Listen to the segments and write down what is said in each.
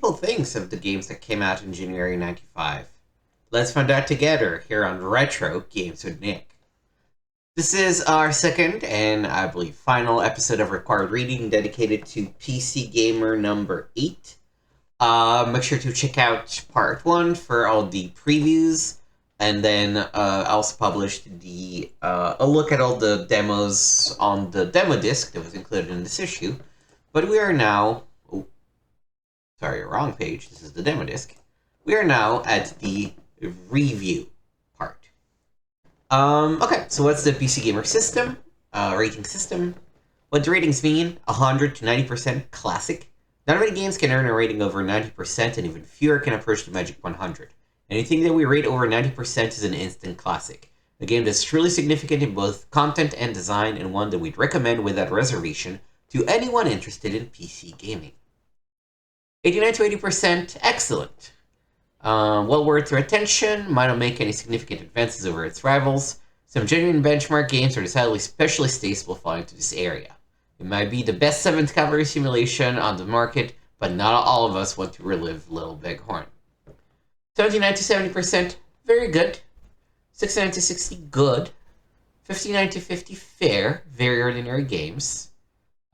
people think of the games that came out in January 95? Let's find out together here on Retro Games with Nick. This is our second and I believe final episode of Required Reading dedicated to PC Gamer number 8. Make sure to check out part 1 for all the previews, and then I also published a look at all the demos on the demo disc that was included in this issue. But we are now... Oh, sorry, wrong page. This is the demo disc. We are now at the review part. Okay, so what's the PC Gamer system? Rating system. What do ratings mean? 100 to 90% classic. Not many games can earn a rating over 90%, and even fewer can approach the magic 100. Anything that we rate over 90% is an instant classic. A game that's truly significant in both content and design, and one that we'd recommend without reservation to anyone interested in PC gaming. 89 to 80%, excellent. Well worth your attention, might not make any significant advances over its rivals. Some genuine benchmark games or decidedly specialist tastes will fall into this area. It might be the best 7th cavalry simulation on the market, but not all of us want to relive Little Bighorn. 79 to 70%, very good. 69 to 60, good. 59 to 50, fair, very ordinary games.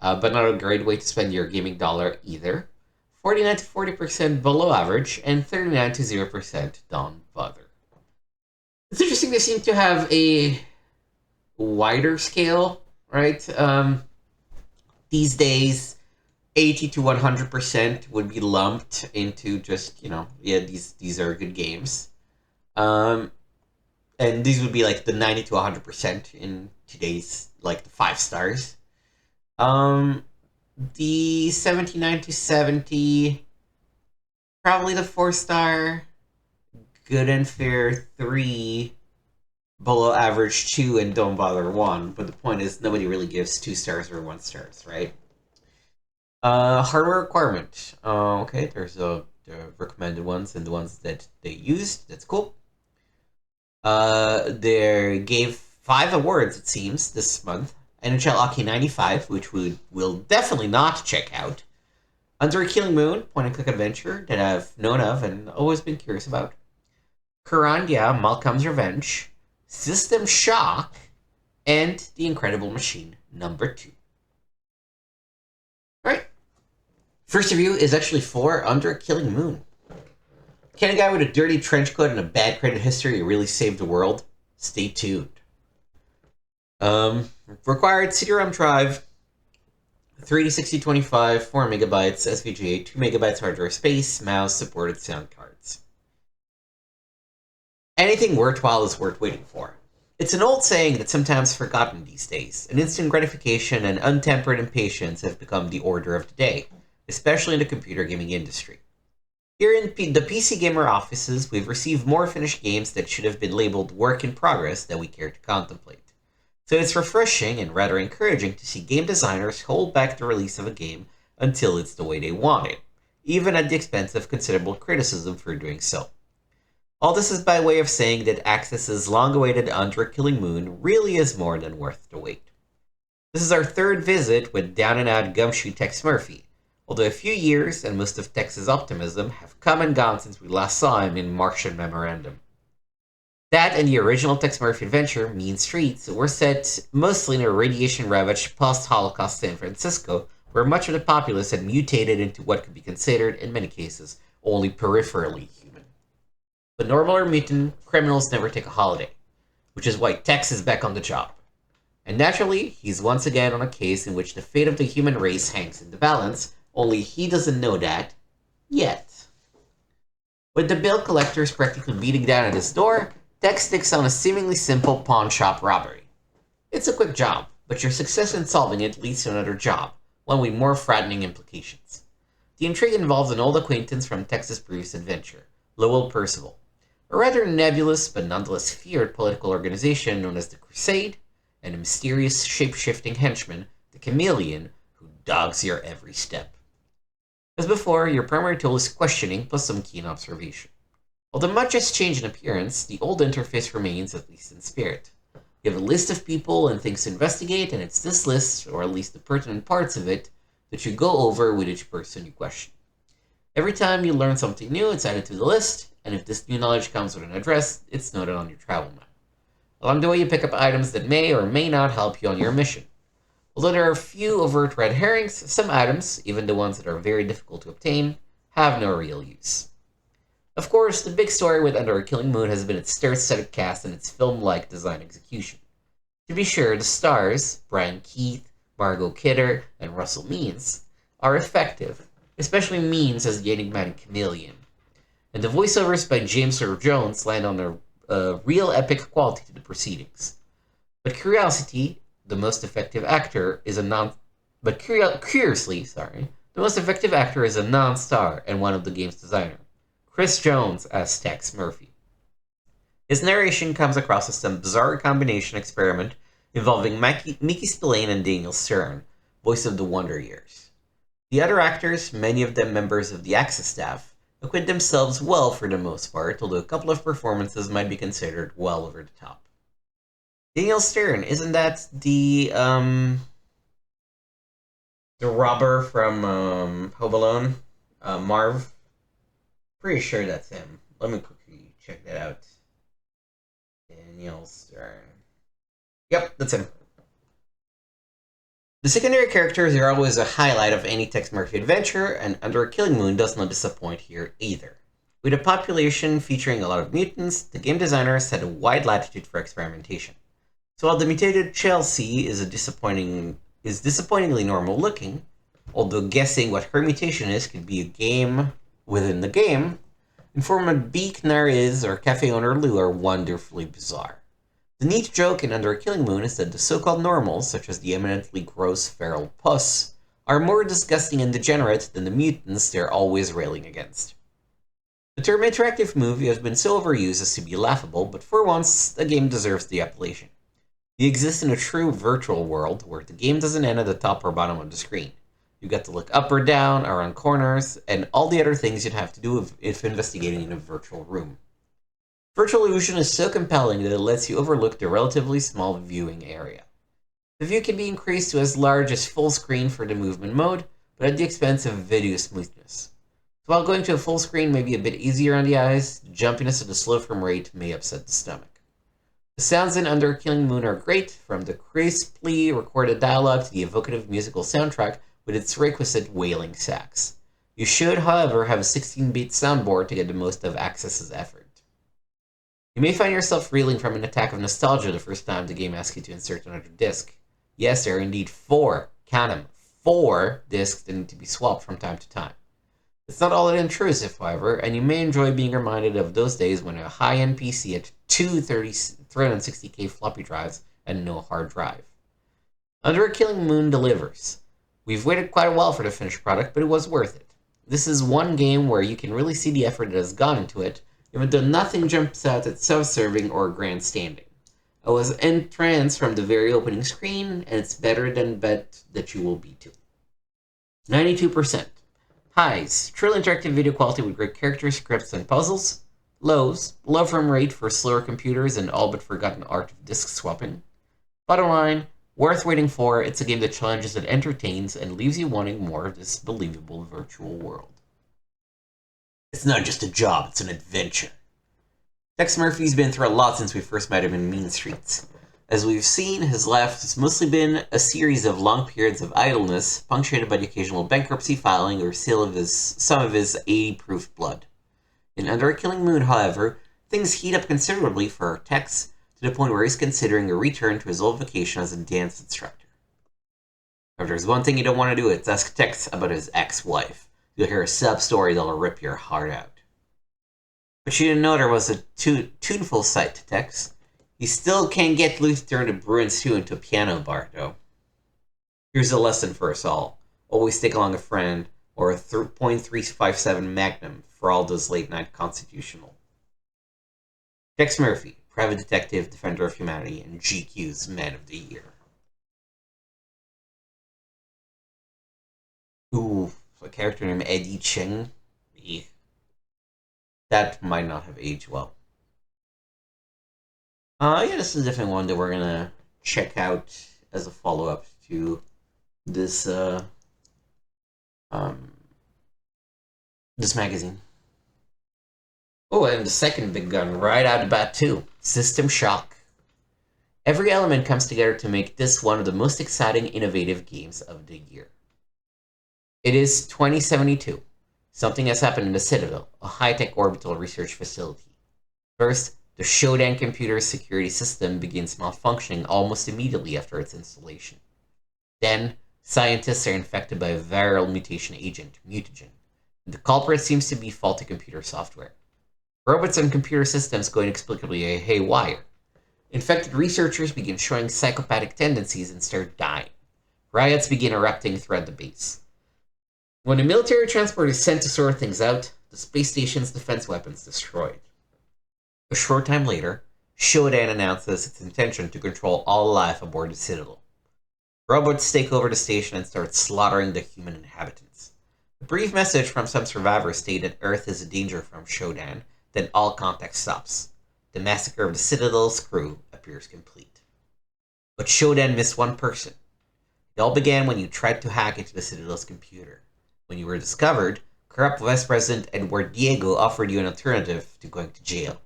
But not a great way to spend your gaming dollar either. 49 to 40% below average, and 39 to 0% don't bother. It's interesting they seem to have a wider scale, right? These days, 80 to 100% would be lumped into just, these are good games. And these would be like the 90 to 100% in today's, like the 5 stars. The 79 to 70, probably the 4-star, good and fair 3, below average 2, and don't bother 1. But the point is, nobody really gives 2 stars or 1 stars, right? Hardware requirement. Okay, there's the recommended ones and the ones that they used. That's cool. They gave 5 awards, it seems, this month. NHL a.k.a. 95, which we will definitely not check out. Under a Killing Moon, point-and-click adventure that I've known of and always been curious about. Kyrandia, Malcom's Revenge. System Shock. And The Incredible Machine, number 2. Alright. First review is actually for Under a Killing Moon. Can a guy with a dirty trench coat and a bad credit history really save the world? Stay tuned. Required CD-ROM drive, 3D6025, 4 megabytes, SVGA, 2 megabytes hardware space, mouse, supported sound cards. Anything worthwhile is worth waiting for. It's an old saying that's sometimes forgotten these days, and instant gratification and untempered impatience have become the order of the day, especially in the computer gaming industry. Here in the PC Gamer offices, we've received more finished games that should have been labeled work in progress than we care to contemplate. So it's refreshing and rather encouraging to see game designers hold back the release of a game until it's the way they want it, even at the expense of considerable criticism for doing so. All this is by way of saying that Access's long-awaited Under a Killing Moon really is more than worth the wait. This is our 3rd visit with down-and-out gumshoe Tex Murphy, although a few years and most of Tex's optimism have come and gone since we last saw him in Martian Memorandum. That and the original Tex Murphy adventure, Mean Streets, were set mostly in a radiation-ravaged post-Holocaust San Francisco, where much of the populace had mutated into what could be considered, in many cases, only peripherally human. But normal or mutant, criminals never take a holiday, which is why Tex is back on the job. And naturally, he's once again on a case in which the fate of the human race hangs in the balance, only he doesn't know that yet. With the bill collectors practically beating down at his door, Tex sticks on a seemingly simple pawn shop robbery. It's a quick job, but your success in solving it leads to another job, one with more frightening implications. The intrigue involves an old acquaintance from Tex's previous adventure, Lowell Percival, a rather nebulous but nonetheless feared political organization known as the Crusade, and a mysterious shape-shifting henchman, the Chameleon, who dogs your every step. As before, your primary tool is questioning plus some keen observation. Although much has changed in appearance, the old interface remains, at least in spirit. You have a list of people and things to investigate, and it's this list, or at least the pertinent parts of it, that you go over with each person you question. Every time you learn something new, it's added to the list, and if this new knowledge comes with an address, it's noted on your travel map. Along the way, you pick up items that may or may not help you on your mission. Although there are a few overt red herrings, some items, even the ones that are very difficult to obtain, have no real use. Of course, the big story with Under a Killing Moon has been its star-studded cast and its film-like design execution. To be sure, the stars, Brian Keith, Margot Kidder, and Russell Means, are effective, especially Means as the enigmatic chameleon. And the voiceovers by James Earl Jones land on a real epic quality to the proceedings. But curiously, the most effective actor is a non-star and one of the game's designer, Chris Jones as Tex Murphy. His narration comes across as some bizarre combination experiment involving Mickey Spillane and Daniel Stern, voice of the Wonder Years. The other actors, many of them members of the Axis staff, acquit themselves well for the most part, although a couple of performances might be considered well over the top. Daniel Stern, isn't that the robber from Home Alone? Marv? Pretty sure that's him. Let me quickly check that out. Daniel Stern. Yep, that's him. The secondary characters are always a highlight of any Tex Murphy adventure, and Under a Killing Moon does not disappoint here either. With a population featuring a lot of mutants, the game designers had a wide latitude for experimentation. So while the mutated Chelsea is disappointingly normal looking, although guessing what her mutation is could be a game within the game, informant Beak, Nariz, or cafe owner Lou are wonderfully bizarre. The neat joke in Under a Killing Moon is that the so-called normals, such as the eminently gross feral puss, are more disgusting and degenerate than the mutants they're always railing against. The term interactive movie has been so overused as to be laughable, but for once, the game deserves the appellation. You exist in a true virtual world where the game doesn't end at the top or bottom of the screen. You get to look up or down, around corners, and all the other things you'd have to do if investigating in a virtual room. Virtual illusion is so compelling that it lets you overlook the relatively small viewing area. The view can be increased to as large as full screen for the movement mode, but at the expense of video smoothness. So while going to a full screen may be a bit easier on the eyes, the jumpiness of the slow frame rate may upset the stomach. The sounds in Under a Killing Moon are great, from the crisply recorded dialogue to the evocative musical soundtrack with its requisite wailing sax. You should, however, have a 16-bit soundboard to get the most of Axis's effort. You may find yourself reeling from an attack of nostalgia the first time the game asks you to insert another disc. Yes, there are indeed 4, count them, 4 discs that need to be swapped from time to time. It's not all that intrusive, however, and you may enjoy being reminded of those days when a high-end PC had 2 360K floppy drives and no hard drive. Under a Killing Moon delivers. We've waited quite a while for the finished product, but it was worth it. This is one game where you can really see the effort that has gone into it, even though nothing jumps out at self-serving or grandstanding. I was entranced from the very opening screen, and it's better than bet that you will be too. 92%. Highs, truly interactive video quality with great characters, scripts, and puzzles. Lows, low frame rate for slower computers and all but forgotten art of disc swapping. Bottom line, worth waiting for. It's a game that challenges and entertains and leaves you wanting more of this believable virtual world. It's not just a job, it's an adventure. Tex Murphy's been through a lot since we first met him in Mean Streets. As we've seen, his life has mostly been a series of long periods of idleness, punctuated by the occasional bankruptcy filing or sale of some of his 80-proof blood. In Under a Killing Moon, however, things heat up considerably for Tex, to the point where he's considering a return to his old vocation as a dance instructor. If there's one thing you don't want to do, it's ask Tex about his ex-wife. You'll hear a sub-story that'll rip your heart out. But you didn't know there was a tuneful side to Tex. You still can't get Lou to turn the Bruin Stew into a piano bar, though. Here's a lesson for us all. Always take along a friend, or a .357 Magnum for all those late-night constitutional. Tex Murphy, Private Detective, Defender of Humanity, and GQ's Man of the Year. Ooh, a character named Eddie Cheng. That might not have aged well. Yeah, this is definitely one that we're gonna check out as a follow-up to this this magazine. Oh, and the second big gun right out of the bat too. System shock. Every element comes together to make this one of the most exciting, innovative games of the year. It is 2072. Something has happened in the Citadel, a high-tech orbital research facility. First, the Shodan computer security system begins malfunctioning almost immediately after its installation. Then, scientists are infected by a viral mutation agent, mutagen. The culprit seems to be faulty computer software. Robots and computer systems go inexplicably haywire. Infected researchers begin showing psychopathic tendencies and start dying. Riots begin erupting throughout the base. When a military transport is sent to sort things out, the space station's defense weapons destroyed. A short time later, Shodan announces its intention to control all life aboard the Citadel. Robots take over the station and start slaughtering the human inhabitants. A brief message from some survivors stated Earth is a danger from Shodan, then all contact stops. The massacre of the Citadel's crew appears complete. But Shodan missed one person. It all began when you tried to hack into the Citadel's computer. When you were discovered, corrupt Vice President Edward Diego offered you an alternative to going to jail.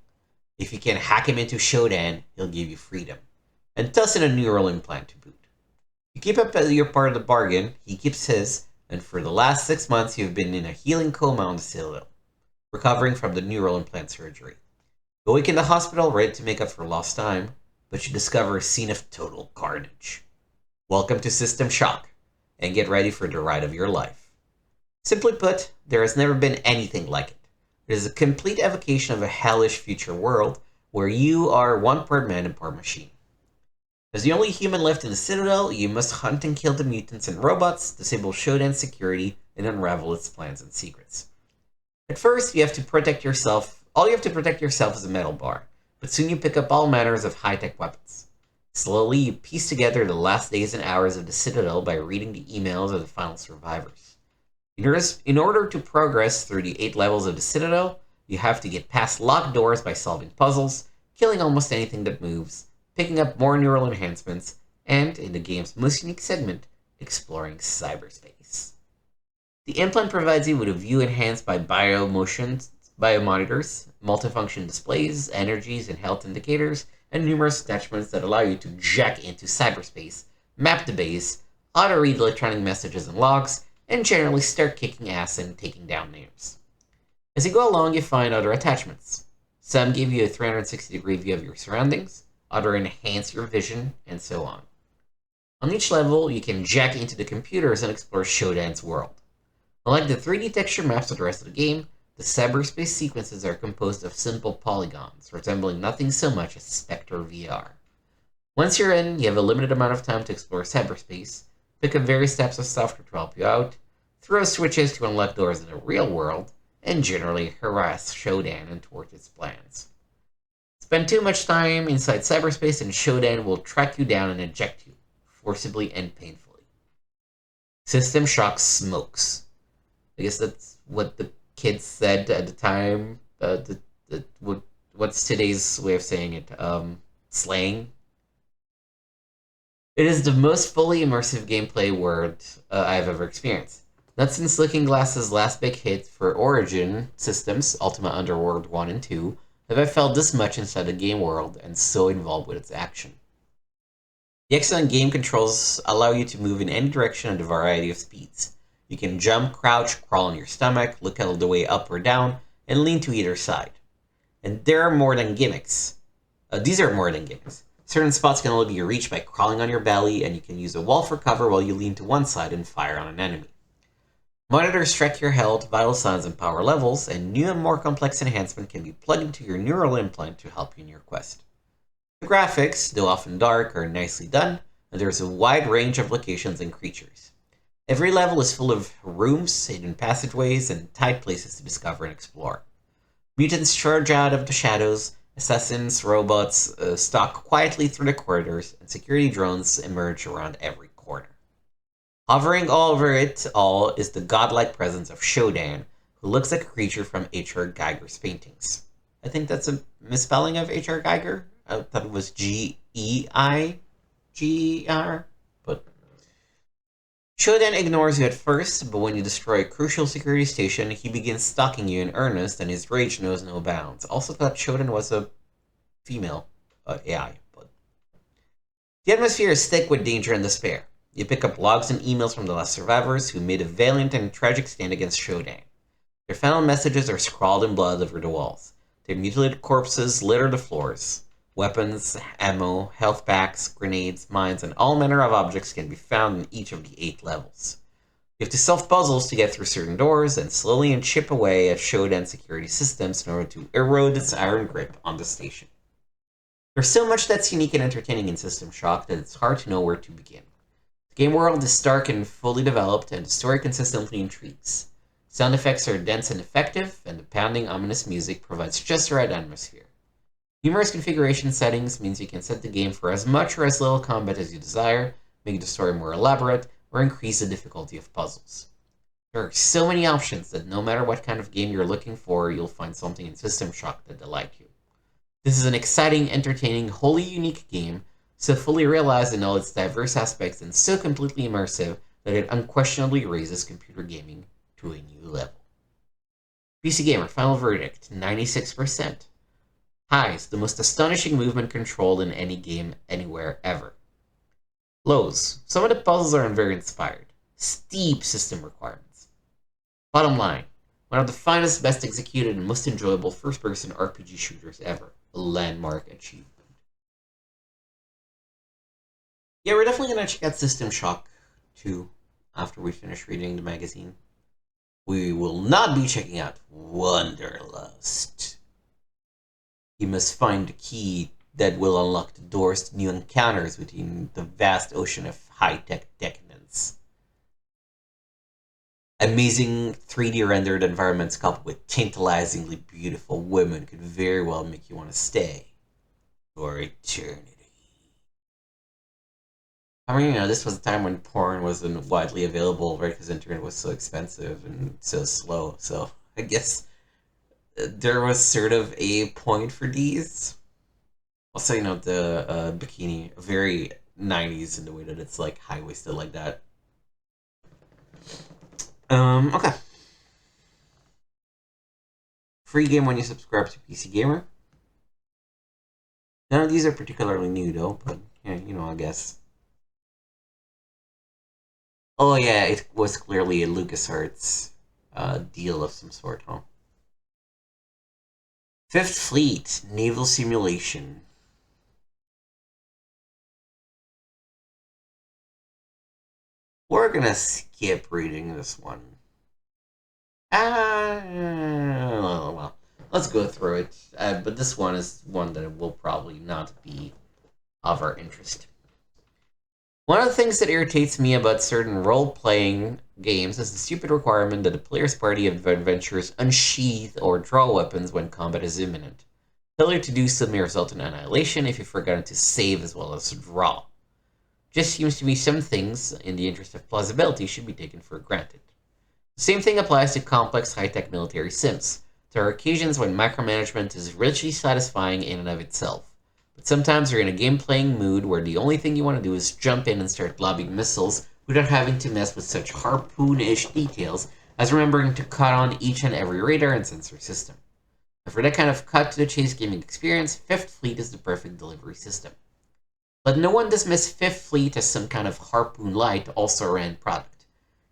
If you can hack him into Shodan, he'll give you freedom. And toss in a neural implant to boot. You keep up your part of the bargain, he keeps his, and for the last 6 months you've been in a healing coma on the Citadel, recovering from the neural implant surgery. You wake in the hospital ready to make up for lost time, but you discover a scene of total carnage. Welcome to System Shock, and get ready for the ride of your life. Simply put, there has never been anything like it. It is a complete evocation of a hellish future world where you are one part man and part machine. As the only human left in the Citadel, you must hunt and kill the mutants and robots, disable Shodan's security, and unravel its plans and secrets. At first, you have to protect yourself. All you have to protect yourself is a metal bar, but soon you pick up all manners of high-tech weapons. Slowly, you piece together the last days and hours of the Citadel by reading the emails of the final survivors. In order to progress through the 8 levels of the Citadel, you have to get past locked doors by solving puzzles, killing almost anything that moves, picking up more neural enhancements, and, in the game's most unique segment, exploring cyberspace. The implant provides you with a view enhanced by biomonitors, multifunction displays, energies and health indicators, and numerous attachments that allow you to jack into cyberspace, map the base, auto-read electronic messages and logs, and generally start kicking ass and taking down names. As you go along, you find other attachments. Some give you a 360-degree view of your surroundings, others enhance your vision, and so on. On each level, you can jack into the computers and explore Shodan's world. Unlike the 3D texture maps of the rest of the game, the cyberspace sequences are composed of simple polygons, resembling nothing so much as Spectre VR. Once you're in, you have a limited amount of time to explore cyberspace, pick up various types of software to help you out, throw switches to unlock doors in the real world, and generally harass Shodan and thwart its plans. Spend too much time inside cyberspace and Shodan will track you down and eject you, forcibly and painfully. System Shock smokes. I guess that's what the kids said at the time. What's today's way of saying it? Slang? It is the most fully immersive gameplay word I've ever experienced. Not since Looking Glass's last big hit for Origin systems, Ultima Underworld 1 and 2, have I felt this much inside the game world and so involved with its action. The excellent game controls allow you to move in any direction at a variety of speeds. You can jump, crouch, crawl on your stomach, look all the way up or down, and lean to either side. And there are more than gimmicks. These are more than gimmicks. Certain spots can only be reached by crawling on your belly, and you can use a wall for cover while you lean to one side and fire on an enemy. Monitors track your health, vital signs, and power levels, and new and more complex enhancement can be plugged into your neural implant to help you in your quest. The graphics, though often dark, are nicely done, and there's a wide range of locations and creatures. Every level is full of rooms, hidden passageways, and tight places to discover and explore. Mutants charge out of the shadows, assassins, robots stalk quietly through the corridors, and security drones emerge around every corner. Hovering over it all is the godlike presence of Shodan, who looks like a creature from H.R. Geiger's paintings. I think that's a misspelling of H.R. Geiger. I thought it was Geiger, but Shodan ignores you at first, but when you destroy a crucial security station, he begins stalking you in earnest, and his rage knows no bounds. Also thought Shodan was a female AI, but the atmosphere is thick with danger and despair. You pick up logs and emails from the last survivors who made a valiant and tragic stand against Shodan. Their final messages are scrawled in blood over the walls. Their mutilated corpses litter the floors. Weapons, ammo, health packs, grenades, mines, and all manner of objects can be found in each of the 8 levels. You have to solve puzzles to get through certain doors and slowly chip away at Shodan's security systems in order to erode its iron grip on the station. There's so much that's unique and entertaining in System Shock that it's hard to know where to begin. The game world is stark and fully developed, and the story consistently intrigues. Sound effects are dense and effective, and the pounding, ominous music provides just the right atmosphere. Numerous configuration settings means you can set the game for as much or as little combat as you desire, make the story more elaborate, or increase the difficulty of puzzles. There are so many options that no matter what kind of game you're looking for, you'll find something in System Shock that delight you. This is an exciting, entertaining, wholly unique game, so fully realized in all its diverse aspects and so completely immersive that it unquestionably raises computer gaming to a new level. PC Gamer final verdict, 96%. Highs, the most astonishing movement control in any game anywhere ever. Lows, some of the puzzles are very inspired. Steep system requirements. Bottom line, one of the finest, best executed, and most enjoyable first-person RPG shooters ever. A landmark achievement. Yeah, we're definitely going to check out System Shock 2 after we finish reading the magazine. We will not be checking out Wanderlust. You must find the key that will unlock the doors to new encounters within the vast ocean of high-tech decadence. Amazing 3D rendered environments coupled with tantalizingly beautiful women could very well make you want to stay for eternity. I mean, this was a time when porn wasn't widely available, right? Because internet was so expensive and so slow. So I guess there was sort of a point for these. Also, the bikini, very 90s in the way that it's like high-waisted like that. Okay. Free game when you subscribe to PC Gamer. None of these are particularly new though, but yeah, I guess. Oh yeah, it was clearly a LucasArts deal of some sort, huh? Fifth Fleet, Naval Simulation. We're gonna skip reading this one. Well, let's go through it. But this one is one that will probably not be of our interest. One of the things that irritates me about certain role-playing games is the stupid requirement that the player's party of adventurers unsheath or draw weapons when combat is imminent. Failure to do so may result in annihilation if you've forgotten to save as well as draw. Just seems to me some things, in the interest of plausibility, should be taken for granted. The same thing applies to complex high-tech military sims. There are occasions when micromanagement is richly satisfying in and of itself. But sometimes you're in a game-playing mood where the only thing you want to do is jump in and start lobbing missiles without having to mess with such harpoon-ish details as remembering to cut on each and every radar and sensor system. And for that kind of cut-to-the-chase gaming experience, Fifth Fleet is the perfect delivery system. Let no one dismiss Fifth Fleet as some kind of harpoon-light, also-ran product.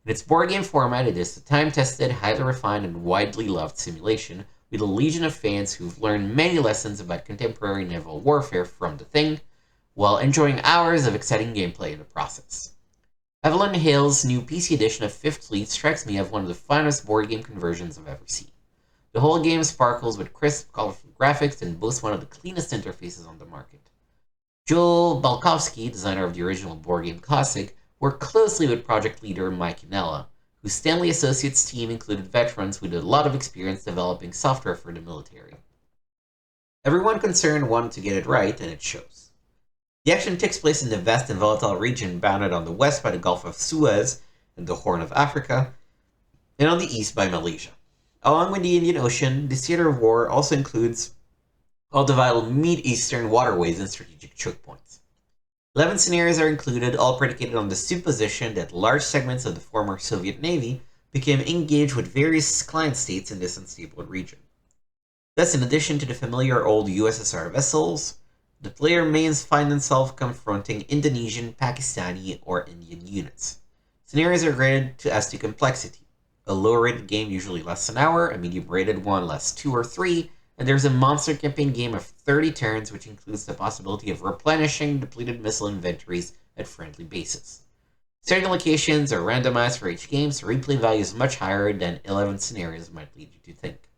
In its board game format, it is a time-tested, highly refined, and widely loved simulation with a legion of fans who've learned many lessons about contemporary naval warfare from the thing, while enjoying hours of exciting gameplay in the process. Evelyn Hale's new PC edition of Fifth Fleet strikes me as one of the finest board game conversions I've ever seen. The whole game sparkles with crisp, colorful graphics and boasts one of the cleanest interfaces on the market. Joel Balkowski, designer of the original board game classic, worked closely with project leader Mike Inella, whose Stanley Associates team included veterans with a lot of experience developing software for the military. Everyone concerned wanted to get it right, and it shows. The action takes place in the vast and volatile region bounded on the west by the Gulf of Suez and the Horn of Africa, and on the east by Malaysia. Along with the Indian Ocean, this theater of war also includes all the vital Mid-Eastern waterways and strategic choke points. 11 scenarios are included, all predicated on the supposition that large segments of the former Soviet Navy became engaged with various client states in this unstable region. Thus, in addition to the familiar old USSR vessels, the player may find himself confronting Indonesian, Pakistani, or Indian units. Scenarios are graded as to complexity. A low-rated game usually lasts an hour, a medium-rated one lasts 2 or 3, and there's a monster campaign game of 30 turns, which includes the possibility of replenishing depleted missile inventories at friendly bases. Certain locations are randomized for each game, so replay value is much higher than 11 scenarios might lead you to think.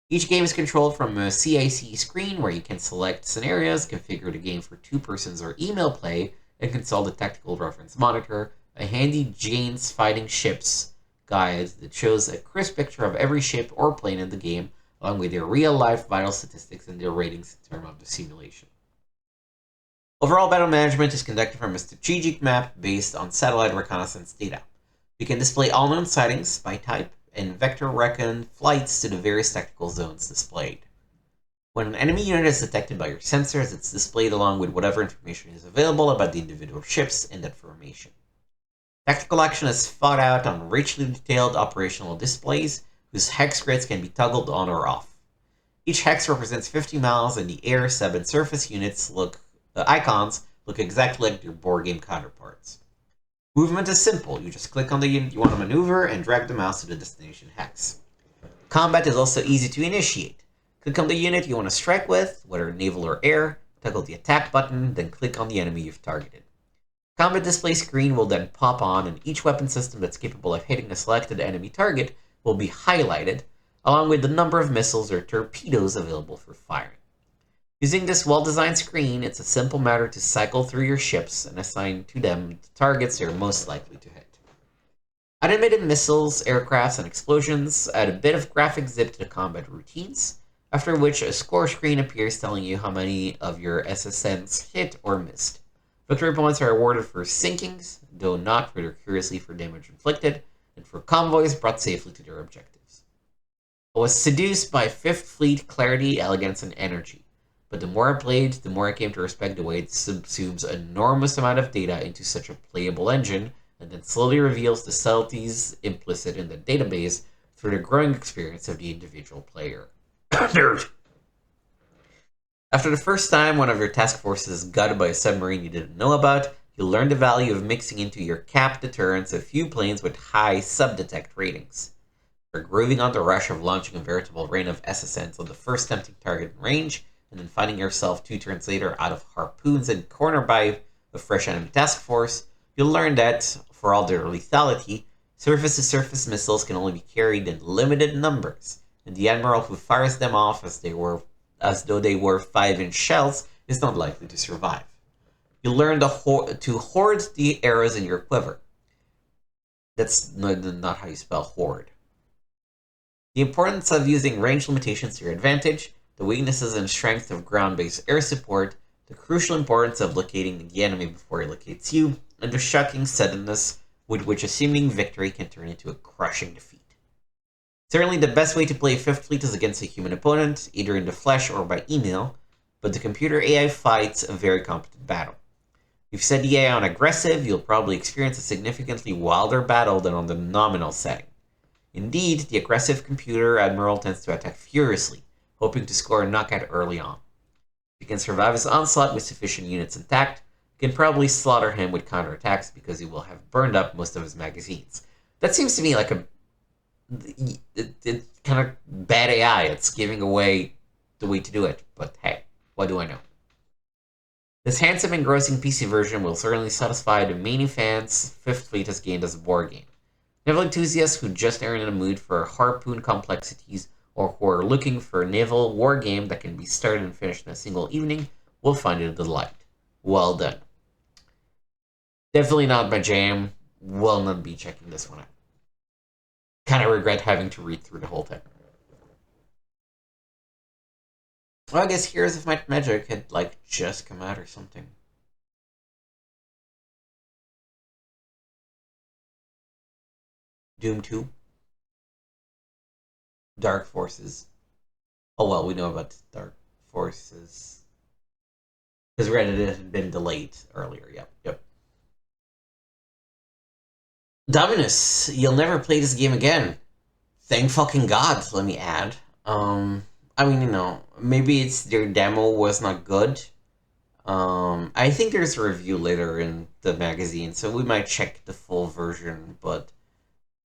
Each game is controlled from a CIC screen where you can select scenarios, configure the game for 2 persons or email play, and consult the tactical reference monitor, a handy Jane's Fighting Ships guide that shows a crisp picture of every ship or plane in the game, along with their real-life vital statistics and their ratings in terms of the simulation. Overall battle management is conducted from a strategic map based on satellite reconnaissance data. You can display all known sightings by type, and vector reckon flights to the various tactical zones displayed. When an enemy unit is detected by your sensors, it's displayed along with whatever information is available about the individual ships in that formation. Tactical action is fought out on richly detailed operational displays, whose hex grids can be toggled on or off. Each hex represents 50 miles, and the air, sub, and surface units icons look exactly like their board game counterparts. Movement is simple. You just click on the unit you want to maneuver and drag the mouse to the destination hex. Combat is also easy to initiate. Click on the unit you want to strike with, whether naval or air, toggle the attack button, then click on the enemy you've targeted. Combat display screen will then pop on, and each weapon system that's capable of hitting a selected enemy target will be highlighted, along with the number of missiles or torpedoes available for firing. Using this well-designed screen, it's a simple matter to cycle through your ships and assign to them the targets you're most likely to hit. Animated missiles, aircrafts, and explosions add a bit of graphic zip to the combat routines, after which a score screen appears telling you how many of your SSNs hit or missed. Victory points are awarded for sinkings, though not curiously for damage inflicted, and for convoys brought safely to their objectives. I was seduced by 5th Fleet clarity, elegance, and energy. But the more I played, the more I came to respect the way it subsumes an enormous amount of data into such a playable engine, and then slowly reveals the subtleties implicit in the database through the growing experience of the individual player. Nerd! After the first time one of your task forces is gutted by a submarine you didn't know about, you'll learn the value of mixing into your cap deterrence a few planes with high sub-detect ratings. You're grooving on the rush of launching a veritable rain of SSNs on the first tempting target in range, and then finding yourself 2 turns later out of harpoons and cornered by a fresh enemy task force, you'll learn that, for all their lethality, surface-to-surface missiles can only be carried in limited numbers, and the admiral who fires them off as though they were 5-inch shells is not likely to survive. You'll learn to hoard the arrows in your quiver. That's not how you spell hoard. The importance of using range limitations to your advantage, the weaknesses and strengths of ground-based air support, the crucial importance of locating the enemy before he locates you, and the shocking suddenness with which a seeming victory can turn into a crushing defeat. Certainly the best way to play 5th Fleet is against a human opponent, either in the flesh or by email, but the computer AI fights a very competent battle. If you set the AI on aggressive, you'll probably experience a significantly wilder battle than on the nominal setting. Indeed, the aggressive computer admiral tends to attack furiously, hoping to score a knockout early on. If you can survive his onslaught with sufficient units intact, you can probably slaughter him with counterattacks because he will have burned up most of his magazines. That seems to me like it's kind of bad AI. It's giving away the way to do it, but hey, what do I know? This handsome and engrossing PC version will certainly satisfy the many fans 5th Fleet has gained as a board game. Naval enthusiasts who just are in a mood for harpoon complexities or who are looking for a naval war game that can be started and finished in a single evening will find it a delight. Well done. Definitely not my jam. Will not be checking this one out. Kind of regret having to read through the whole thing. Well, I guess Heroes of Might and Magic had, just come out or something. Doom 2. Dark Forces. Oh, well, we know about Dark Forces. Because Reddit had been delayed earlier. Yep. Dominus, you'll never play this game again. Thank fucking God, let me add. I mean, maybe it's their demo was not good. I think there's a review later in the magazine, so we might check the full version, but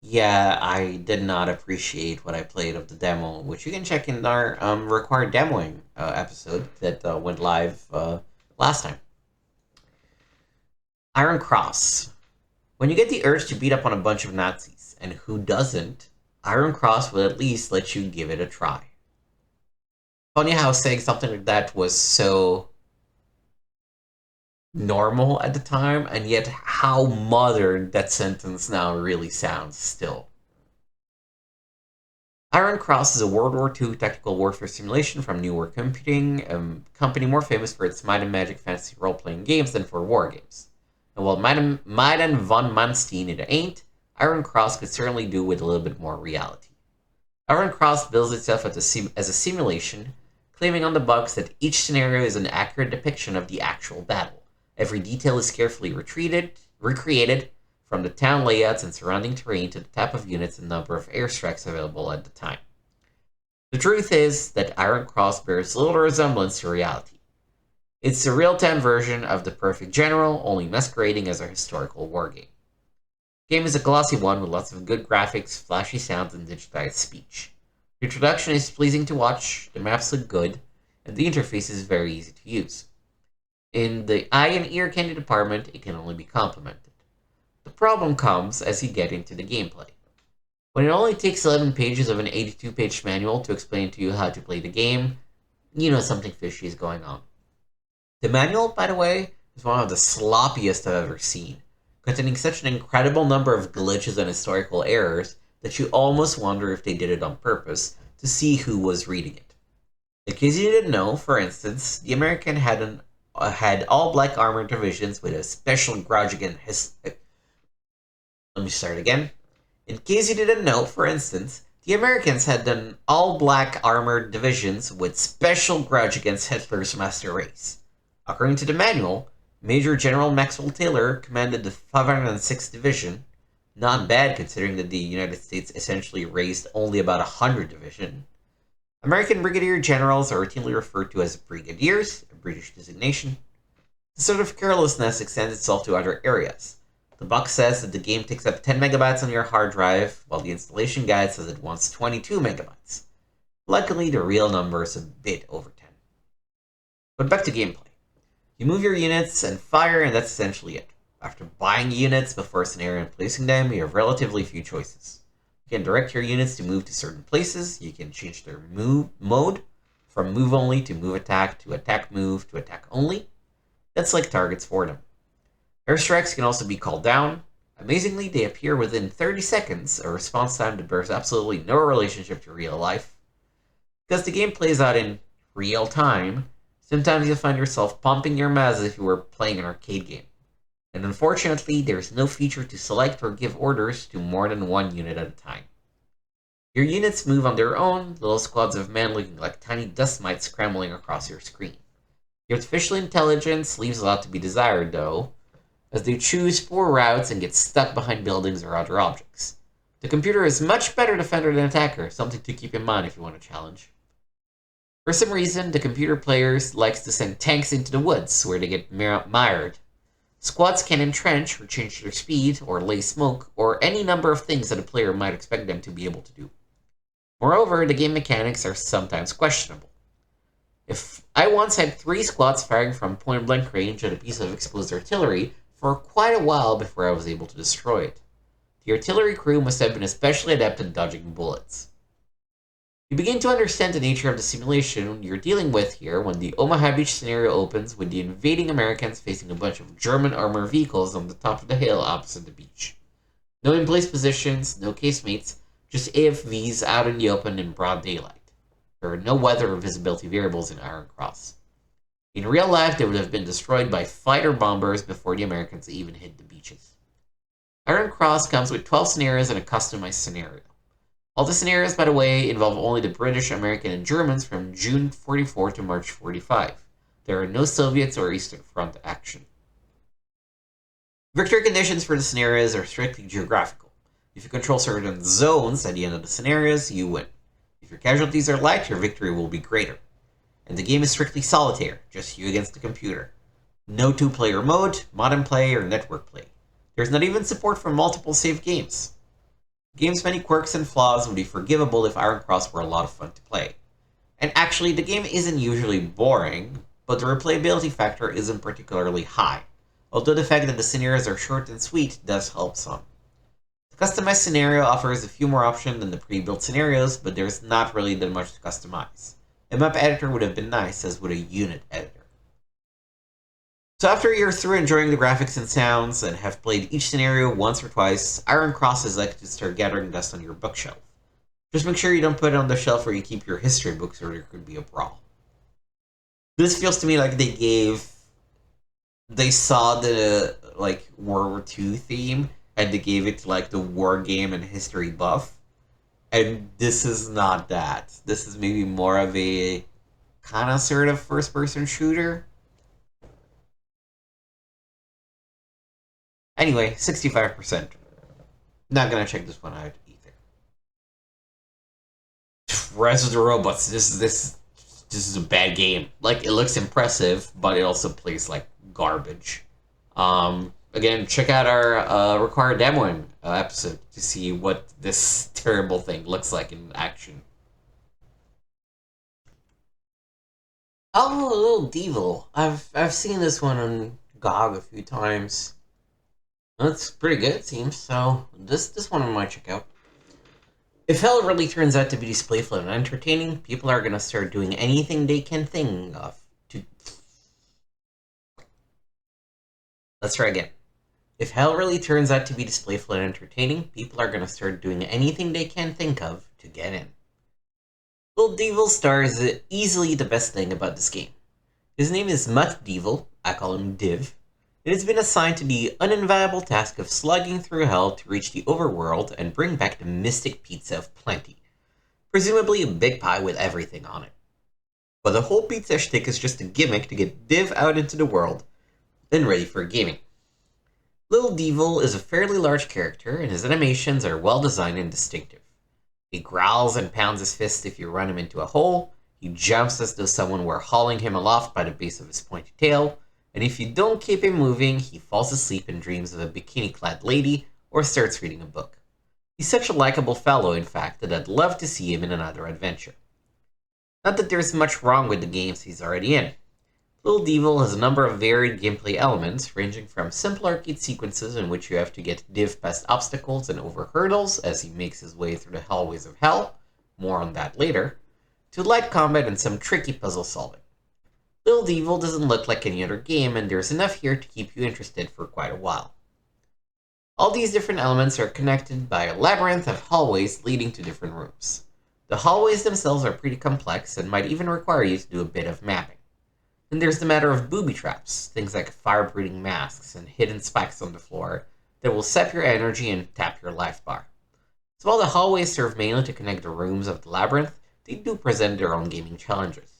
yeah, I did not appreciate what I played of the demo, which you can check in our required demoing episode that went live last time. Iron Cross. When you get the urge to beat up on a bunch of Nazis, and who doesn't, Iron Cross will at least let you give it a try. Funny how saying something like that was so normal at the time, and yet how modern that sentence now really sounds still. Iron Cross is a World War II tactical warfare simulation from New World Computing, a company more famous for its Might and Magic fantasy role-playing games than for war games. And while Might and von Manstein it ain't, Iron Cross could certainly do with a little bit more reality. Iron Cross bills itself as a simulation, claiming on the box that each scenario is an accurate depiction of the actual battle. Every detail is carefully recreated, from the town layouts and surrounding terrain to the type of units and number of airstrikes available at the time. The truth is that Iron Cross bears little resemblance to reality. It's a real-time version of The Perfect General, only masquerading as a historical wargame. The game is a glossy one with lots of good graphics, flashy sounds, and digitized speech. The introduction is pleasing to watch, the maps look good, and the interface is very easy to use. In the eye and ear candy department, it can only be complimented. The problem comes as you get into the gameplay. When it only takes 11 pages of an 82-page manual to explain to you how to play the game, you know something fishy is going on. The manual, by the way, is one of the sloppiest I've ever seen, containing such an incredible number of glitches and historical errors that you almost wonder if they did it on purpose to see who was reading it. In case you didn't know, for instance, the American had all black armored divisions with a special grudge against Let me start again. In case you didn't know, for instance, the Americans had an all-black armored divisions with special grudge against Hitler's master race. According to the manual, Major General Maxwell Taylor commanded the 506th Division, not bad considering that the United States essentially raised only about 100 division. American brigadier generals are routinely referred to as brigadiers, a British designation. This sort of carelessness extends itself to other areas. The box says that the game takes up 10 megabytes on your hard drive, while the installation guide says it wants 22 megabytes. Luckily, the real number is a bit over 10. But back to gameplay. You move your units and fire, and that's essentially it. After buying units before a scenario and placing them, you have relatively few choices. You can direct your units to move to certain places, you can change their move mode, from move only to move attack to attack move to attack only. That's like targets for them. Airstrikes can also be called down. Amazingly, they appear within 30 seconds, a response time that bears absolutely no relationship to real life. Because the game plays out in real time, sometimes you'll find yourself pumping your mouth as if you were playing an arcade game. And unfortunately, there's no feature to select or give orders to more than one unit at a time. Your units move on their own, little squads of men looking like tiny dust mites scrambling across your screen. The artificial intelligence leaves a lot to be desired, though, as they choose poor routes and get stuck behind buildings or other objects. The computer is much better defender than attacker, something to keep in mind if you want a challenge. For some reason, the computer players likes to send tanks into the woods, where they get mired. Squads can entrench, or change their speed, or lay smoke, or any number of things that a player might expect them to be able to do. Moreover, the game mechanics are sometimes questionable. If I once had 3 squads firing from point-blank range at a piece of exposed artillery for quite a while before I was able to destroy it. The artillery crew must have been especially adept at dodging bullets. You begin to understand the nature of the simulation you're dealing with here when the Omaha Beach scenario opens with the invading Americans facing a bunch of German armored vehicles on the top of the hill opposite the beach. No in-place positions, no casemates, just AFVs out in the open in broad daylight. There are no weather or visibility variables in Iron Cross. In real life, they would have been destroyed by fighter bombers before the Americans even hit the beaches. Iron Cross comes with 12 scenarios and a customized scenario. All the scenarios, by the way, involve only the British, American, and Germans from June 44 to March 45. There are no Soviets or Eastern Front action. Victory conditions for the scenarios are strictly geographical. If you control certain zones at the end of the scenarios, you win. If your casualties are light, your victory will be greater. And the game is strictly solitaire, just you against the computer. No two-player mode, modern play, or network play. There's not even support for multiple save games. The game's many quirks and flaws would be forgivable if Iron Cross were a lot of fun to play. And actually, the game isn't usually boring, but the replayability factor isn't particularly high, although the fact that the scenarios are short and sweet does help some. The customized scenario offers a few more options than the pre-built scenarios, but there's not really that much to customize. A map editor would have been nice, as would a unit editor. So after you're through enjoying the graphics and sounds and have played each scenario once or twice, Iron Cross is like to start gathering dust on your bookshelf. Just make sure you don't put it on the shelf where you keep your history books or there could be a brawl. This feels to me like they saw the World War II theme and they gave it the war game and history buff. And this is not that. This is maybe more of a kind of sort of first person shooter. Anyway, 65%. Not gonna check this one out either. Rise of the Robots. This is a bad game. It looks impressive, but it also plays like garbage. Again, check out our required demoing episode to see what this terrible thing looks like in action. Oh, a little Divil. I've seen this one on GOG a few times. That's pretty good, it seems. So this one I might check out. If hell really turns out to be displayful and entertaining, people are gonna start doing anything they can think of to. Let's try again. If hell really turns out to be displayful and entertaining, people are gonna start doing anything they can think of to get in. Little Divil Star is easily the best thing about this game. His name is Mutt Divil, I call him Div. It has been assigned to the uninviable task of slugging through hell to reach the overworld and bring back the mystic pizza of plenty. Presumably a big pie with everything on it. But the whole pizza shtick is just a gimmick to get Div out into the world and ready for gaming. Little Divil is a fairly large character and his animations are well designed and distinctive. He growls and pounds his fist if you run him into a hole, he jumps as though someone were hauling him aloft by the base of his pointy tail, and if you don't keep him moving, he falls asleep and dreams of a bikini-clad lady or starts reading a book. He's such a likable fellow, in fact, that I'd love to see him in another adventure. Not that there's much wrong with the games he's already in. Little Divil has a number of varied gameplay elements, ranging from simple arcade sequences in which you have to get Div past obstacles and over hurdles as he makes his way through the hallways of hell, more on that later, to light combat and some tricky puzzle solving. Little Divil doesn't look like any other game, and there's enough here to keep you interested for quite a while. All these different elements are connected by a labyrinth of hallways leading to different rooms. The hallways themselves are pretty complex and might even require you to do a bit of mapping. Then there's the matter of booby traps, things like fire-breathing masks and hidden spikes on the floor that will sap your energy and tap your life bar. So while the hallways serve mainly to connect the rooms of the labyrinth, they do present their own gaming challenges.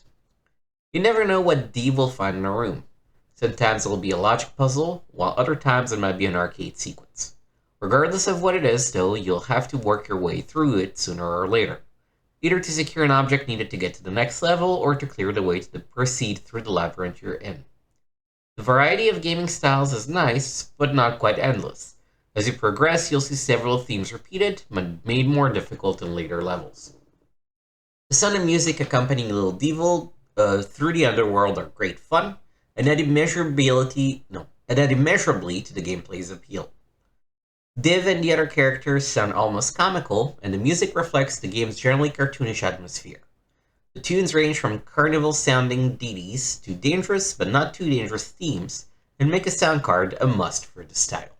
You never know what Div will find in a room. Sometimes it'll be a logic puzzle, while other times it might be an arcade sequence. Regardless of what it is, though, you'll have to work your way through it sooner or later, either to secure an object needed to get to the next level or to clear the way to proceed through the labyrinth you're in. The variety of gaming styles is nice, but not quite endless. As you progress, you'll see several themes repeated, but made more difficult in later levels. The sound and music accompanying Little Divil through the underworld are great fun, and add immeasurably to the gameplay's appeal. Div and the other characters sound almost comical, and the music reflects the game's generally cartoonish atmosphere. The tunes range from carnival-sounding ditties to dangerous but not too dangerous themes, and make a sound card a must for this title.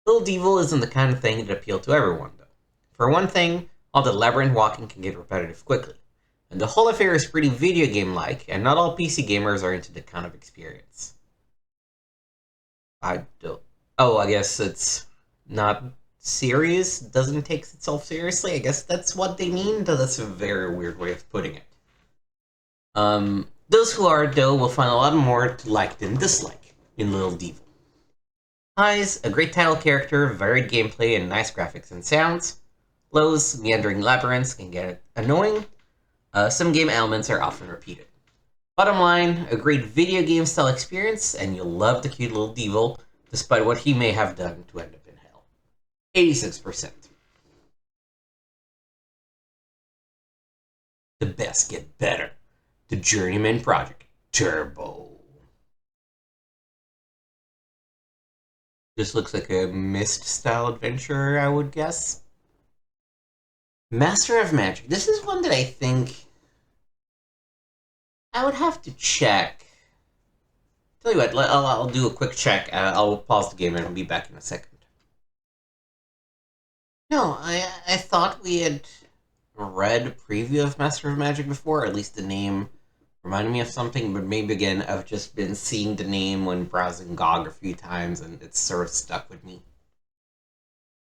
Little Divil isn't the kind of thing that appeals to everyone, though. For one thing, all the labyrinth walking can get repetitive quickly. And the whole affair is pretty video game-like, and not all PC gamers are into that kind of experience. I guess it's not serious, doesn't take itself seriously. I guess that's what they mean, though that's a very weird way of putting it. Those who are, though, will find a lot more to like than dislike in Litil Divil. Highs, a great title character, varied gameplay, and nice graphics and sounds. Lows, meandering labyrinths can get annoying. Some game elements are often repeated. Bottom line, a great video game style experience, and you'll love the cute little Devil, despite what he may have done to end up in hell. 86%. The best get better. The Journeyman Project Turbo. This looks like a Myst-style adventure, I would guess. Master of Magic. This is one that I think I would have to check. Tell you what, I'll do a quick check. I'll pause the game and I'll be back in a second. No, I thought we had read a preview of Master of Magic before, or at least the name reminded me of something, but maybe again, I've just been seeing the name when browsing GOG a few times, and it's sort of stuck with me.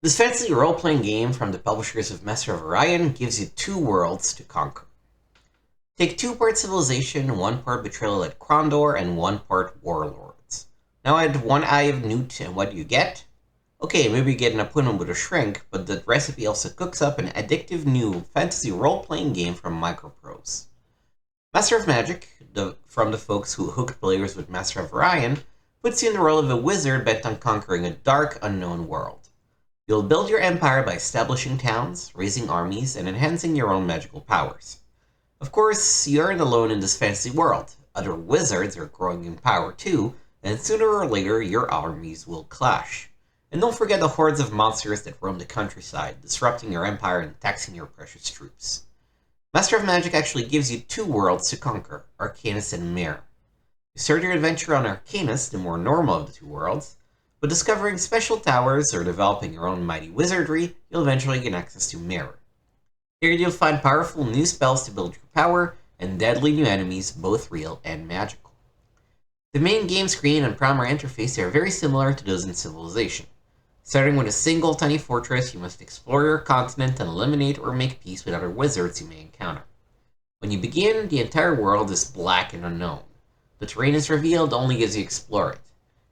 This fantasy role-playing game from the publishers of Master of Orion gives you 2 worlds to conquer. Take 2 part Civilization, 1 part Betrayal at Krondor, and 1 part Warlords. Now add 1 Eye of Newt, and what do you get? Okay, maybe you get an opponent with a shrink, but the recipe also cooks up an addictive new fantasy role-playing game from Microprose. Master of Magic, from the folks who hooked players with Master of Orion, puts you in the role of a wizard bent on conquering a dark, unknown world. You'll build your empire by establishing towns, raising armies, and enhancing your own magical powers. Of course, you aren't alone in this fantasy world. Other wizards are growing in power too, and sooner or later your armies will clash. And don't forget the hordes of monsters that roam the countryside, disrupting your empire and taxing your precious troops. Master of Magic actually gives you 2 worlds to conquer, Arcanus and Meier. You start your adventure on Arcanus, the more normal of the 2 worlds, but discovering special towers or developing your own mighty wizardry, you'll eventually gain access to Meier. Here you'll find powerful new spells to build your power, and deadly new enemies, both real and magical. The main game screen and primary interface are very similar to those in Civilization. Starting with a single tiny fortress, you must explore your continent and eliminate or make peace with other wizards you may encounter. When you begin, the entire world is black and unknown. The terrain is revealed only as you explore it.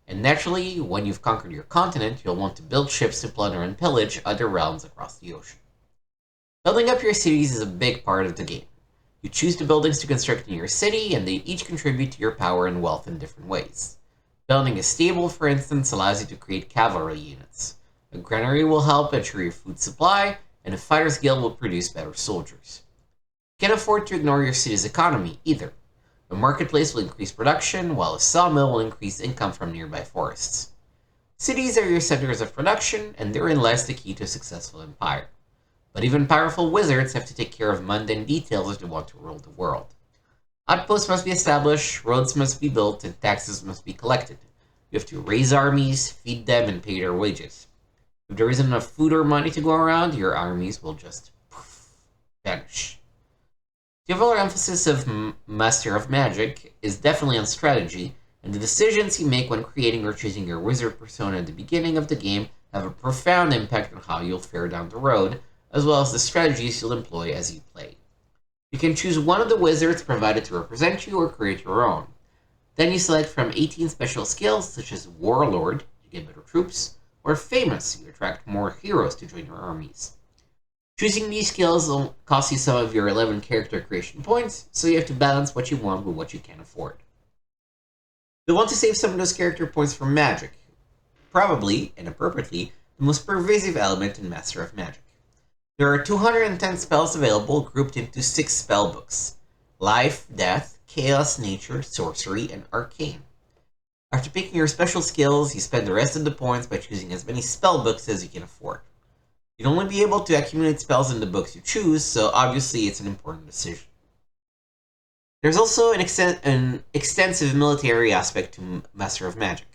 And naturally, when you've conquered your continent, you'll want to build ships to plunder and pillage other realms across the ocean. Building up your cities is a big part of the game. You choose the buildings to construct in your city, and they each contribute to your power and wealth in different ways. Building a stable, for instance, allows you to create cavalry units. A granary will help ensure your food supply, and a fighter's guild will produce better soldiers. You can't afford to ignore your city's economy, either. A marketplace will increase production, while a sawmill will increase income from nearby forests. Cities are your centers of production, and therein lies the key to a successful empire. But even powerful wizards have to take care of mundane details if they want to rule the world. Outposts must be established, roads must be built, and taxes must be collected. You have to raise armies, feed them, and pay their wages. If there isn't enough food or money to go around, your armies will just vanish. The overall emphasis of Master of Magic is definitely on strategy, and the decisions you make when creating or choosing your wizard persona at the beginning of the game have a profound impact on how you'll fare down the road, as well as the strategies you'll employ as you play. You can choose one of the wizards provided to represent you or create your own. Then you select from 18 special skills such as Warlord, you get better troops, or Famous, you attract more heroes to join your armies. Choosing these skills will cost you some of your 11 character creation points, so you have to balance what you want with what you can afford. You'll want to save some of those character points for magic, probably, and appropriately, the most pervasive element in Master of Magic. There are 210 spells available grouped into 6 spellbooks: Life, Death, Chaos, Nature, Sorcery, and Arcane. After picking your special skills, you spend the rest of the points by choosing as many spellbooks as you can afford. You'll only be able to accumulate spells in the books you choose, so obviously it's an important decision. There's also an extensive military aspect to Master of Magic.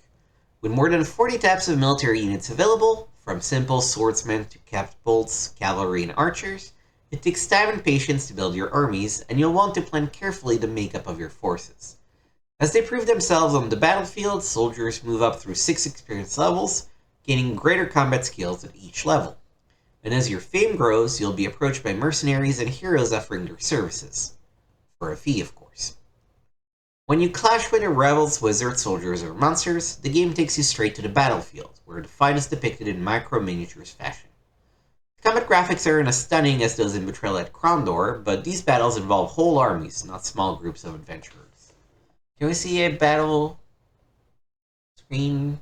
With more than 40 types of military units available, from simple swordsmen to catapults, cavalry, and archers, it takes time and patience to build your armies, and you'll want to plan carefully the makeup of your forces. As they prove themselves on the battlefield, soldiers move up through 6 experience levels, gaining greater combat skills at each level. And as your fame grows, you'll be approached by mercenaries and heroes offering their services. For a fee, of course. When you clash with the rebels, wizards, soldiers, or monsters, the game takes you straight to the battlefield, where the fight is depicted in micro-miniatures fashion. The combat graphics aren't as stunning as those in Betrayal at Crondor, but these battles involve whole armies, not small groups of adventurers. Can we see a battle screen?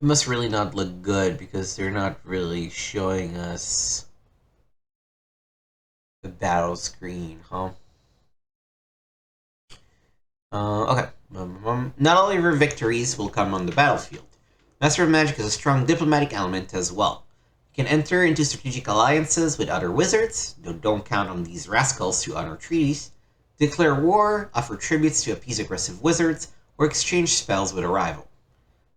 It must really not look good because they're not really showing us the battle screen, huh? Okay. Not all of your victories will come on the battlefield. Master of Magic has a strong diplomatic element as well. You can enter into strategic alliances with other wizards, though don't count on these rascals to honor treaties, declare war, offer tributes to appease aggressive wizards, or exchange spells with a rival.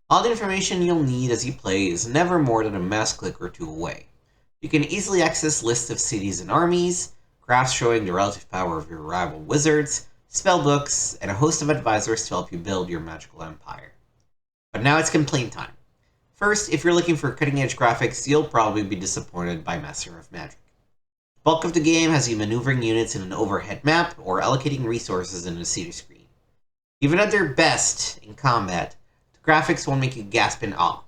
All the information you'll need as you play is never more than a mouse click or two away. You can easily access lists of cities and armies, graphs showing the relative power of your rival wizards, spellbooks, and a host of advisors to help you build your magical empire. But now it's complaint time. First, if you're looking for cutting-edge graphics, you'll probably be disappointed by Master of Magic. The bulk of the game has you maneuvering units in an overhead map or allocating resources in a city screen. Even at their best in combat, graphics won't make you gasp in awe.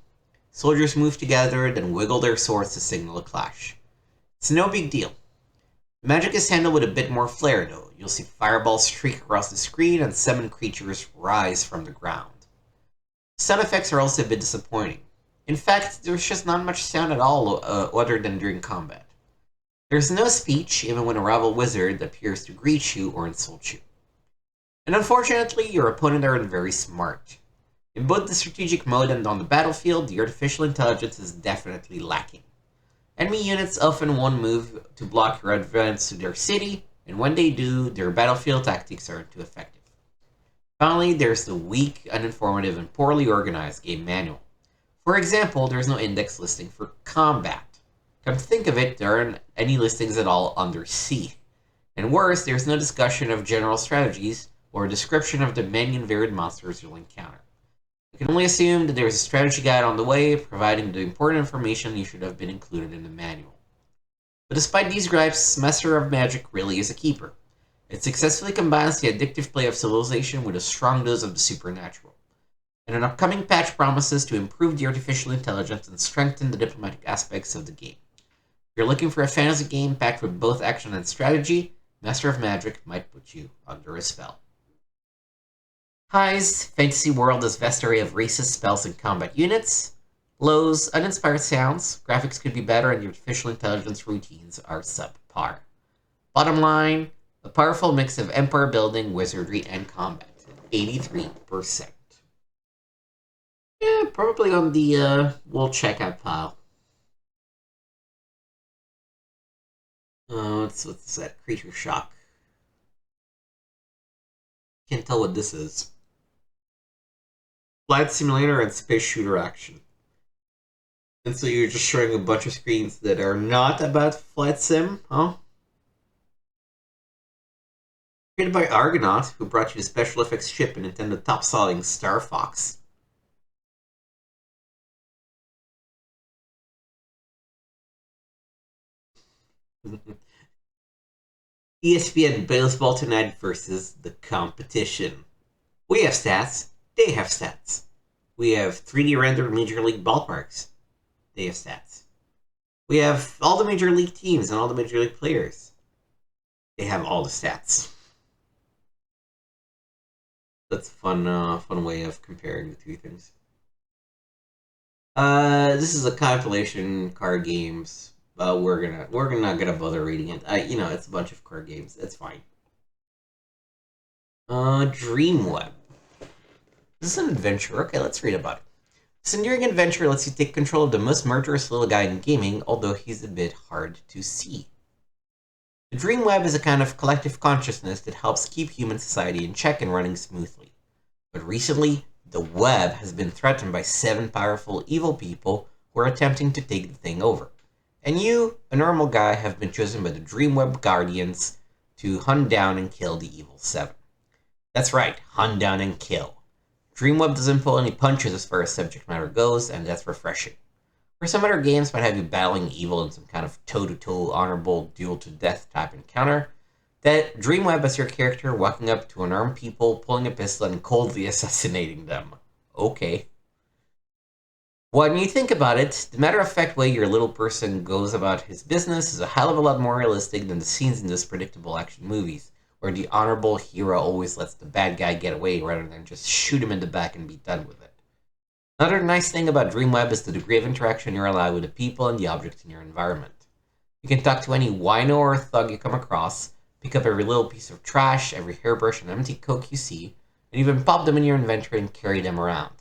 Soldiers move together, then wiggle their swords to signal a clash. It's no big deal. Magic is handled with a bit more flair though. You'll see fireballs streak across the screen and summon creatures rise from the ground. Sound effects are also a bit disappointing. In fact, there's just not much sound at all other than during combat. There's no speech even when a rival wizard appears to greet you or insult you. And unfortunately, your opponent aren't very smart. In both the strategic mode and on the battlefield, the artificial intelligence is definitely lacking. Enemy units often won't move to block your advance to their city, and when they do, their battlefield tactics aren't too effective. Finally, there's the weak, uninformative, and poorly organized game manual. For example, there's no index listing for combat. Come to think of it, there aren't any listings at all under C. And worse, there's no discussion of general strategies or a description of the many and varied monsters you'll encounter. You can only assume that there is a strategy guide on the way, providing the important information you should have been included in the manual. But despite these gripes, Master of Magic really is a keeper. It successfully combines the addictive play of Civilization with a strong dose of the supernatural. And an upcoming patch promises to improve the artificial intelligence and strengthen the diplomatic aspects of the game. If you're looking for a fantasy game packed with both action and strategy, Master of Magic might put you under a spell. Highs, fantasy world is vast array of races, spells, and combat units. Lows, uninspired sounds, graphics could be better, and the artificial intelligence routines are subpar. Bottom line, a powerful mix of empire building, wizardry, and combat. 83%. Yeah, probably on the we'll check out pile. What's that? Creature shock. Can't tell what this is. Flight simulator and space shooter action. And so you're just showing a bunch of screens that are not about flight sim, huh? Created by Argonaut, who brought you the special effects chip and Nintendo top-selling Star Fox. ESPN Baseball Tonight versus the competition. We have stats, they have stats. We have 3D rendered Major League ballparks. They have stats. We have all the Major League teams and all the Major League players. They have all the stats. That's a fun way of comparing the two things. This is a compilation card games. We're not gonna bother reading it. It's a bunch of card games. It's fine. Dreamweb. This is an adventure. Okay, let's read about it. This enduring adventure lets you take control of the most murderous little guy in gaming, although he's a bit hard to see. The Dreamweb is a kind of collective consciousness that helps keep human society in check and running smoothly. But recently, the web has been threatened by 7 powerful evil people who are attempting to take the thing over. And you, a normal guy, have been chosen by the Dreamweb Guardians to hunt down and kill the evil 7. That's right, hunt down and kill. Dreamweb doesn't pull any punches as far as subject matter goes, and that's refreshing. Where some other games might have you battling evil in some kind of toe-to-toe honorable duel-to-death type encounter, that Dreamweb as your character walking up to unarmed people, pulling a pistol, and coldly assassinating them. Okay. When you think about it, the matter-of-fact way your little person goes about his business is a hell of a lot more realistic than the scenes in those predictable action movies, where the honorable hero always lets the bad guy get away rather than just shoot him in the back and be done with it. Another nice thing about Dreamweb is the degree of interaction you're allowed with the people and the objects in your environment. You can talk to any wino or thug you come across, pick up every little piece of trash, every hairbrush and empty coke you see, and even pop them in your inventory and carry them around.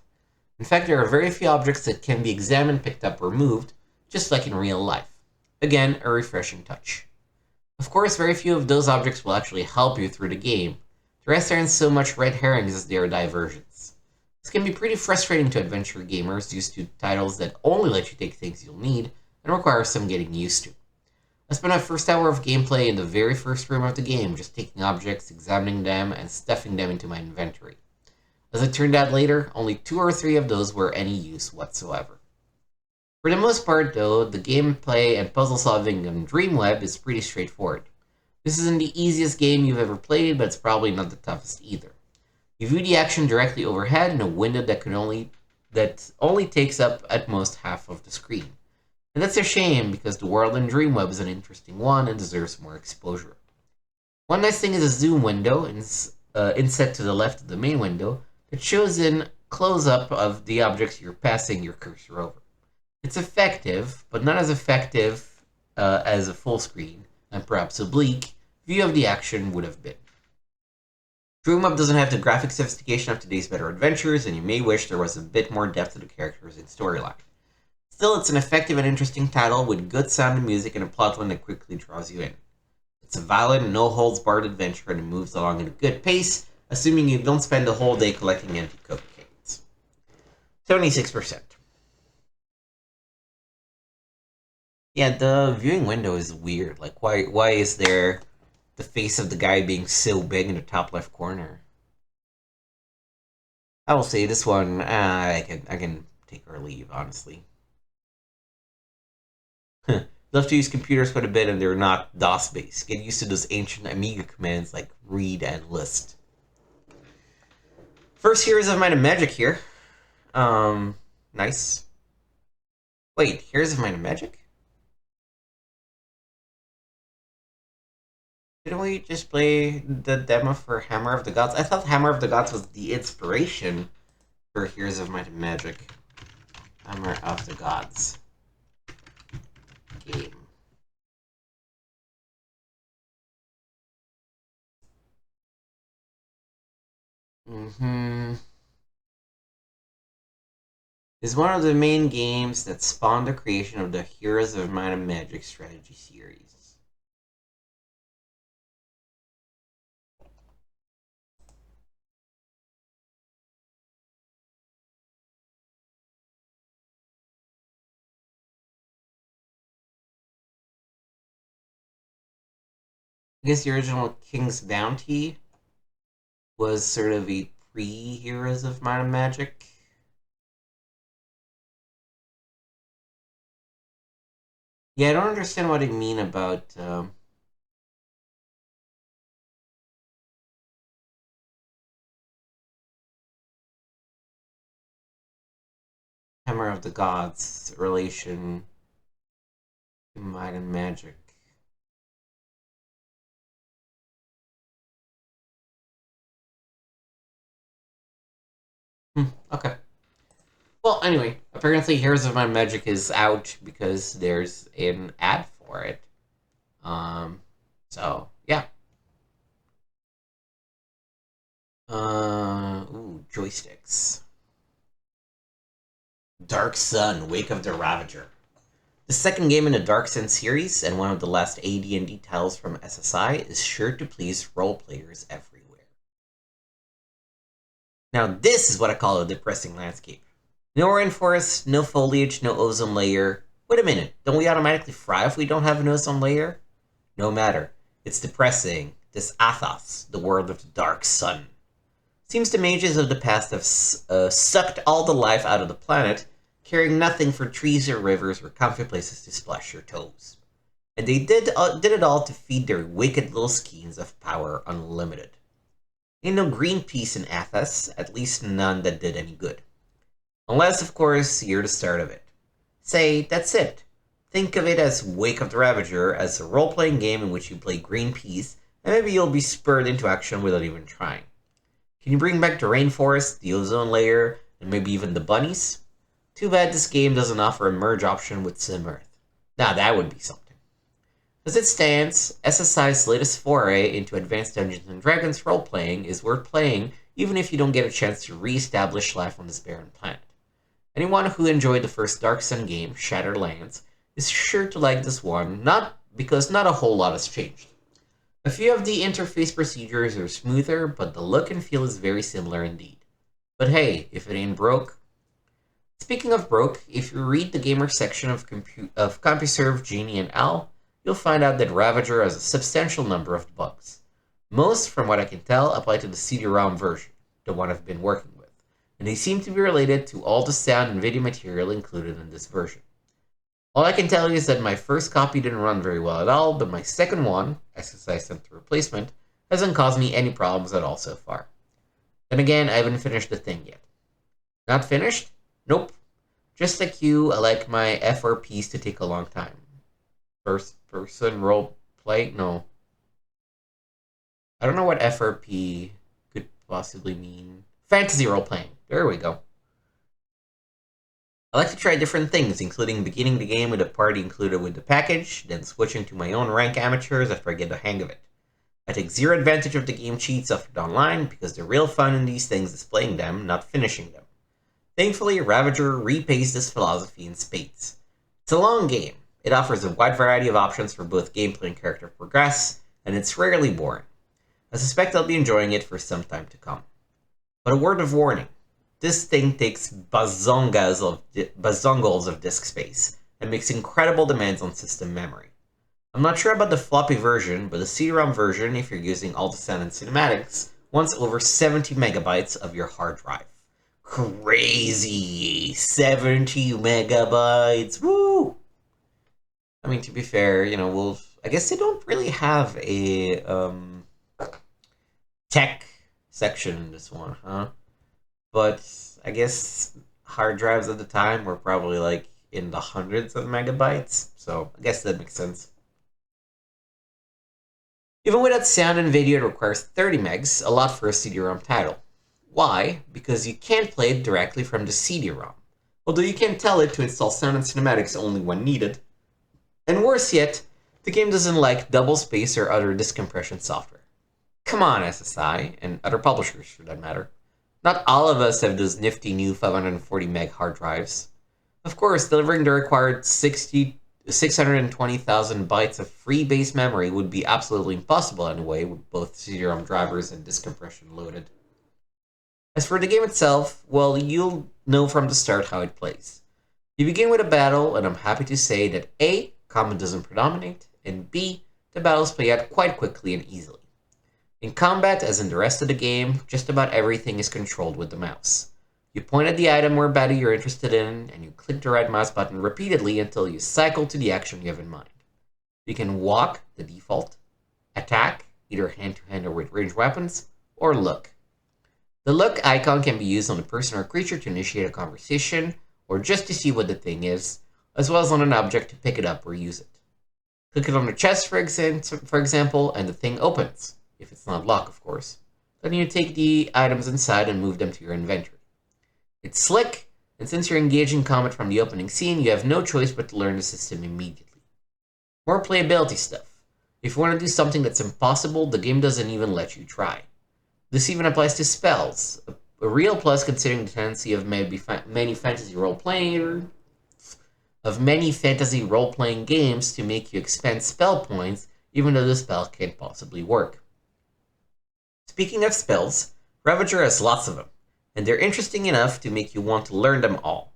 In fact, there are very few objects that can be examined, picked up, or moved, just like in real life. Again, a refreshing touch. Of course, very few of those objects will actually help you through the game. The rest aren't so much red herrings as they are diversions. This can be pretty frustrating to adventure gamers used to titles that only let you take things you'll need and require some getting used to. I spent my first hour of gameplay in the very first room of the game just taking objects, examining them, and stuffing them into my inventory. As it turned out later, only 2 or 3 of those were any use whatsoever. For the most part, though, the gameplay and puzzle solving in Dreamweb is pretty straightforward. This isn't the easiest game you've ever played, but it's probably not the toughest either. You view the action directly overhead in a window that only takes up at most half of the screen. And that's a shame because the world in Dreamweb is an interesting one and deserves more exposure. One nice thing is a zoom window inset to the left of the main window that shows in close-up of the objects you're passing your cursor over. It's effective, but not as effective as a full screen, and perhaps oblique, view of the action would have been. Dreamweb doesn't have the graphic sophistication of today's better adventures, and you may wish there was a bit more depth to the characters and storyline. Still, it's an effective and interesting title with good sound and music and a plotline that quickly draws you in. It's a valid, no-holds-barred adventure and it moves along at a good pace, assuming you don't spend the whole day collecting empty coke cans. 76%. Yeah, the viewing window is weird. Like, why is there the face of the guy being so big in the top left corner? I will say this one, I can take or leave, honestly. Love to use computers quite a bit and they're not DOS-based. Get used to those ancient Amiga commands like read and list. First Heroes of Might and Magic here. Nice. Wait, Heroes of Might and Magic? Didn't we just play the demo for Hammer of the Gods? I thought Hammer of the Gods was the inspiration for Heroes of Might and Magic. Hammer of the Gods. Game. Is one of the main games that spawned the creation of the Heroes of Might and Magic strategy series. I guess the original King's Bounty was sort of a pre-Heroes of Might and Magic. Yeah, I don't understand what they mean about Hammer of the Gods relation to Might and Magic. Okay. Well, anyway, apparently Heroes of Might and Magic is out because there's an ad for it. So, yeah. Joysticks. Dark Sun, Wake of the Ravager. The second game in the Dark Sun series, and one of the last AD&D titles from SSI, is sure to please role players everywhere. Now this is what I call a depressing landscape. No rainforest, no foliage, no ozone layer. Wait a minute, don't we automatically fry if we don't have an ozone layer? No matter. It's depressing. This Athos, the world of the Dark Sun. Seems the mages of the past have sucked all the life out of the planet, caring nothing for trees or rivers or comfy places to splash your toes. And they did it all to feed their wicked little schemes of power unlimited. Ain't no green peace in Athos, at least none that did any good. Unless, of course, you're the start of it. Say, that's it. Think of it as Wake of the Ravager, as a role-playing game in which you play green peas, and maybe you'll be spurred into action without even trying. Can you bring back the rainforest, the ozone layer, and maybe even the bunnies? Too bad this game doesn't offer a merge option with Sim Earth. Now that would be something. As it stands, SSI's latest foray into Advanced Dungeons & Dragons role-playing is worth playing even if you don't get a chance to re-establish life on this barren planet. Anyone who enjoyed the first Dark Sun game, Shattered Lands, is sure to like this one, because not a whole lot has changed. A few of the interface procedures are smoother, but the look and feel is very similar indeed. But hey, if it ain't broke. Speaking of broke, if you read the gamer section of CompuServe, Genie, and Al, you'll find out that Ravager has a substantial number of bugs. Most, from what I can tell, apply to the CD-ROM version, the one I've been working with, and they seem to be related to all the sound and video material included in this version. All I can tell you is that my first copy didn't run very well at all, but my second one, SSI sent the replacement, hasn't caused me any problems at all so far. Then again, I haven't finished the thing yet. Not finished? Nope. Just like you, I like my FRPs to take a long time. First person role play? No. I don't know what FRP could possibly mean. Fantasy role playing. There we go. I like to try different things, including beginning the game with a party included with the package, then switching to my own rank amateurs after I get the hang of it. I take zero advantage of the game cheats offered online because the real fun in these things is playing them, not finishing them. Thankfully, Ravager repays this philosophy in spades. It's a long game. It offers a wide variety of options for both gameplay and character progress, and it's rarely boring. I suspect I'll be enjoying it for some time to come. But a word of warning. This thing takes bazongos of disk space, and makes incredible demands on system memory. I'm not sure about the floppy version, but the CD-ROM version, if you're using all the sound and cinematics, wants over 70 megabytes of your hard drive. Crazy! 70 megabytes! Woo! I mean, to be fair, I guess they don't really have a tech section in this one, huh? But I guess hard drives at the time were probably like in the hundreds of megabytes, so I guess that makes sense. Even without sound and video, it requires 30 megs, a lot for a CD-ROM title. Why? Because you can't play it directly from the CD-ROM, although you can tell it to install sound and cinematics only when needed. And worse yet, the game doesn't like double space or other disk compression software. Come on, SSI, and other publishers for that matter. Not all of us have those nifty new 540 meg hard drives. Of course, delivering the required 620,000 bytes of free base memory would be absolutely impossible anyway, with both CD-ROM drivers and disk compression loaded. As for the game itself, well, you'll know from the start how it plays. You begin with a battle, and I'm happy to say that A, combat doesn't predominate, and B, the battles play out quite quickly and easily. In combat, as in the rest of the game, just about everything is controlled with the mouse. You point at the item or battle you're interested in, and you click the right mouse button repeatedly until you cycle to the action you have in mind. You can walk, the default, attack, either hand-to-hand or with ranged weapons, or look. The look icon can be used on a person or creature to initiate a conversation, or just to see what the thing is, as well as on an object to pick it up or use it. Click it on the chest, for example, and the thing opens. If it's not locked, of course. Then you take the items inside and move them to your inventory. It's slick, and since you're engaging combat from the opening scene, you have no choice but to learn the system immediately. More playability stuff. If you want to do something that's impossible, the game doesn't even let you try. This even applies to spells, a real plus considering the tendency of many fantasy role-playing games to make you expend spell points even though the spell can't possibly work. Speaking of spells, Ravager has lots of them, and they're interesting enough to make you want to learn them all.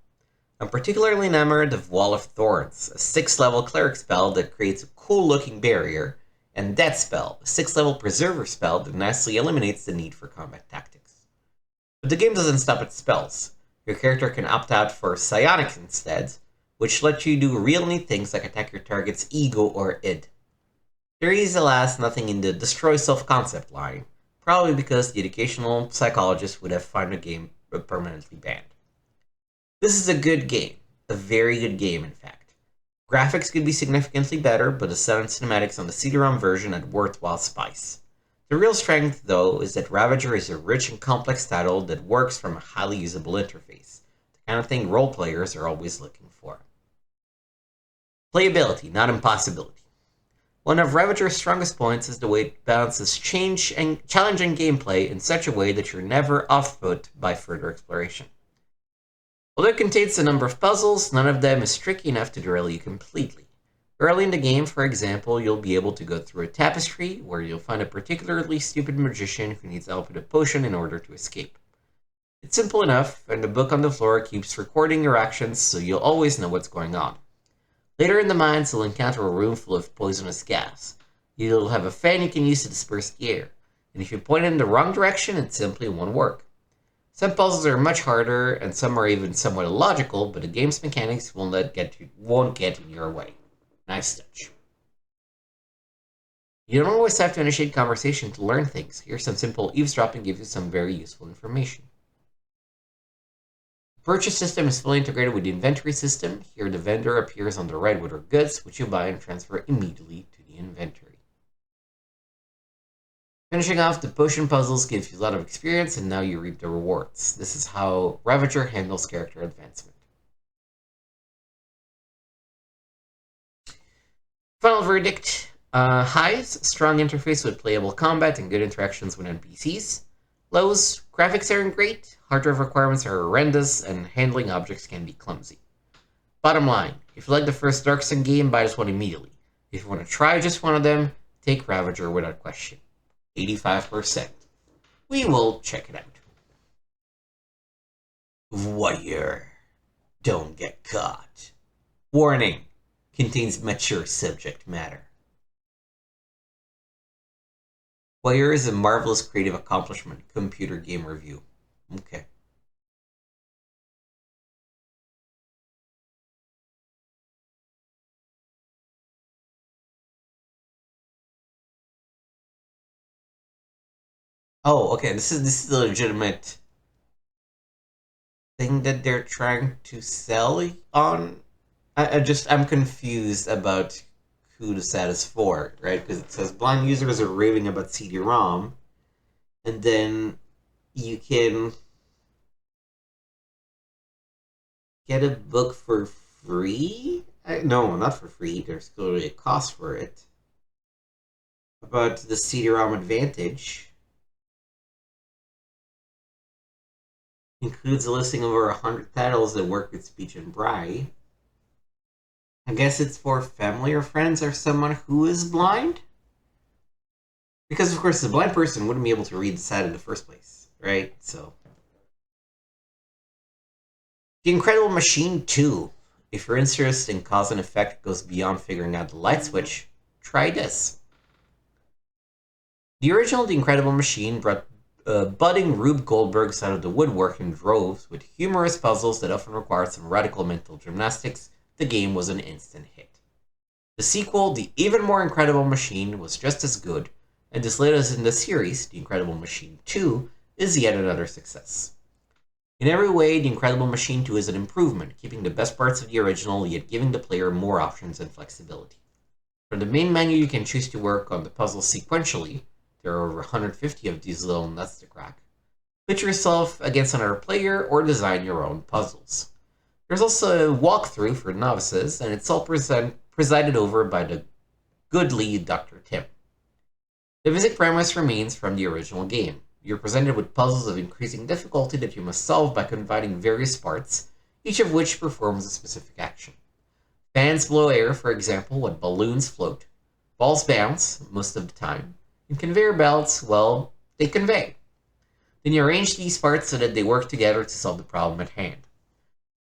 I'm particularly enamored of Wall of Thorns, a 6th-level cleric spell that creates a cool-looking barrier, and Death Spell, a 6th-level preserver spell that nicely eliminates the need for combat tactics. But the game doesn't stop at spells. Your character can opt out for psionics instead, which lets you do real neat things like attack your target's ego or id. There is, alas, nothing in the destroy self-concept line, probably because the educational psychologist would have found the game permanently banned. This is a good game, a very good game in fact. Graphics could be significantly better, but the sound cinematics on the CD-ROM version had worthwhile spice. The real strength, though, is that Ravager is a rich and complex title that works from a highly usable interface, the kind of thing role players are always looking for. Playability, not impossibility. One of Ravager's strongest points is the way it balances challenging gameplay in such a way that you're never off-put by further exploration. Although it contains a number of puzzles, none of them is tricky enough to derail you completely. Early in the game, for example, you'll be able to go through a tapestry where you'll find a particularly stupid magician who needs help with a potion in order to escape. It's simple enough, and the book on the floor keeps recording your actions so you'll always know what's going on. Later in the mines, you'll encounter a room full of poisonous gas. You'll have a fan you can use to disperse the air, and if you point it in the wrong direction, it simply won't work. Some puzzles are much harder, and some are even somewhat illogical, but the game's mechanics won't get in your way. Nice touch. You don't always have to initiate conversation to learn things. Here, some simple eavesdropping gives you some very useful information. The purchase system is fully integrated with the inventory system. Here, the vendor appears on the right with her goods, which you buy and transfer immediately to the inventory. Finishing off the potion puzzles gives you a lot of experience, and now you reap the rewards. This is how Ravager handles character advancement. Final verdict. Highs, strong interface with playable combat and good interactions with NPCs. Lows, graphics aren't great, hardware requirements are horrendous, and handling objects can be clumsy. Bottom line, if you like the first Dark Sun game, buy this one immediately. If you want to try just one of them, take Ravager without question. 85%. We will check it out. Voyeur. Don't get caught. Warning. Contains mature subject matter. Meier is a marvelous creative accomplishment. Computer game review. Okay. Oh, okay. This is a legitimate thing that they're trying to sell on. I'm confused about who the set is for, right? Because it says blind users are raving about CD-ROM, and then you can get a book for free? No, not for free. There's clearly a cost for it. About the CD-ROM advantage. Includes a listing of over 100 titles that work with speech and braille. I guess it's for family or friends or someone who is blind? Because, of course, the blind person wouldn't be able to read the site in the first place, right? So. The Incredible Machine 2. If your interest in cause and effect goes beyond figuring out the light switch, try this. The original The Incredible Machine brought budding Rube Goldbergs out of the woodwork in droves with humorous puzzles that often required some radical mental gymnastics. The game was an instant hit. The sequel, The Even More Incredible Machine, was just as good, and this latest in the series, The Incredible Machine 2, is yet another success. In every way, The Incredible Machine 2 is an improvement, keeping the best parts of the original, yet giving the player more options and flexibility. From the main menu, you can choose to work on the puzzles sequentially. There are over 150 of these little nuts to crack. Put yourself against another player, or design your own puzzles. There's also a walkthrough for novices, and it's all presided over by the goodly Dr. Tim. The basic premise remains from the original game. You're presented with puzzles of increasing difficulty that you must solve by combining various parts, each of which performs a specific action. Fans blow air, for example, when balloons float. Balls bounce, most of the time. And conveyor belts, well, they convey. Then you arrange these parts so that they work together to solve the problem at hand.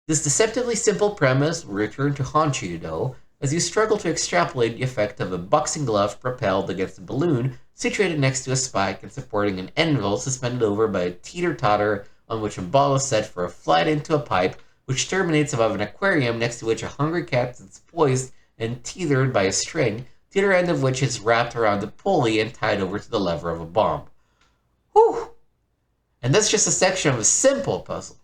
This deceptively simple premise will return to haunt you, though, as you struggle to extrapolate the effect of a boxing glove propelled against a balloon situated next to a spike and supporting an anvil suspended over by a teeter-totter on which a ball is set for a flight into a pipe, which terminates above an aquarium next to which a hungry cat is poised and tethered by a string, the other end of which is wrapped around a pulley and tied over to the lever of a bomb. Whew! And that's just a section of a simple puzzle.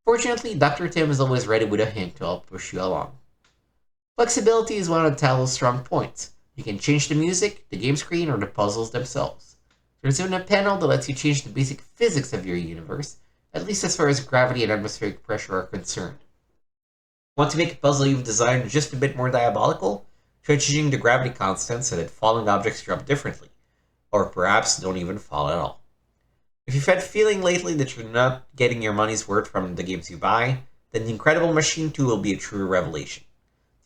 Fortunately, Dr. Tim is always ready with a hint to help push you along. Flexibility is one of the title's strong points. You can change the music, the game screen, or the puzzles themselves. There's even a panel that lets you change the basic physics of your universe, at least as far as gravity and atmospheric pressure are concerned. Want to make a puzzle you've designed just a bit more diabolical? Try changing the gravity constant so that falling objects drop differently, or perhaps don't even fall at all. If you've had feeling lately that you're not getting your money's worth from the games you buy, then the Incredible Machine 2 will be a true revelation.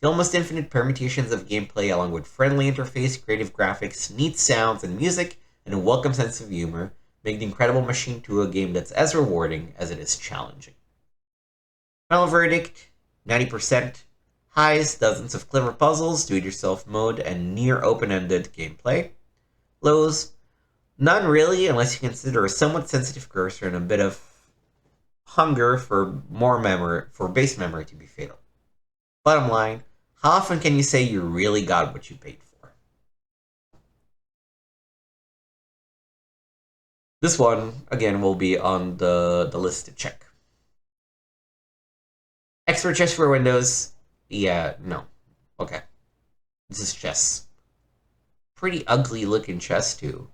The almost infinite permutations of gameplay, along with friendly interface, creative graphics, neat sounds and music, and a welcome sense of humor, make the Incredible Machine 2 a game that's as rewarding as it is challenging. Final verdict, 90%. Highs, dozens of clever puzzles, do-it-yourself mode, and near open-ended gameplay. Lows, none really, unless you consider a somewhat sensitive cursor and a bit of hunger for more memory, for base memory to be fatal. Bottom line, how often can you say you really got what you paid for? This one, again, will be on the list to check. Expert chess for Windows? Yeah, no. Okay. This is chess. Pretty ugly looking chess, too.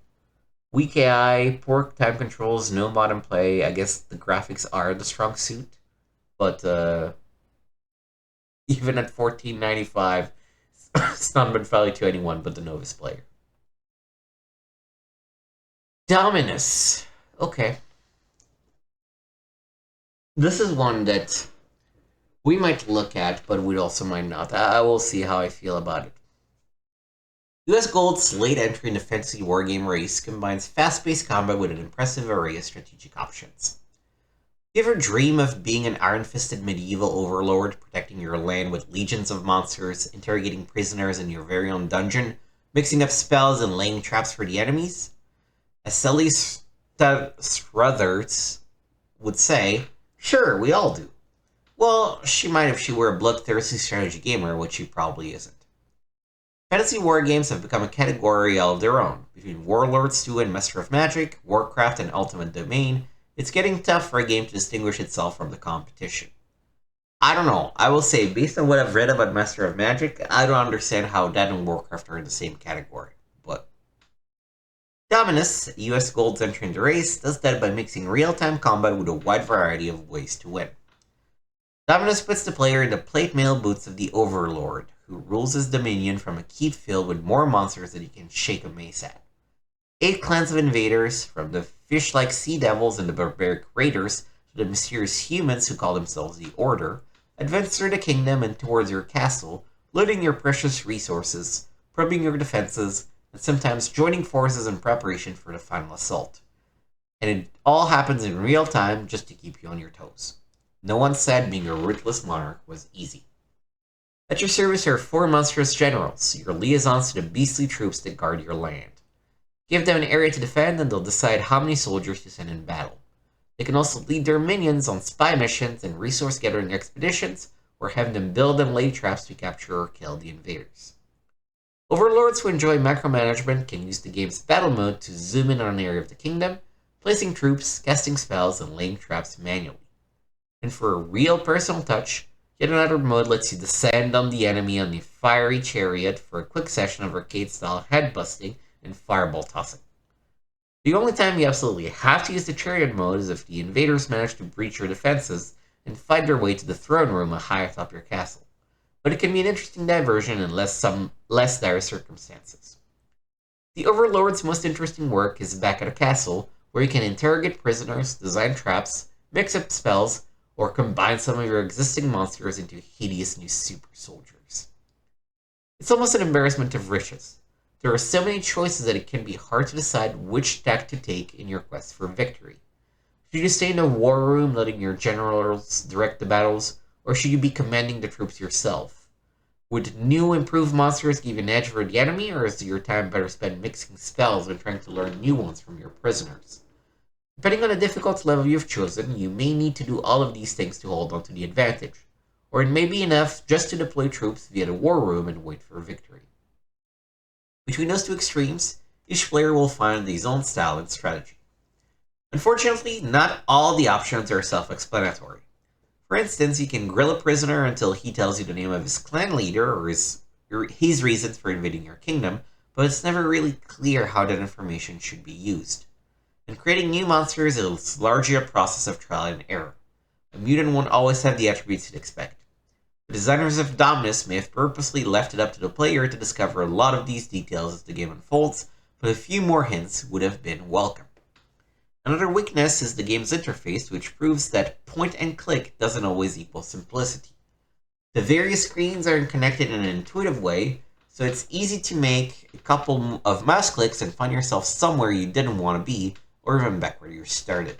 Weak AI, poor time controls, no modern play. I guess the graphics are the strong suit. But, even at $14.95, it's not been value to anyone but the novice player. Dominus. Okay. This is one that we might look at, but we also might not. I will see how I feel about it. US Gold's late entry in the fantasy wargame race combines fast-paced combat with an impressive array of strategic options. You ever dream of being an iron-fisted medieval overlord, protecting your land with legions of monsters, interrogating prisoners in your very own dungeon, mixing up spells and laying traps for the enemies? As Sally Struthers would say, sure, we all do. Well, she might if she were a bloodthirsty strategy gamer, which she probably isn't. Fantasy wargames have become a category all of their own. Between Warlords 2 and Master of Magic, Warcraft and Ultimate Domain, it's getting tough for a game to distinguish itself from the competition. I don't know, I will say, based on what I've read about Master of Magic, I don't understand how that and Warcraft are in the same category, but... Dominus, US Gold's entry in the race, does that by mixing real-time combat with a wide variety of ways to win. Dominus puts the player in the plate mail boots of the Overlord, who rules his dominion from a keep filled with more monsters that he can shake a mace at. 8 clans of invaders, from the fish-like sea devils and the barbaric raiders to the mysterious humans who call themselves the Order, advance through the kingdom and towards your castle, looting your precious resources, probing your defenses, and sometimes joining forces in preparation for the final assault. And it all happens in real time just to keep you on your toes. No one said being a ruthless monarch was easy. At your service are 4 monstrous generals, your liaisons to the beastly troops that guard your land. Give them an area to defend and they'll decide how many soldiers to send in battle. They can also lead their minions on spy missions and resource gathering expeditions, or have them build and lay traps to capture or kill the invaders. Overlords who enjoy micromanagement can use the game's battle mode to zoom in on an area of the kingdom, placing troops, casting spells, and laying traps manually. And for a real personal touch, yet another mode lets you descend on the enemy on a fiery chariot for a quick session of arcade-style head-busting and fireball tossing. The only time you absolutely have to use the chariot mode is if the invaders manage to breach your defenses and fight their way to the throne room high atop your castle. But it can be an interesting diversion in some less dire circumstances. The Overlord's most interesting work is back at a castle, where you can interrogate prisoners, design traps, mix up spells, or combine some of your existing monsters into hideous new super soldiers. It's almost an embarrassment of riches. There are so many choices that it can be hard to decide which tack to take in your quest for victory. Should you stay in a war room letting your generals direct the battles, or should you be commanding the troops yourself? Would new improved monsters give you an edge over the enemy, or is your time better spent mixing spells and trying to learn new ones from your prisoners? Depending on the difficulty level you've chosen, you may need to do all of these things to hold on to the advantage, or it may be enough just to deploy troops via the war room and wait for victory. Between those two extremes, each player will find his own style and strategy. Unfortunately, not all the options are self-explanatory. For instance, you can grill a prisoner until he tells you the name of his clan leader or his reasons for invading your kingdom, but it's never really clear how that information should be used. And creating new monsters is largely a process of trial and error. A mutant won't always have the attributes you'd expect. The designers of Dominus may have purposely left it up to the player to discover a lot of these details as the game unfolds, but a few more hints would have been welcome. Another weakness is the game's interface, which proves that point and click doesn't always equal simplicity. The various screens aren't connected in an intuitive way, so it's easy to make a couple of mouse clicks and find yourself somewhere you didn't want to be, or even back where you started.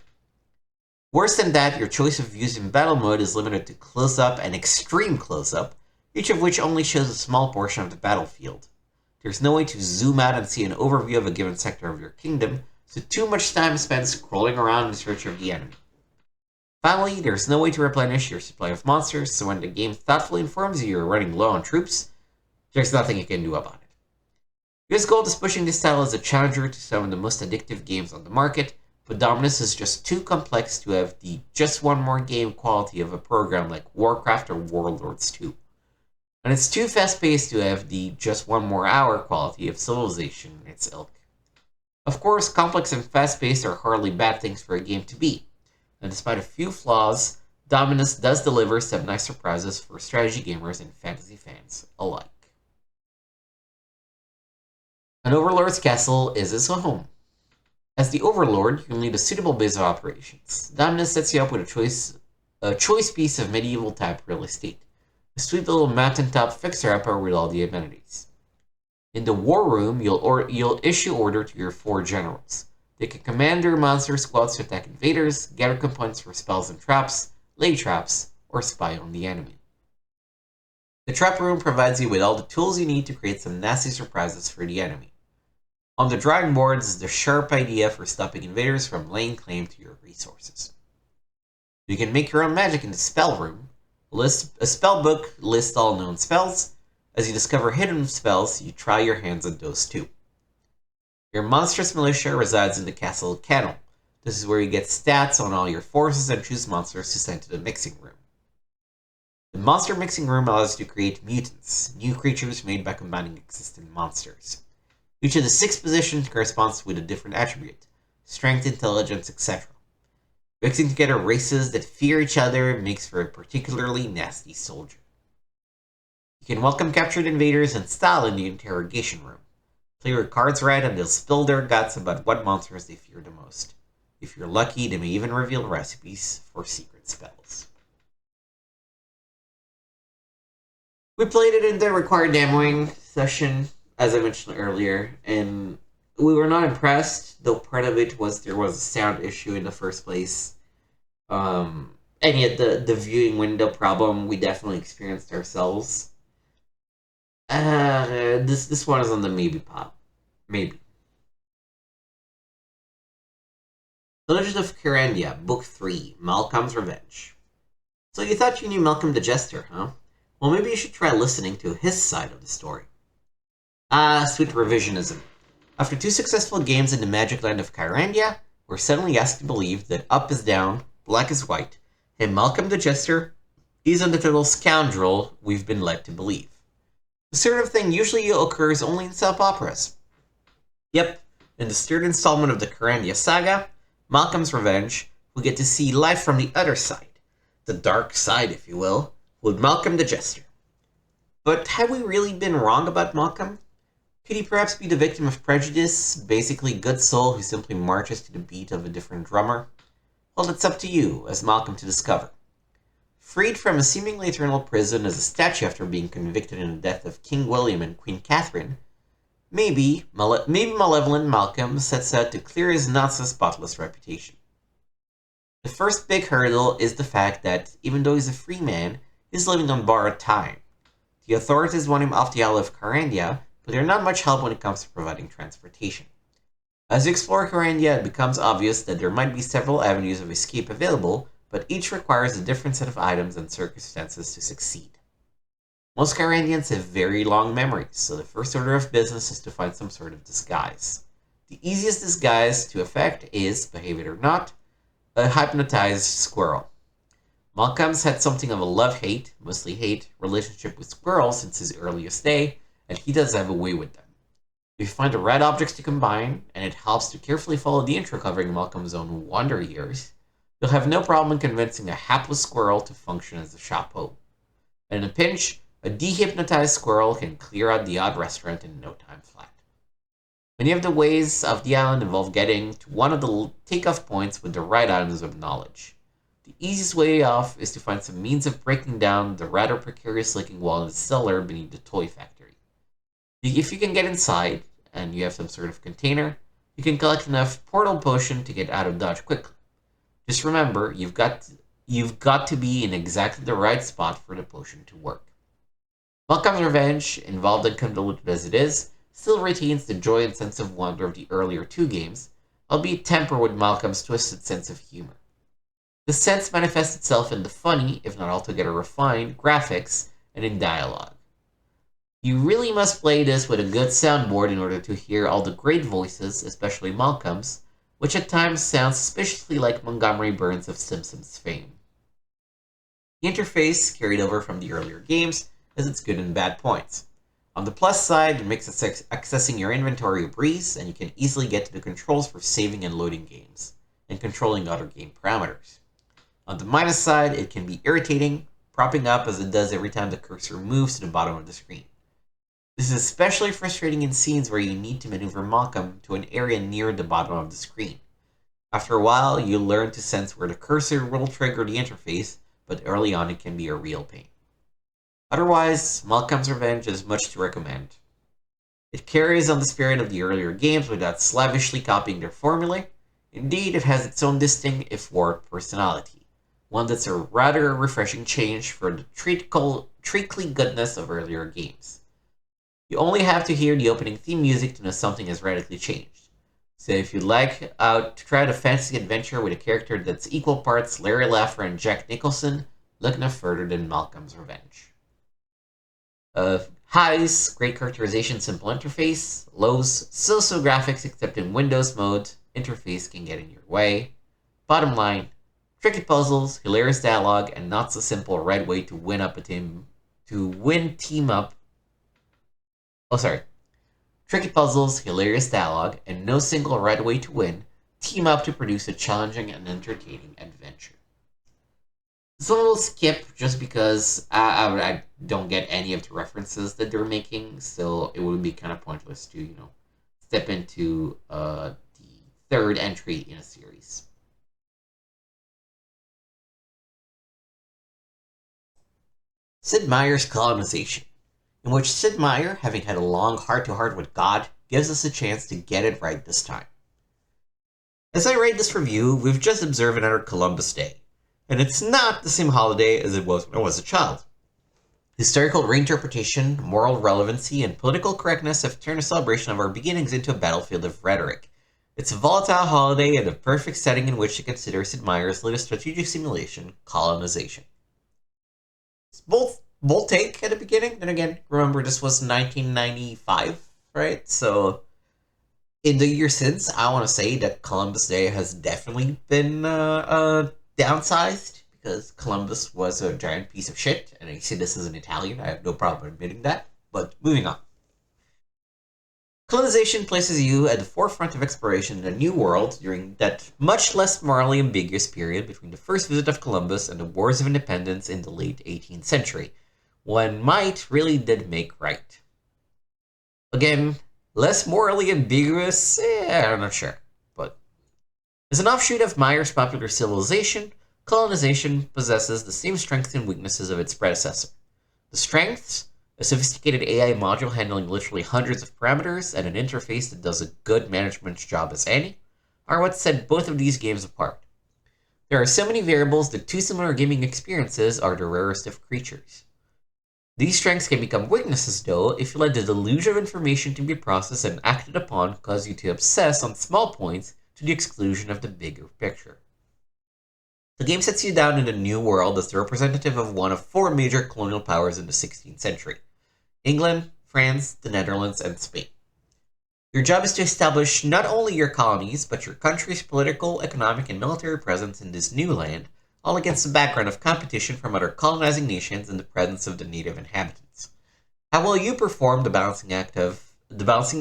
Worse than that, your choice of views in battle mode is limited to close-up and extreme close-up, each of which only shows a small portion of the battlefield. There's no way to zoom out and see an overview of a given sector of your kingdom, so too much time spent scrolling around in search of the enemy. Finally, there's no way to replenish your supply of monsters, so when the game thoughtfully informs you you're running low on troops, there's nothing you can do about it. US Gold is pushing this style as a challenger to some of the most addictive games on the market, but Dominus is just too complex to have the just one more game quality of a program like Warcraft or Warlords 2. And it's too fast-paced to have the just one more hour quality of Civilization and its ilk. Of course, complex and fast-paced are hardly bad things for a game to be, and despite a few flaws, Dominus does deliver some nice surprises for strategy gamers and fantasy fans alike. An Overlord's castle is his home. As the Overlord, you'll need a suitable base of operations. Dominus sets you up with a choice piece of medieval-type real estate, a sweet little mountaintop fixer-upper with all the amenities. In the war room, you'll issue order to your 4 generals. They can command their monster squads to attack invaders, gather components for spells and traps, lay traps, or spy on the enemy. The trap room provides you with all the tools you need to create some nasty surprises for the enemy. On the drawing boards is the sharp idea for stopping invaders from laying claim to your resources. You can make your own magic in the spell room. A spellbook lists all known spells. As you discover hidden spells, you try your hands at those too. Your monstrous militia resides in the castle kennel. This is where you get stats on all your forces and choose monsters to send to the mixing room. The monster mixing room allows you to create mutants, new creatures made by combining existing monsters. Each of the 6 positions corresponds with a different attribute: strength, intelligence, etc. Mixing together races that fear each other makes for a particularly nasty soldier. You can welcome captured invaders in style in the interrogation room. Play your cards right and they'll spill their guts about what monsters they fear the most. If you're lucky, they may even reveal recipes for secret spells. We played it in the required demoing session, as I mentioned earlier, and we were not impressed, though part of it was there was a sound issue in the first place. And yet the viewing window problem we definitely experienced ourselves. This one is on the maybe pop. Maybe. The Legend of Kyrandia, Book 3, Malcom's Revenge. So you thought you knew Malcom the Jester, huh? Well, maybe you should try listening to his side of the story. Sweet revisionism. After 2 successful games in the magic land of Kyrandia, we're suddenly asked to believe that up is down, black is white, and Malcom the Jester isn't the total scoundrel we've been led to believe. The sort of thing usually occurs only in soap operas. Yep, in the 3rd installment of the Kyrandia saga, Malcom's Revenge, we get to see life from the other side, the dark side, if you will, with Malcom the Jester. But have we really been wrong about Malcom? Could he perhaps be the victim of prejudice, basically good soul who simply marches to the beat of a different drummer? Well, it's up to you, as Malcom, to discover. Freed from a seemingly eternal prison as a statue after being convicted in the death of King William and Queen Catherine, maybe malevolent Malcom sets out to clear his not-so-spotless reputation. The first big hurdle is the fact that, even though he's a free man, he's living on borrowed time. The authorities want him off the Isle of Kyrandia, but they're not much help when it comes to providing transportation. As you explore Kyrandia, it becomes obvious that there might be several avenues of escape available, but each requires a different set of items and circumstances to succeed. Most Kyrandians have very long memories, so the first order of business is to find some sort of disguise. The easiest disguise to effect is, behave it or not, a hypnotized squirrel. Malcom's had something of a love-hate, mostly hate, relationship with squirrels since his earliest day, and he does have a way with them. If you find the right objects to combine, and it helps to carefully follow the intro covering Malcolm's own wonder years, you'll have no problem convincing a hapless squirrel to function as a chapeau. And in a pinch, a dehypnotized squirrel can clear out the odd restaurant in no time flat. Many of the ways of the island involve getting to one of the takeoff points with the right items of knowledge. The easiest way off is to find some means of breaking down the rather precarious-looking wall in the cellar beneath the toy factory. If you can get inside, and you have some sort of container, you can collect enough portal potion to get out of dodge quickly. Just remember, you've got to be in exactly the right spot for the potion to work. Malcom's Revenge, involved and convoluted as it is, still retains the joy and sense of wonder of the earlier two games, albeit tempered with Malcom's twisted sense of humor. The sense manifests itself in the funny, if not altogether refined, graphics and in dialogue. You really must play this with a good soundboard in order to hear all the great voices, especially Malcom's, which at times sounds suspiciously like Montgomery Burns of Simpsons fame. The interface, carried over from the earlier games, has its good and bad points. On the plus side, it makes accessing your inventory a breeze, and you can easily get to the controls for saving and loading games, and controlling other game parameters. On the minus side, it can be irritating, propping up as it does every time the cursor moves to the bottom of the screen. This is especially frustrating in scenes where you need to maneuver Malcom to an area near the bottom of the screen. After a while, you learn to sense where the cursor will trigger the interface, but early on it can be a real pain. Otherwise, Malcom's Revenge is much to recommend. It carries on the spirit of the earlier games without slavishly copying their formulae. Indeed, it has its own distinct, if warped, personality, one that's a rather refreshing change for the treacly goodness of earlier games. You only have to hear the opening theme music to know something has radically changed. So if you'd like to try out a fantasy adventure with a character that's equal parts Larry Laffer and Jack Nicholson, look no further than Malcom's Revenge. Highs, great characterization, simple interface. Lows, so-so graphics except in Windows mode, interface can get in your way. Bottom line, tricky puzzles, hilarious dialogue, and not so simple right way to win team up. Tricky puzzles, hilarious dialogue, and no single right way to win team up to produce a challenging and entertaining adventure. This one will skip just because I don't get any of the references that they're making, so it would be kind of pointless to, step into the third entry in a series. Sid Meier's Colonization, in which Sid Meier, having had a long heart-to-heart with God, gives us a chance to get it right this time. As I write this review, we've just observed another Columbus Day, and it's not the same holiday as it was when I was a child. Historical reinterpretation, moral relevancy, and political correctness have turned a celebration of our beginnings into a battlefield of rhetoric. It's a volatile holiday and a perfect setting in which to consider Sid Meier's latest strategic simulation, Colonization. It's bold take at the beginning. Then again, remember this was 1995, right? So in the year since, I want to say that Columbus Day has definitely been downsized because Columbus was a giant piece of shit. And I say this as an Italian. I have no problem admitting that. But moving on. Colonization places you at the forefront of exploration in a new world during that much less morally ambiguous period between the first visit of Columbus and the Wars of Independence in the late 18th century. One might really did make right. Again, less morally ambiguous, I'm not sure. But as an offshoot of Meier's popular Civilization, Colonization possesses the same strengths and weaknesses of its predecessor. The strengths: a sophisticated AI module handling literally hundreds of parameters and an interface that does a good management job as any, are what set both of these games apart. There are so many variables that two similar gaming experiences are the rarest of creatures. These strengths can become weaknesses, though, if you let the deluge of information to be processed and acted upon cause you to obsess on small points to the exclusion of the bigger picture. The game sets you down in the New World as the representative of one of four major colonial powers in the 16th century: England, France, the Netherlands, and Spain. Your job is to establish not only your colonies, but your country's political, economic, and military presence in this new land, all against the background of competition from other colonizing nations and the presence of the native inhabitants. How well you perform the balancing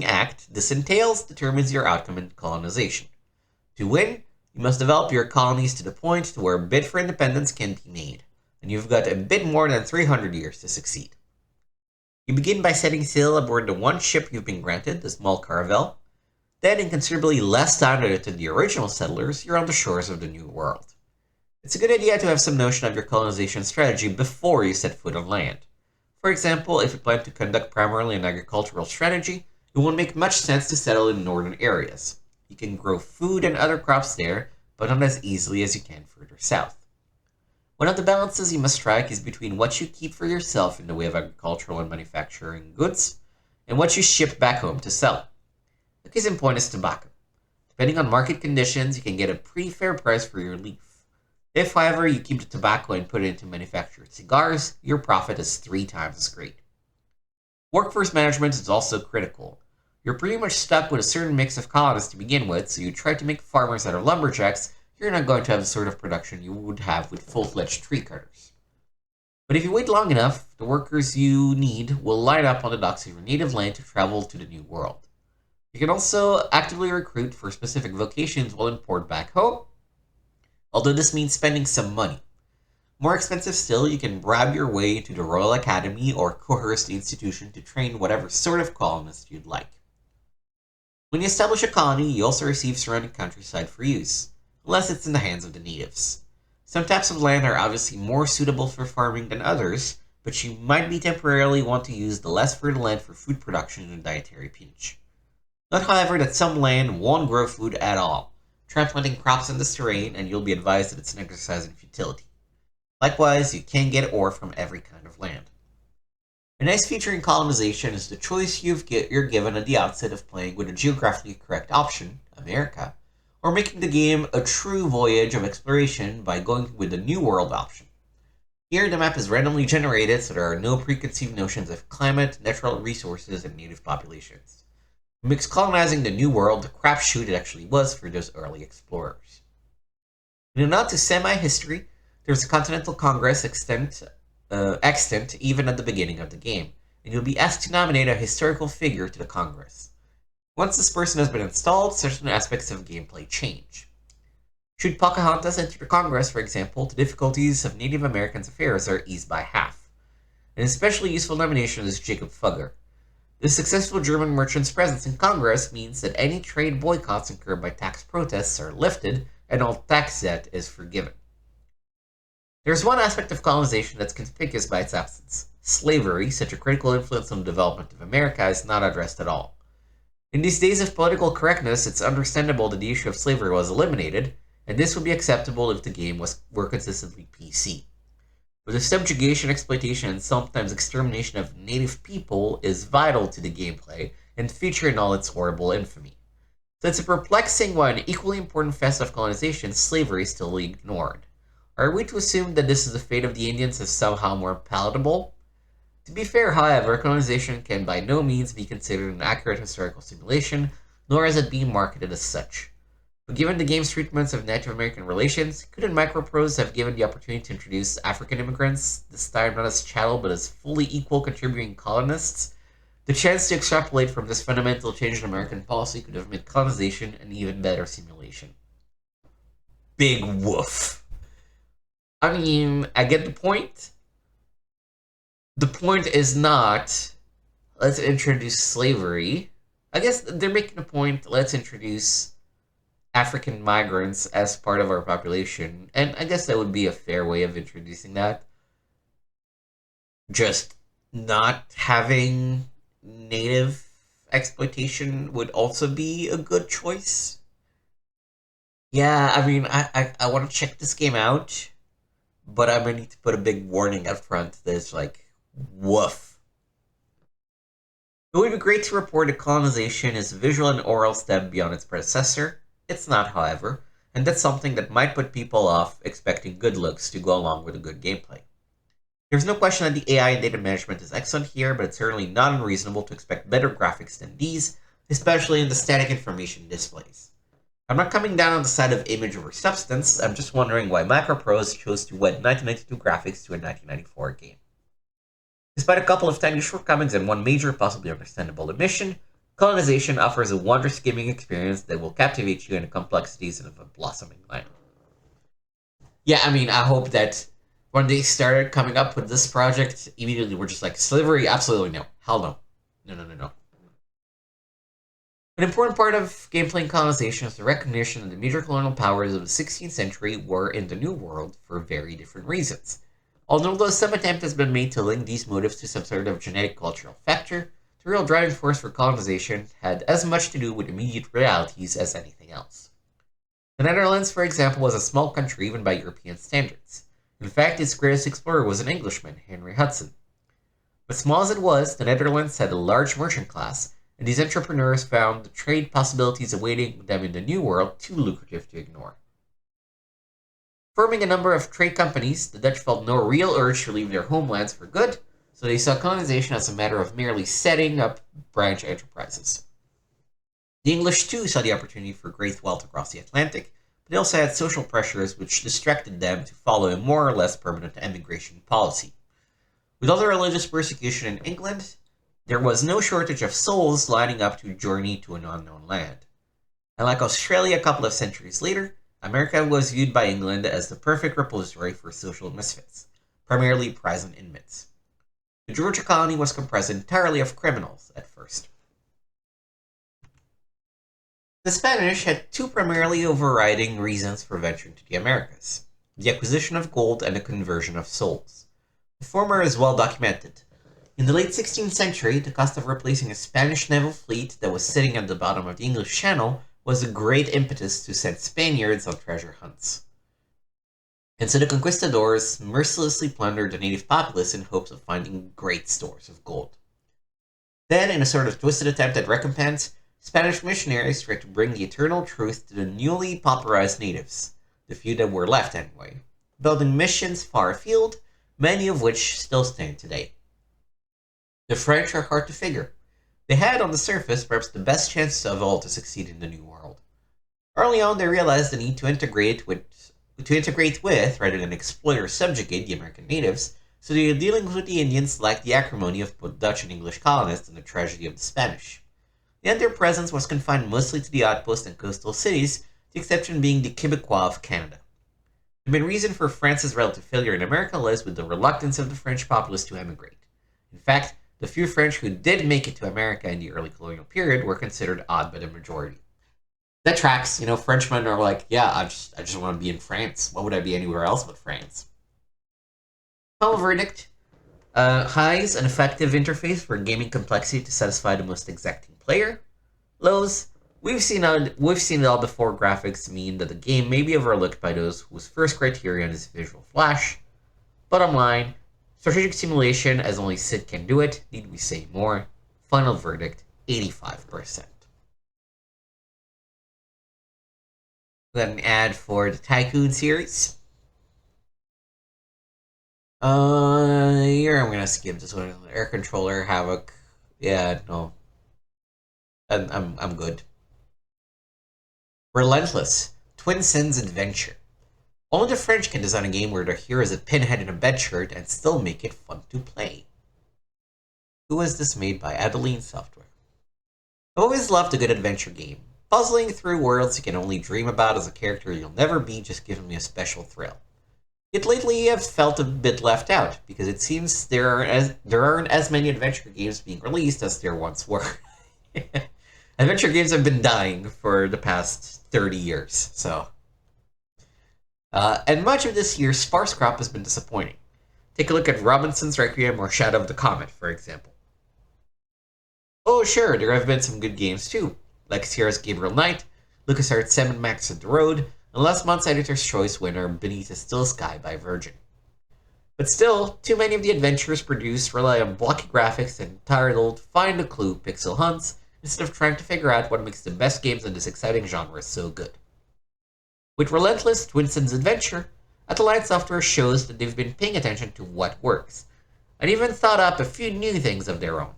act this entails determines your outcome in colonization. To win, you must develop your colonies to the point to where a bid for independence can be made, and you've got a bit more than 300 years to succeed. You begin by setting sail aboard the one ship you've been granted, the small caravel. Then, in considerably less time than the original settlers, you're on the shores of the New World. It's a good idea to have some notion of your colonization strategy before you set foot on land. For example, if you plan to conduct primarily an agricultural strategy, it won't make much sense to settle in northern areas. You can grow food and other crops there, but not as easily as you can further south. One of the balances you must strike is between what you keep for yourself in the way of agricultural and manufacturing goods, and what you ship back home to sell. The case in point is tobacco. Depending on market conditions, you can get a pretty fair price for your leaf. If, however, you keep the tobacco and put it into manufactured cigars, your profit is 3 times as great. Workforce management is also critical. You're pretty much stuck with a certain mix of colonists to begin with, so you try to make farmers that are lumberjacks. You're not going to have the sort of production you would have with full-fledged tree cutters. But if you wait long enough, the workers you need will line up on the docks of your native land to travel to the New World. You can also actively recruit for specific vocations while employed back home, although this means spending some money. More expensive still, you can bribe your way into the Royal Academy or coerce the institution to train whatever sort of colonist you'd like. When you establish a colony, you also receive surrounding countryside for use, unless it's in the hands of the natives. Some types of land are obviously more suitable for farming than others, but you might be temporarily want to use the less fertile land for food production in a dietary pinch. Note, however, that some land won't grow food at all. Try planting crops in this terrain, and you'll be advised that it's an exercise in futility. Likewise, you can get ore from every kind of land. A nice feature in colonization is the choice you're given at the outset of playing with a geographically correct option, America, or making the game a true voyage of exploration by going with the New World option. Here, the map is randomly generated, so there are no preconceived notions of climate, natural resources, and native populations. It makes colonizing the New World the crapshoot it actually was for those early explorers. In a nod to semi-history, there's a Continental Congress extant even at the beginning of the game, and you'll be asked to nominate a historical figure to the Congress. Once this person has been installed, certain aspects of gameplay change. Should Pocahontas enter the Congress, for example, the difficulties of Native Americans' affairs are eased by half. An especially useful nomination is Jacob Fugger. The successful German merchant's presence in Congress means that any trade boycotts incurred by tax protests are lifted, and all tax debt is forgiven. There's one aspect of colonization that's conspicuous by its absence. Slavery, such a critical influence on the development of America, is not addressed at all. In these days of political correctness, it's understandable that the issue of slavery was eliminated, and this would be acceptable if the game were consistently PC. But the subjugation, exploitation, and sometimes extermination of native people is vital to the gameplay and feature in all its horrible infamy. So it's perplexing why an equally important facet of colonization, slavery, is still ignored. Are we to assume that this is the fate of the Indians as somehow more palatable? To be fair, however, colonization can by no means be considered an accurate historical simulation, nor is it being marketed as such. But given the game's treatments of Native American relations, couldn't Microprose have given the opportunity to introduce African immigrants, this time not as chattel but as fully equal contributing colonists? The chance to extrapolate from this fundamental change in American policy could have made colonization an even better simulation. Big woof. I mean, I get the point. The point is not, let's introduce slavery. I guess they're making a point, let's introduce African migrants as part of our population. And I guess that would be a fair way of introducing that. Just not having native exploitation would also be a good choice. Yeah, I mean, I want to check this game out. But I'm going to need to put a big warning up front that it's like, Woof. It would be great to report that Colonization is a visual and oral step beyond its predecessor. It's not, however, and that's something that might put people off expecting good looks to go along with a good gameplay. There's no question that the AI and data management is excellent here, but it's certainly not unreasonable to expect better graphics than these, especially in the static information displays. I'm not coming down on the side of image over substance, I'm just wondering why Macroprose chose to wed 1992 graphics to a 1994 game. Despite a couple of tiny shortcomings and one major, possibly understandable omission, Colonization offers a wondrous gaming experience that will captivate you in the complexities of a blossoming land. Yeah, I mean, I hope that when they started coming up with this project, immediately we're just like, slavery, absolutely no. Hell no. No. An important part of gameplay in Colonization is the recognition that the major colonial powers of the 16th century were in the New World for very different reasons. Although some attempt has been made to link these motives to some sort of genetic cultural factor, the real driving force for colonization had as much to do with immediate realities as anything else. The Netherlands, for example, was a small country even by European standards. In fact, its greatest explorer was an Englishman, Henry Hudson. But small as it was, the Netherlands had a large merchant class, and these entrepreneurs found the trade possibilities awaiting them in the New World too lucrative to ignore. Forming a number of trade companies, the Dutch felt no real urge to leave their homelands for good, so they saw colonization as a matter of merely setting up branch enterprises. The English too saw the opportunity for great wealth across the Atlantic, but they also had social pressures which distracted them to follow a more or less permanent emigration policy. With all the religious persecution in England, there was no shortage of souls lining up to journey to an unknown land. And like Australia a couple of centuries later, America was viewed by England as the perfect repository for social misfits, primarily prison inmates. The Georgia colony was comprised entirely of criminals at first. The Spanish had two primarily overriding reasons for venturing to the Americas: the acquisition of gold and the conversion of souls. The former is well documented. In the late 16th century, the cost of replacing a Spanish naval fleet that was sitting at the bottom of the English Channel was a great impetus to send Spaniards on treasure hunts. And so the conquistadors mercilessly plundered the native populace in hopes of finding great stores of gold. Then, in a sort of twisted attempt at recompense, Spanish missionaries tried to bring the eternal truth to the newly pauperized natives, the few that were left anyway, building missions far afield, many of which still stand today. The French are hard to figure. They had, on the surface, perhaps the best chance of all to succeed in the New World. Early on, they realized the need to integrate with, rather than exploit or subjugate the American natives, so their dealings with the Indians lacked the acrimony of both Dutch and English colonists and the tragedy of the Spanish. Yet their presence was confined mostly to the outposts and coastal cities, the exception being the Quebecois of Canada. The main reason for France's relative failure in America lies with the reluctance of the French populace to emigrate. In fact, the few French who did make it to America in the early colonial period were considered odd by the majority. That tracks, Frenchmen are like, yeah, I just want to be in France. Why would I be anywhere else but France? Final verdict. Highs, an effective interface for gaming complexity to satisfy the most exacting player. Lows, we've seen it all before. Graphics mean that the game may be overlooked by those whose first criterion is visual flash. Bottom line, strategic simulation as only Sid can do it. Need we say more? Final verdict, 85%. Got an ad for the Tycoon series. Here I'm gonna skip this one. Air controller, Havoc. Yeah, no. I'm good. Relentless, Twinsen's adventure. Only the French can design a game where the hero is a pinhead in a bedshirt and still make it fun to play. Who was this made by? Adeline Software. I've always loved a good adventure game. Puzzling through worlds you can only dream about as a character you'll never be just gives me a special thrill. Yet lately I've felt a bit left out, because it seems there aren't as many adventure games being released as there once were. Adventure games have been dying for the past 30 years, so... and much of this year's sparse crop has been disappointing. Take a look at Robinson's Requiem or Shadow of the Comet, for example. Oh sure, there have been some good games too, like Sierra's Gabriel Knight, LucasArts' Sam & Max at the Road, and last month's Editor's Choice winner Beneath a Still Sky by Virgin. But still, too many of the adventures produced rely on blocky graphics and titled Find a Clue pixel hunts instead of trying to figure out what makes the best games in this exciting genre so good. With Relentless, Twinsen's adventure, Atelier Software shows that they've been paying attention to what works, and even thought up a few new things of their own.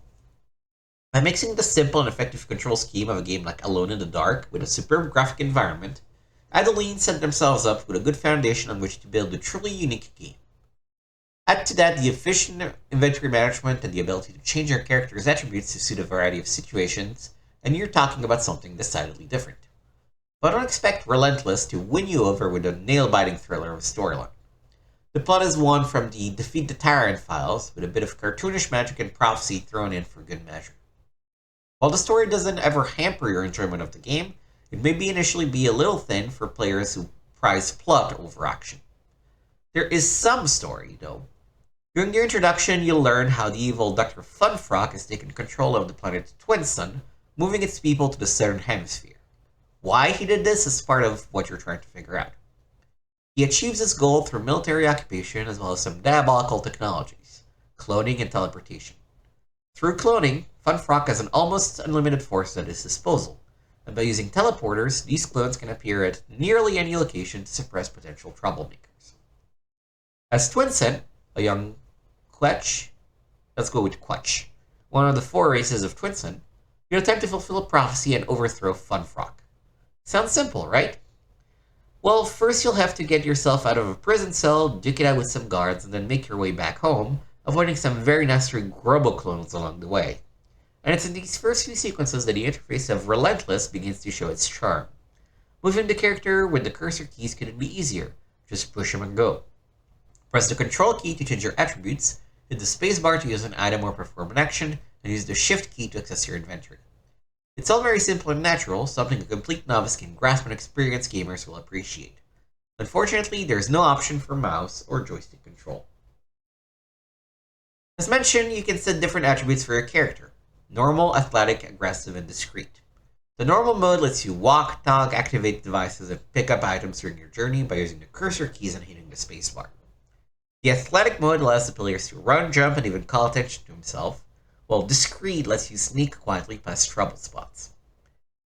By mixing the simple and effective control scheme of a game like Alone in the Dark with a superb graphic environment, Adeline set themselves up with a good foundation on which to build a truly unique game. Add to that the efficient inventory management and the ability to change your character's attributes to suit a variety of situations, and you're talking about something decidedly different. But don't expect Relentless to win you over with a nail-biting thriller of a storyline. The plot is one from the Defeat the Tyrant files, with a bit of cartoonish magic and prophecy thrown in for good measure. While the story doesn't ever hamper your enjoyment of the game, it may initially be a little thin for players who prize plot over action. There is some story, though. During your introduction, you'll learn how the evil Dr. Funfrock has taken control of the planet Twinsen, moving its people to the southern hemisphere. Why he did this is part of what you're trying to figure out. He achieves his goal through military occupation as well as some diabolical technologies, cloning and teleportation. Through cloning, Funfrock has an almost unlimited force at his disposal, and by using teleporters, these clones can appear at nearly any location to suppress potential troublemakers. As Twinsen, a young Quetch, let's go with Quetch, one of the 4 races of Twinsen, you attempt to fulfill a prophecy and overthrow Funfrock. Sounds simple, right? Well, first you'll have to get yourself out of a prison cell, duke it out with some guards, and then make your way back home, avoiding some very nasty Groboclones along the way. And it's in these first few sequences that the interface of Relentless begins to show its charm. Moving the character with the cursor keys couldn't be easier, just push him and go. Press the control key to change your attributes, hit the spacebar to use an item or perform an action, and use the shift key to access your inventory. It's all very simple and natural, something a complete novice can grasp and experienced gamers will appreciate. Unfortunately, there is no option for mouse or joystick control. As mentioned, you can set different attributes for your character: normal, athletic, aggressive, and discreet. The normal mode lets you walk, talk, activate devices, and pick up items during your journey by using the cursor keys and hitting the spacebar. The athletic mode allows the players to run, jump, and even call attention to himself, while discreet lets you sneak quietly past trouble spots.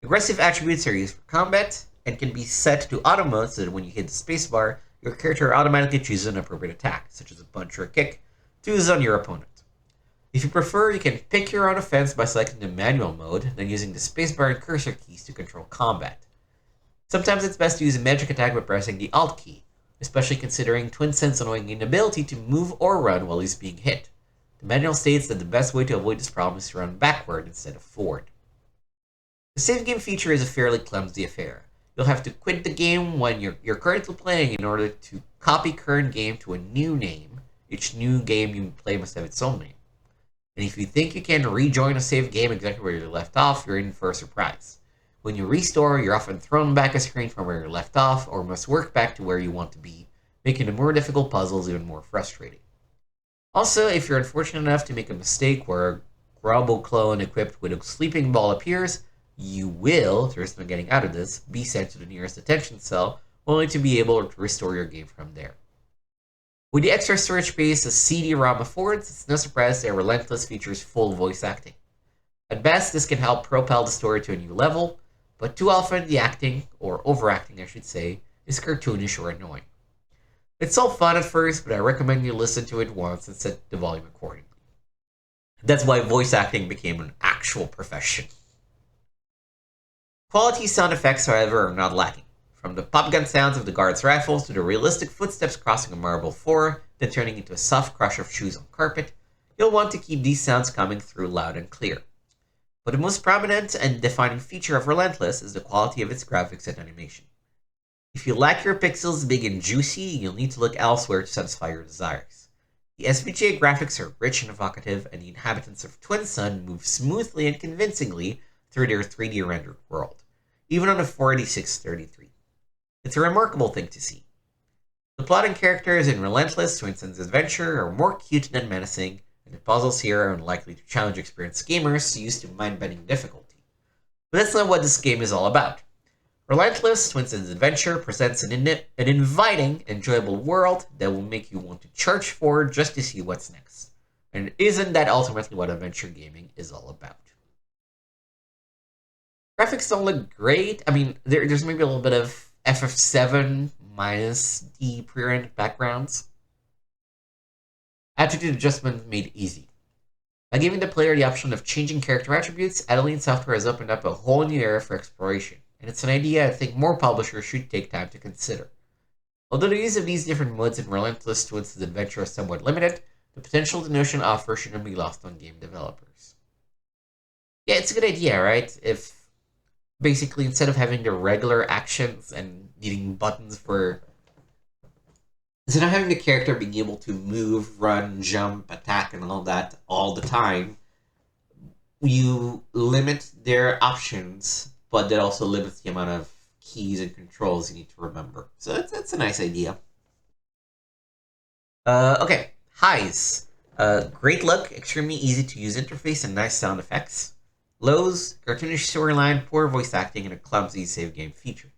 Aggressive attributes are used for combat, and can be set to auto mode so that when you hit the spacebar, your character automatically chooses an appropriate attack, such as a punch or a kick, to use on your opponent. If you prefer, you can pick your own offense by selecting the manual mode, then using the spacebar and cursor keys to control combat. Sometimes it's best to use a magic attack by pressing the Alt key, especially considering Twinsen's annoying inability to move or run while he's being hit. The manual states that the best way to avoid this problem is to run backward instead of forward. The save game feature is a fairly clumsy affair. You'll have to quit the game when you're currently playing in order to copy current game to a new name. Each new game you play must have its own name. And if you think you can rejoin a save game exactly where you left off, you're in for a surprise. When you restore, you're often thrown back a screen from where you left off, or must work back to where you want to be, making the more difficult puzzles even more frustrating. Also, if you're unfortunate enough to make a mistake where a Grobble clone equipped with a sleeping ball appears, you will, there's no getting out of this, be sent to the nearest detention cell, only to be able to restore your game from there. With the extra storage space a CD-ROM affords, it's no surprise that Relentless features full voice acting. At best, this can help propel the story to a new level, but too often the acting, or overacting I should say, is cartoonish or annoying. It's all fun at first, but I recommend you listen to it once and set the volume accordingly. That's why voice acting became an actual profession. Quality sound effects, however, are not lacking. From the popgun sounds of the guards' rifles to the realistic footsteps crossing a marble floor, then turning into a soft crush of shoes on carpet, you'll want to keep these sounds coming through loud and clear. But the most prominent and defining feature of Relentless is the quality of its graphics and animation. If you like your pixels big and juicy, you'll need to look elsewhere to satisfy your desires. The SVGA graphics are rich and evocative, and the inhabitants of Twinsen move smoothly and convincingly through their 3D rendered world, even on a 486-33. It's a remarkable thing to see. The plot and characters in Relentless, Twinsen's adventure, are more cute than menacing, and the puzzles here are unlikely to challenge experienced gamers used to mind-bending difficulty. But that's not what this game is all about. Relentless, Twinsen's adventure presents an inviting, enjoyable world that will make you want to charge forward just to see what's next. And isn't that ultimately what adventure gaming is all about? Graphics don't look great. I mean, there's maybe a little bit of FF7 minus the pre-rendered backgrounds. Attitude adjustment made easy. By giving the player the option of changing character attributes, Adeline Software has opened up a whole new era for exploration, and it's an idea I think more publishers should take time to consider. Although the use of these different modes in Relentless Twinsen's adventure is somewhat limited, the potential the Notion offers shouldn't be lost on game developers. Yeah, it's a good idea, right? If basically instead of having the regular actions and needing buttons for... Instead of having the character being able to move, run, jump, attack, and all that all the time, you limit their options, but that also limits the amount of keys and controls you need to remember. So that's a nice idea. Okay, highs. Great look, extremely easy to use interface, and nice sound effects. Lows, cartoonish storyline, poor voice acting, and a clumsy save game feature.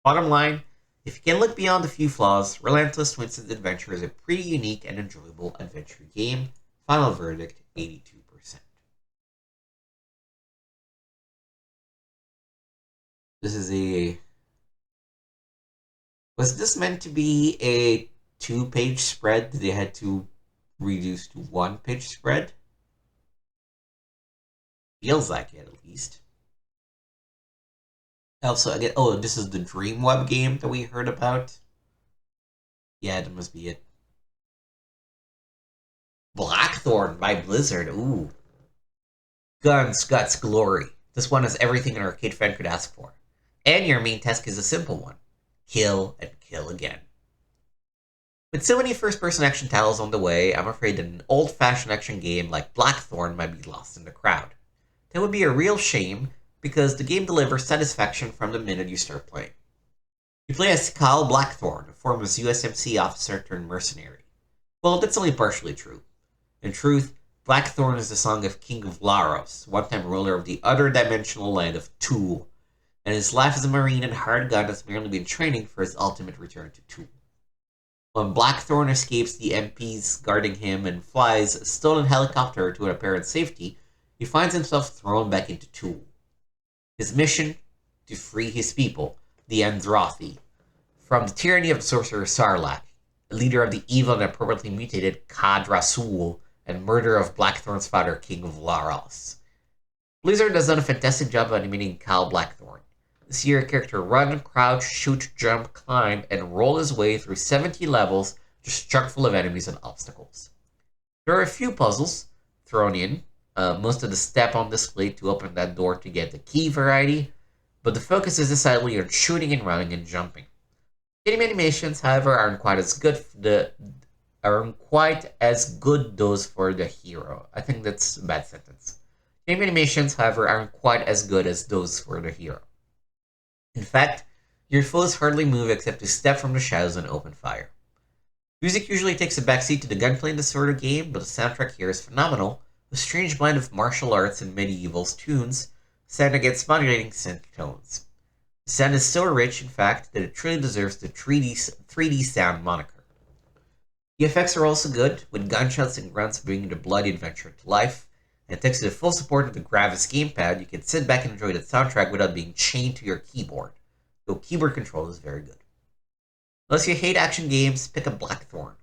Bottom line, if you can look beyond a few flaws, Relentless Twinsen's Adventure is a pretty unique and enjoyable adventure game. Final verdict, 82%. This is a... Was this meant to be a 2-page spread that they had to reduce to 1-page spread? Feels like it, at least. Also, again, oh, this is the Dreamweb game that we heard about. Yeah, that must be it. Blackthorne by Blizzard. Ooh. Guns, guts, glory. This one has everything an arcade fan could ask for. And your main task is a simple one. Kill and kill again. With so many first-person action titles on the way, I'm afraid that an old-fashioned action game like Blackthorne might be lost in the crowd. That would be a real shame, because the game delivers satisfaction from the minute you start playing. You play as Kyle Blackthorne, a former USMC officer turned mercenary. Well, that's only partially true. In truth, Blackthorne is the song of King of Laros, one-time ruler of the other dimensional land of Tool, and his life as a marine and hired gun has merely been training for his ultimate return to Tool. When Blackthorne escapes the MPs guarding him and flies a stolen helicopter to an apparent safety, he finds himself thrown back into Tool. His mission? To free his people, the Andrathi, from the tyranny of the sorcerer Sarlacc, a leader of the evil and appropriately mutated Kad Rasul, and murderer of Blackthorne's father, King of Laros. Blizzard has done a fantastic job of animating Kyle Blackthorne. This year, a character run, crouch, shoot, jump, climb, and roll his way through 70 levels, just chock full of enemies and obstacles. There are a few puzzles thrown in, most of the step on display to open that door to get the key variety, but the focus is decidedly on shooting and running and jumping. Game animations, however, aren't quite as good those for the hero. I think that's a bad sentence. Game animations, however, aren't quite as good as those for the hero. In fact, your foes hardly move except to step from the shadows and open fire. Music usually takes a backseat to the gunplay in this sort of game, but the soundtrack here is phenomenal, a strange blend of martial arts and medieval's tunes, set against modulating synth tones. The sound is so rich, in fact, that it truly deserves the 3D sound moniker. The effects are also good, with gunshots and grunts bringing the bloody adventure to life, and thanks to the full support of the Gravis gamepad, you can sit back and enjoy the soundtrack without being chained to your keyboard, though keyboard control is very good. Unless you hate action games, pick up Blackthorne.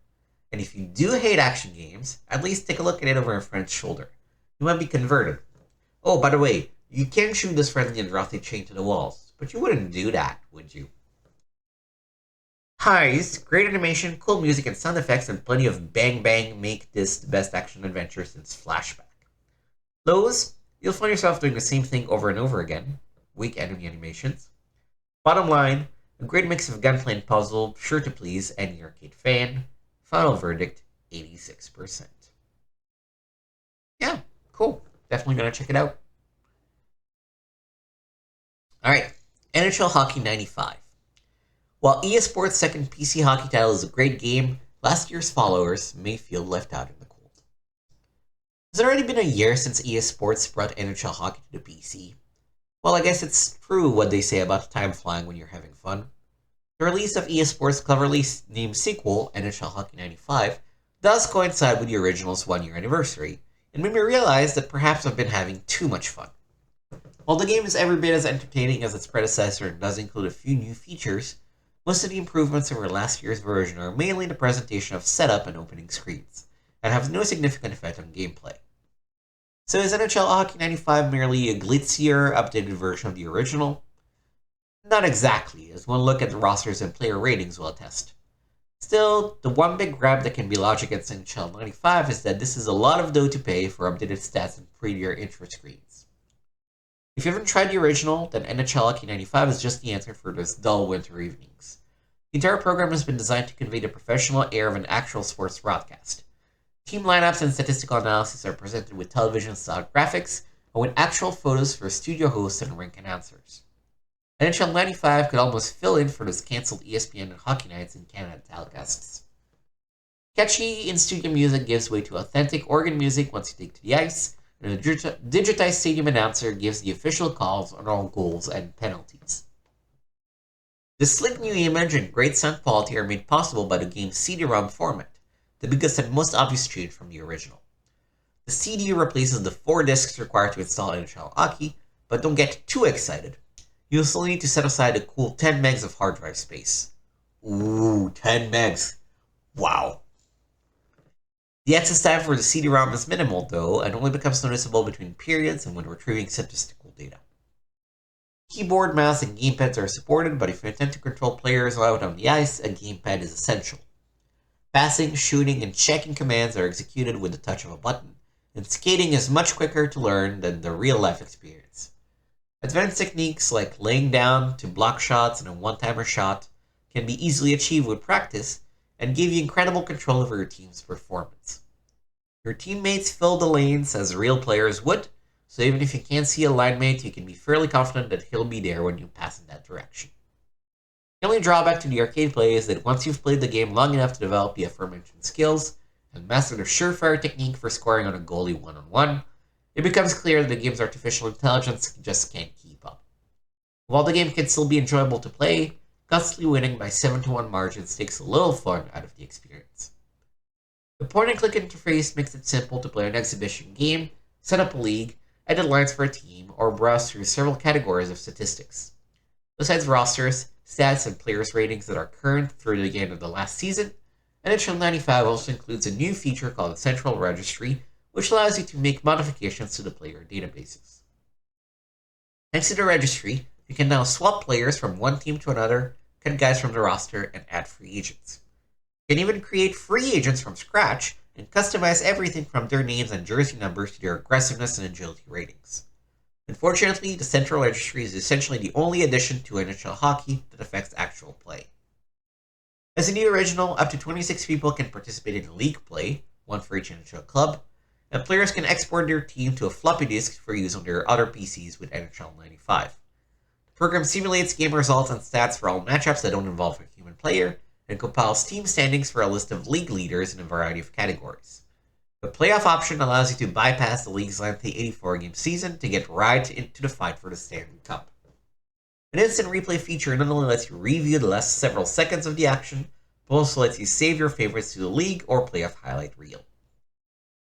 And if you do hate action games, at least take a look at it over a friend's shoulder. You might be converted. Oh, by the way, you can shoot this friendly Andrathi chained to the walls, but you wouldn't do that, would you? Highs, great animation, cool music and sound effects, and plenty of bang bang make this the best action adventure since Flashback. Lows, you'll find yourself doing the same thing over and over again. Weak enemy animations. Bottom line, a great mix of gunplay and puzzle, sure to please any arcade fan. Final verdict, 86%. Yeah, cool. Definitely gonna check it out. Alright, NHL Hockey 95. While EA Sports' second PC hockey title is a great game, last year's followers may feel left out in the cold. It's already been a year since EA Sports brought NHL Hockey to the PC. Well, I guess it's true what they say about time flying when you're having fun. The release of EA Sports' cleverly named sequel, NHL Hockey 95, does coincide with the original's 1-year anniversary, and made me realize that perhaps I've been having too much fun. While the game is every bit as entertaining as its predecessor and does include a few new features, most of the improvements over last year's version are mainly the presentation of setup and opening screens, and have no significant effect on gameplay. So is NHL Hockey 95 merely a glitzier, updated version of the original? Not exactly, as one look at the rosters and player ratings will attest. Still, the one big grab that can be lodged against NHL 95 is that this is a lot of dough to pay for updated stats and prettier intro screens. If you haven't tried the original, then NHL Hockey 95 is just the answer for those dull winter evenings. The entire program has been designed to convey the professional air of an actual sports broadcast. Team lineups and statistical analysis are presented with television-style graphics and with actual photos for studio hosts and rink announcers. NHL 95 could almost fill in for those cancelled ESPN and Hockey Nights in Canada telecasts. Catchy in-studio music gives way to authentic organ music once you take to the ice, and a digitized stadium announcer gives the official calls on all goals and penalties. The slick new image and great sound quality are made possible by the game's CD-ROM format, the biggest and most obvious change from the original. The CD replaces the 4 discs required to install NHL Hockey, but don't get too excited. You'll still need to set aside a cool 10 megs of hard drive space. Ooh, 10 megs. Wow. The access time for the CD-ROM is minimal, though, and only becomes noticeable between periods and when retrieving statistical data. Keyboard, mouse, and gamepads are supported, but if you intend to control players out on the ice, a gamepad is essential. Passing, shooting, and checking commands are executed with the touch of a button, and skating is much quicker to learn than the real-life experience. Advanced techniques like laying down to block shots and a one-timer shot can be easily achieved with practice and give you incredible control over your team's performance. Your teammates fill the lanes as real players would, so even if you can't see a line mate, you can be fairly confident that he'll be there when you pass in that direction. The only drawback to the arcade play is that once you've played the game long enough to develop the aforementioned skills and master the surefire technique for scoring on a goalie one-on-one, it becomes clear that the game's artificial intelligence just can't keep up. While the game can still be enjoyable to play, constantly winning by 7-1 margins takes a little fun out of the experience. The point-and-click interface makes it simple to play an exhibition game, set up a league, edit lines for a team, or browse through several categories of statistics. Besides rosters, stats, and players' ratings that are current through the end of the last season, NHL 95 also includes a new feature called the Central Registry, which allows you to make modifications to the player databases. Thanks to the registry, you can now swap players from one team to another, cut guys from the roster, and add free agents. You can even create free agents from scratch and customize everything from their names and jersey numbers to their aggressiveness and agility ratings. Unfortunately, the Central Registry is essentially the only addition to NHL Hockey that affects actual play. As in the original, up to 26 people can participate in league play, one for each NHL club, and players can export their team to a floppy disk for use on their other PCs with NHL 95. The program simulates game results and stats for all matchups that don't involve a human player, and compiles team standings for a list of league leaders in a variety of categories. The playoff option allows you to bypass the league's lengthy 84-game season to get right into the fight for the Stanley Cup. An instant replay feature not only lets you review the last several seconds of the action, but also lets you save your favorites to the league or playoff highlight reel.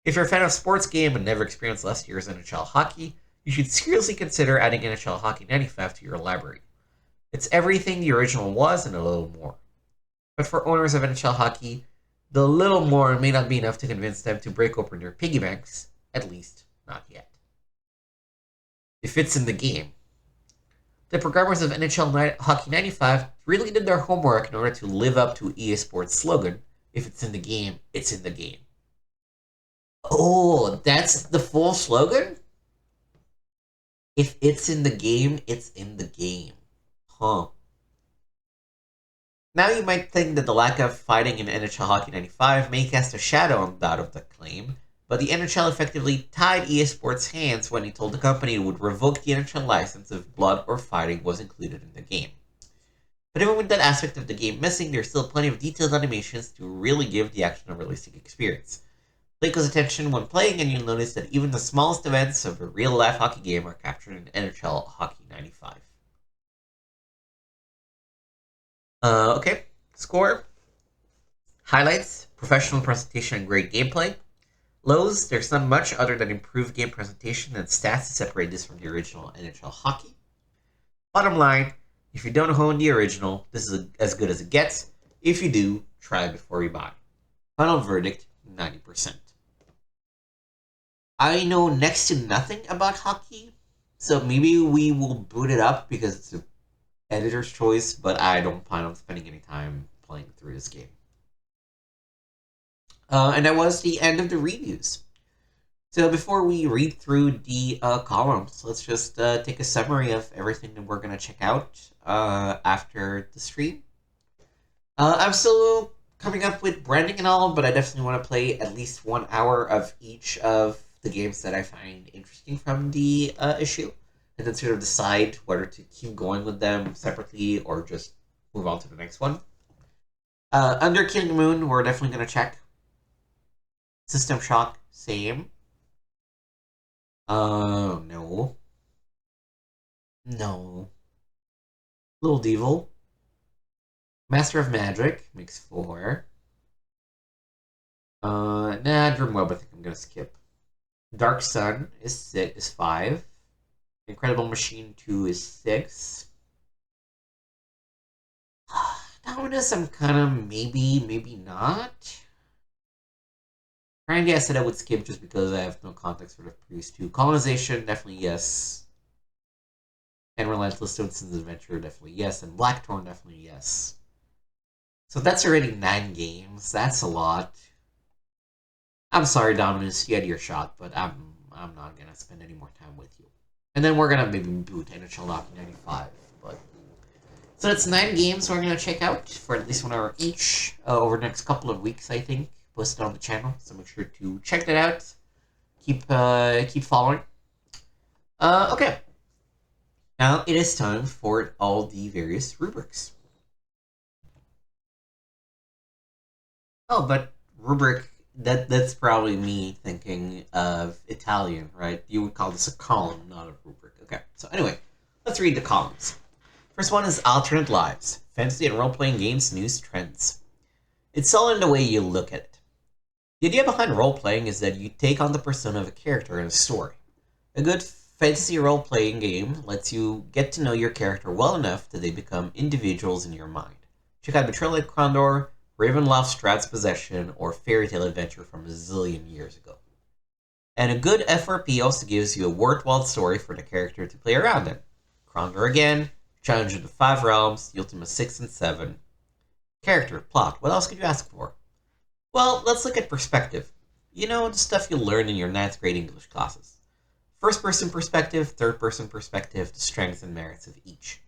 If you're a fan of sports game and never experienced last year's NHL Hockey, you should seriously consider adding NHL Hockey 95 to your library. It's everything the original was and a little more. But for owners of NHL Hockey, the little more may not be enough to convince them to break open their piggy banks, at least not yet. It fits in the game. The programmers of NHL Hockey 95 really did their homework in order to live up to EA Sports' slogan, if it's in the game, it's in the game. Oh, that's the full slogan? If it's in the game, it's in the game. Huh. Now you might think that the lack of fighting in NHL Hockey 95 may cast a shadow on that of the claim, but the NHL effectively tied EA Sports' hands when it told the company it would revoke the NHL license if blood or fighting was included in the game. But even with that aspect of the game missing, there's still plenty of detailed animations to really give the action a realistic experience. Play close attention when playing and you'll notice that even the smallest events of a real-life hockey game are captured in NHL Hockey 95. Okay, score. Highlights, professional presentation and great gameplay. Lows, there's not much other than improved game presentation and stats to separate this from the original NHL hockey. Bottom line, if you don't own the original, this is as good as it gets. If you do, try before you buy. Final verdict, 90%. I know next to nothing about hockey, so maybe we will boot it up because it's an editor's choice, but I don't plan on spending any time playing through this game. And that was the end of the reviews. So before we read through the columns, let's just take a summary of everything that we're going to check out after the stream. I'm still coming up with branding and all, but I definitely want to play at least 1 hour of each of the games that I find interesting from the issue, and then sort of decide whether to keep going with them separately or just move on to the next one. Under Killing the Moon, we're definitely going to check. System Shock, same. No. No. Little Divil. Master of Magic, makes 4. Dreamweb, I think I'm gonna skip. Dark Sun is 5. Incredible Machine 2 is 6. Dominus, I'm kind of maybe not. Kyrandia, I said I would skip just because I have no context for the previous 2. Colonization, definitely yes. And Relentless, Twinsen's Adventure, definitely yes. And Blackthorne, definitely yes. So that's already 9 games. That's a lot. I'm sorry, Dominus, you had your shot, but I'm not gonna spend any more time with you. And then we're gonna maybe boot NHL Hockey 95. But so that's 9 games we're gonna check out for at least 1 hour each over the next couple of weeks, I think. Posted on the channel, so make sure to check that out. Keep following. Okay. Now it is time for all the various rubrics. Oh, but rubric, that's probably me thinking of Italian, right? You would call this a column, not a rubric. Okay, so anyway, let's read the columns. First one is Alternate Lives, Fantasy and Role-Playing Games News Trends. It's all in the way you look at it. The idea behind role-playing is that you take on the persona of a character in a story. A good fantasy role-playing game lets you get to know your character well enough that they become individuals in your mind. Check out Betrayal at Condor, Ravenloft Strat's Possession, or Fairy Tale Adventure from a zillion years ago. And a good FRP also gives you a worthwhile story for the character to play around in. Condor again, Challenge of the 5 Realms, the Ultima 6 and 7. Character, plot, what else could you ask for? Well, let's look at perspective. You know, the stuff you learn in your 9th grade English classes. First-person perspective, third-person perspective, the strengths and merits of each.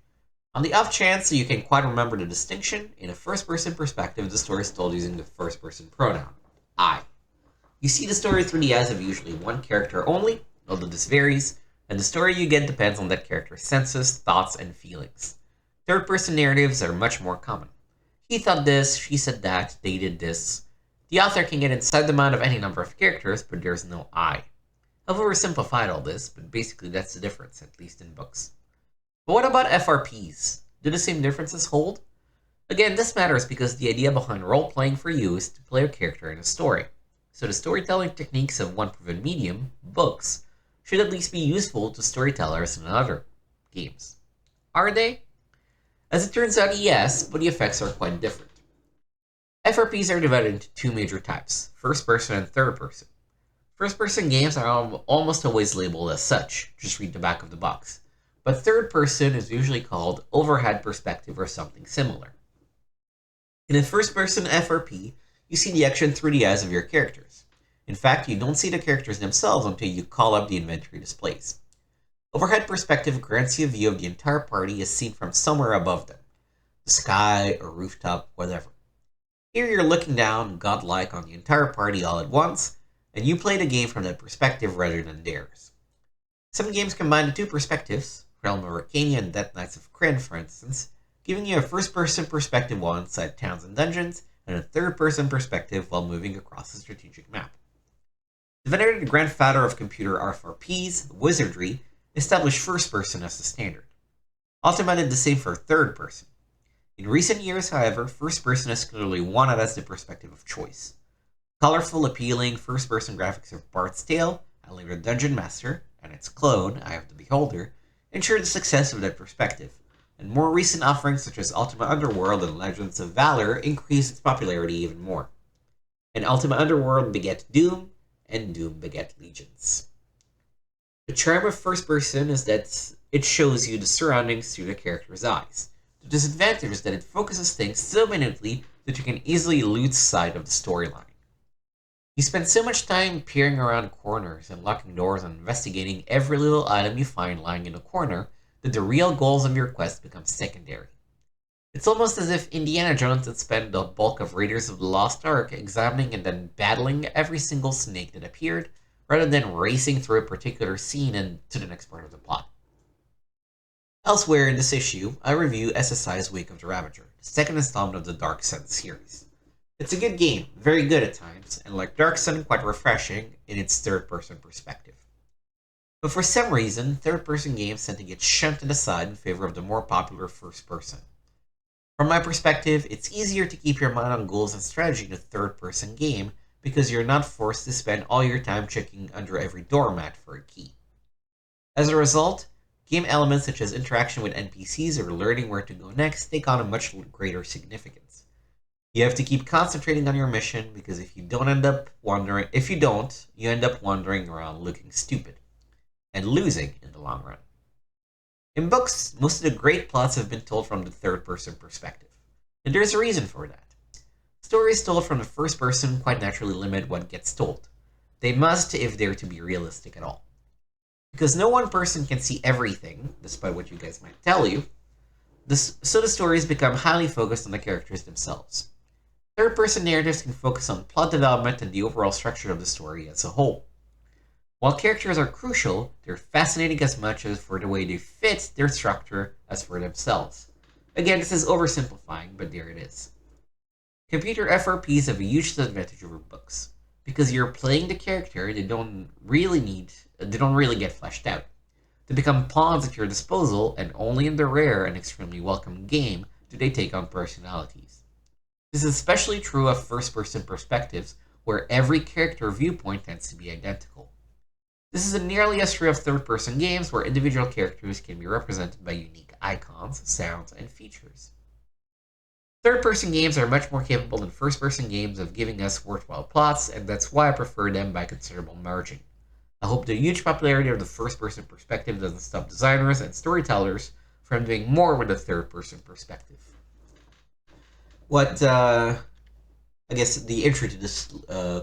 On the off chance that you can quite remember the distinction, in a first-person perspective, the story is told using the first-person pronoun, I. You see the story through the eyes of usually one character only, although this varies, and the story you get depends on that character's senses, thoughts, and feelings. Third-person narratives are much more common. He thought this, she said that, they did this. The author can get inside the mind of any number of characters, but there's no I. I've oversimplified all this, but basically that's the difference, at least in books. But what about FRPs? Do the same differences hold? Again, this matters because the idea behind role-playing for you is to play a character in a story. So the storytelling techniques of one proven medium, books, should at least be useful to storytellers in other games. Are they? As it turns out, yes, but the effects are quite different. FRPs are divided into 2 major types, first person and third person. First person games are almost always labeled as such, just read the back of the box. But third person is usually called overhead perspective or something similar. In a first person FRP, you see the action through the eyes of your characters. In fact, you don't see the characters themselves until you call up the inventory displays. Overhead perspective grants you a view of the entire party as seen from somewhere above them. The sky, a rooftop, whatever. Here you're looking down, godlike, on the entire party all at once, and you play the game from that perspective rather than theirs. Some games combine the 2 perspectives, Realm of Arcania and Death Knights of Krynn, for instance, giving you a first-person perspective while inside towns and dungeons, and a third-person perspective while moving across a strategic map. The venerated grandfather of computer FRPs, Wizardry, established first-person as the standard. Ultima did the same for third person. In recent years, however, first person is clearly wanted as the perspective of choice. Colorful, appealing first person graphics of Bart's Tale, and later Dungeon Master, and its clone, Eye of the Beholder, ensure the success of that perspective, and more recent offerings such as Ultima Underworld and Legends of Valor increase its popularity even more. And Ultima Underworld beget Doom, and Doom beget Legions. The charm of first person is that it shows you the surroundings through the character's eyes. The disadvantage is that it focuses things so minutely that you can easily lose sight of the storyline. You spend so much time peering around corners and locking doors and investigating every little item you find lying in a corner that the real goals of your quest become secondary. It's almost as if Indiana Jones had spent the bulk of Raiders of the Lost Ark examining and then battling every single snake that appeared, rather than racing through a particular scene and to the next part of the plot. Elsewhere in this issue, I review SSI's Wake of the Ravager, the second installment of the Dark Sun series. It's a good game, very good at times, and like Dark Sun, quite refreshing in its third-person perspective. But for some reason, third-person games tend to get shunted aside in favor of the more popular first-person. From my perspective, it's easier to keep your mind on goals and strategy in a third-person game because you're not forced to spend all your time checking under every doormat for a key. As a result, game elements such as interaction with NPCs or learning where to go next take on a much greater significance. You have to keep concentrating on your mission because if you don't, you end up wandering around looking stupid and losing in the long run. In books, most of the great plots have been told from the third-person perspective, and there's a reason for that. Stories told from the first person quite naturally limit what gets told. They must if they're to be realistic at all. Because no one person can see everything, despite what you guys might tell you, so the stories become highly focused on the characters themselves. Third-person narratives can focus on plot development and the overall structure of the story as a whole. While characters are crucial, they're fascinating as much as for the way they fit their structure as for themselves. Again, this is oversimplifying, but there it is. Computer FRPs have a huge disadvantage over books, because you're playing the character they don't really get fleshed out. They become pawns at your disposal, and only in the rare and extremely welcome game do they take on personalities. This is especially true of first-person perspectives, where every character viewpoint tends to be identical. This is nearly as true of third-person games, where individual characters can be represented by unique icons, sounds, and features. Third-person games are much more capable than first-person games of giving us worthwhile plots, and that's why I prefer them by considerable margin. I hope the huge popularity of the first-person perspective doesn't stop designers and storytellers from doing more with the third-person perspective. I guess the entry to this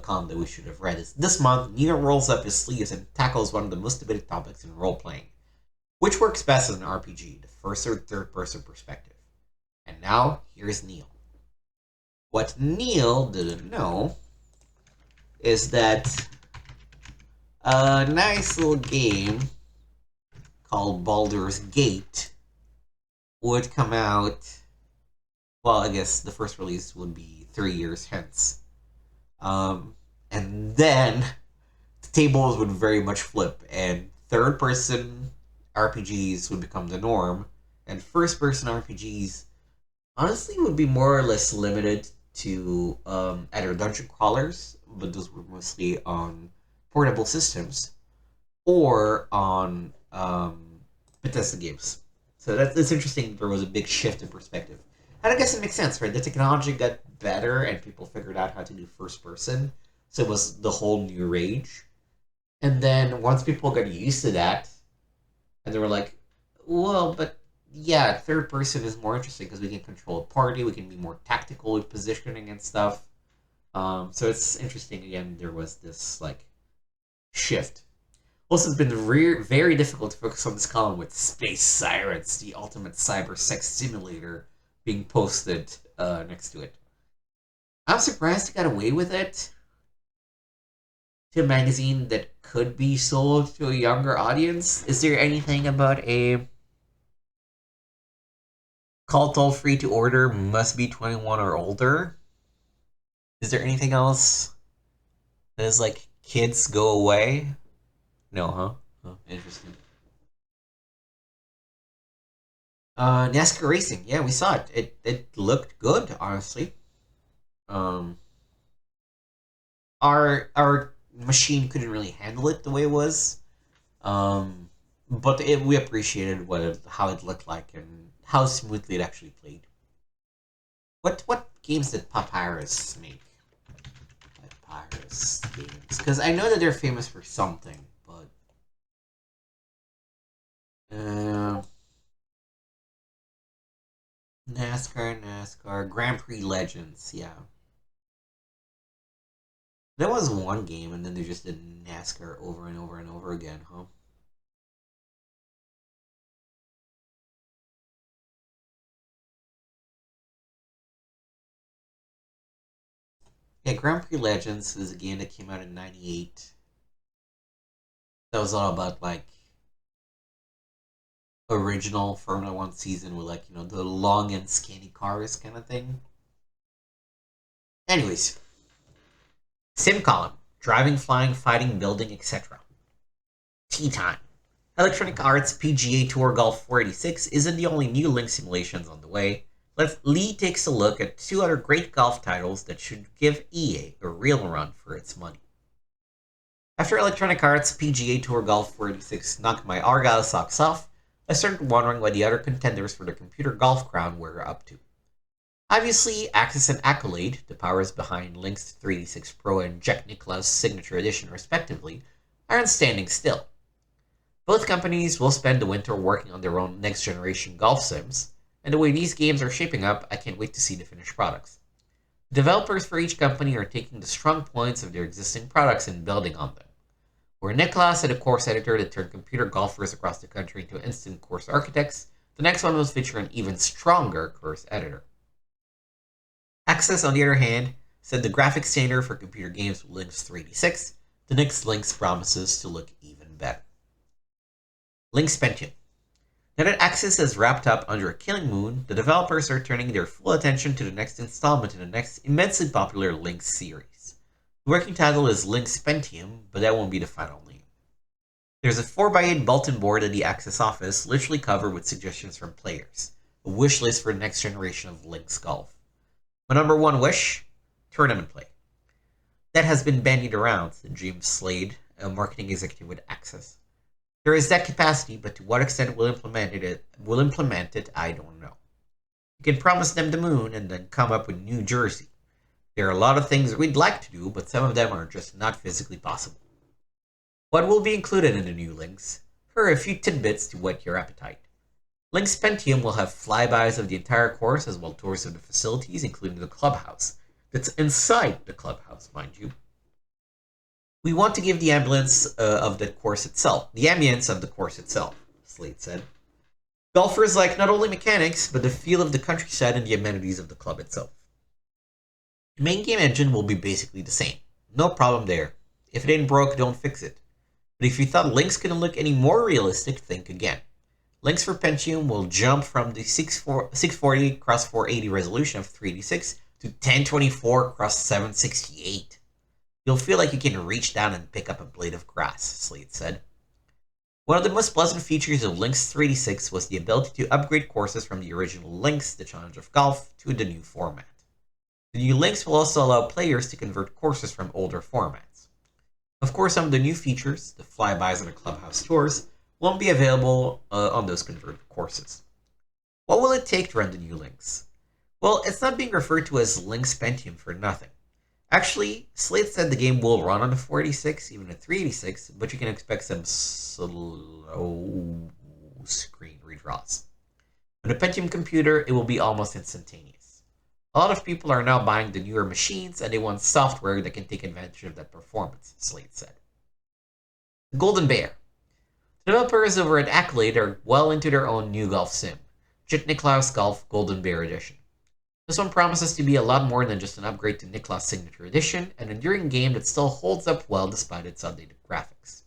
column that we should have read is, this month, Neil rolls up his sleeves and tackles one of the most debated topics in role-playing. Which works best as an RPG, the first or third-person perspective? And now, here's Neil. What Neil didn't know is that a nice little game called Baldur's Gate would come out, well, I guess the first release would be 3 years hence. And then the tables would very much flip, and third-person RPGs would become the norm, and first-person RPGs honestly would be more or less limited to either dungeon crawlers, but those were mostly on portable systems, or on Bethesda games. So that's interesting. There was a big shift in perspective. And I guess it makes sense, right? The technology got better and people figured out how to do first person. So it was the whole new rage. And then once people got used to that, and they were like, well, but yeah, third person is more interesting because we can control a party, we can be more tactical with positioning and stuff. So it's interesting, again, there was this, like, shift. Also, it's been very difficult to focus on this column with Space Sirens, the ultimate cyber sex simulator, being posted next to it. I'm surprised it got away with it to a magazine that could be sold to a younger audience. Is there anything about a call toll free to order must be 21 or older? Is there anything else that is like kids go away? No, huh? Oh, interesting. NASCAR racing. Yeah, we saw it. It looked good, honestly. Um, our machine couldn't really handle it the way it was. Um, but we appreciated how it looked like and how smoothly it actually played. What games did Papyrus make? Papyrus games, because I know that they're famous for something, but uh, NASCAR, Grand Prix Legends. Yeah, there was one game, and then they just did NASCAR over and over and over again, huh? Yeah, Grand Prix Legends is a game that came out in '98. That was all about like original Formula One season with like the long and skinny cars kind of thing. Anyways, sim column: driving, flying, fighting, building, etc. Tea time. Electronic Arts PGA Tour Golf 486 isn't the only new Link simulations on the way. Lee takes a look at two other great golf titles that should give EA a real run for its money. After Electronic Arts PGA Tour Golf 486 knocked my Argyle socks off, I started wondering what the other contenders for the computer golf crown were up to. Obviously, Axis and Accolade, the powers behind Link's 386 Pro and Jack Nicklaus Signature Edition respectively, aren't standing still. Both companies will spend the winter working on their own next-generation golf sims, and the way these games are shaping up, I can't wait to see the finished products. Developers for each company are taking the strong points of their existing products and building on them. Where Nicklaus had a course editor that turned computer golfers across the country into instant course architects, the next one will feature an even stronger course editor. Access, on the other hand, said the graphics standard for computer games with Link's 386, the next Link's promises to look even better. Link's Pentium. Now that Axis is wrapped up under a killing moon, the developers are turning their full attention to the next installment in the next immensely popular Link series. The working title is Link's Pentium, but that won't be the final name. There's a 4x8 bulletin board at the Axis office, literally covered with suggestions from players, a wish list for the next generation of Link's golf. My number one wish? Tournament play. That has been bandied around, James Slade, a marketing executive with Axis. There is that capacity, but to what extent we'll implement it, I don't know. You can promise them the moon and then come up with New Jersey. There are a lot of things we'd like to do, but some of them are just not physically possible. What will be included in the new links? Here are a few tidbits to whet your appetite. Link's Pentium will have flybys of the entire course as well as tours of the facilities, including the clubhouse. That's inside the clubhouse, mind you. We want to give the ambience of the course itself, Slade said. Golfers like not only mechanics, but the feel of the countryside and the amenities of the club itself. The main game engine will be basically the same. No problem there. If it ain't broke, don't fix it. But if you thought Links couldn't look any more realistic, think again. Links for Pentium will jump from the 640 x 480 resolution of 386 to 1024 x 768. You'll feel like you can reach down and pick up a blade of grass, Slade said. One of the most pleasant features of Link's 386 was the ability to upgrade courses from the original Links, the Challenge of Golf, to the new format. The new Links will also allow players to convert courses from older formats. Of course, some of the new features, the flybys and the clubhouse tours, won't be available on those converted courses. What will it take to run the new Links? Well, it's not being referred to as Link's Pentium for nothing. Actually, Slade said the game will run on the 486, even a 386, but you can expect some slow screen redraws. On a Pentium computer, it will be almost instantaneous. A lot of people are now buying the newer machines, and they want software that can take advantage of that performance, Slade said. The Golden Bear. The developers over at Accolade are well into their own new golf sim, Jet Nicklaus Golf Golden Bear Edition. This one promises to be a lot more than just an upgrade to Nicklaus Signature Edition, an enduring game that still holds up well despite its outdated graphics.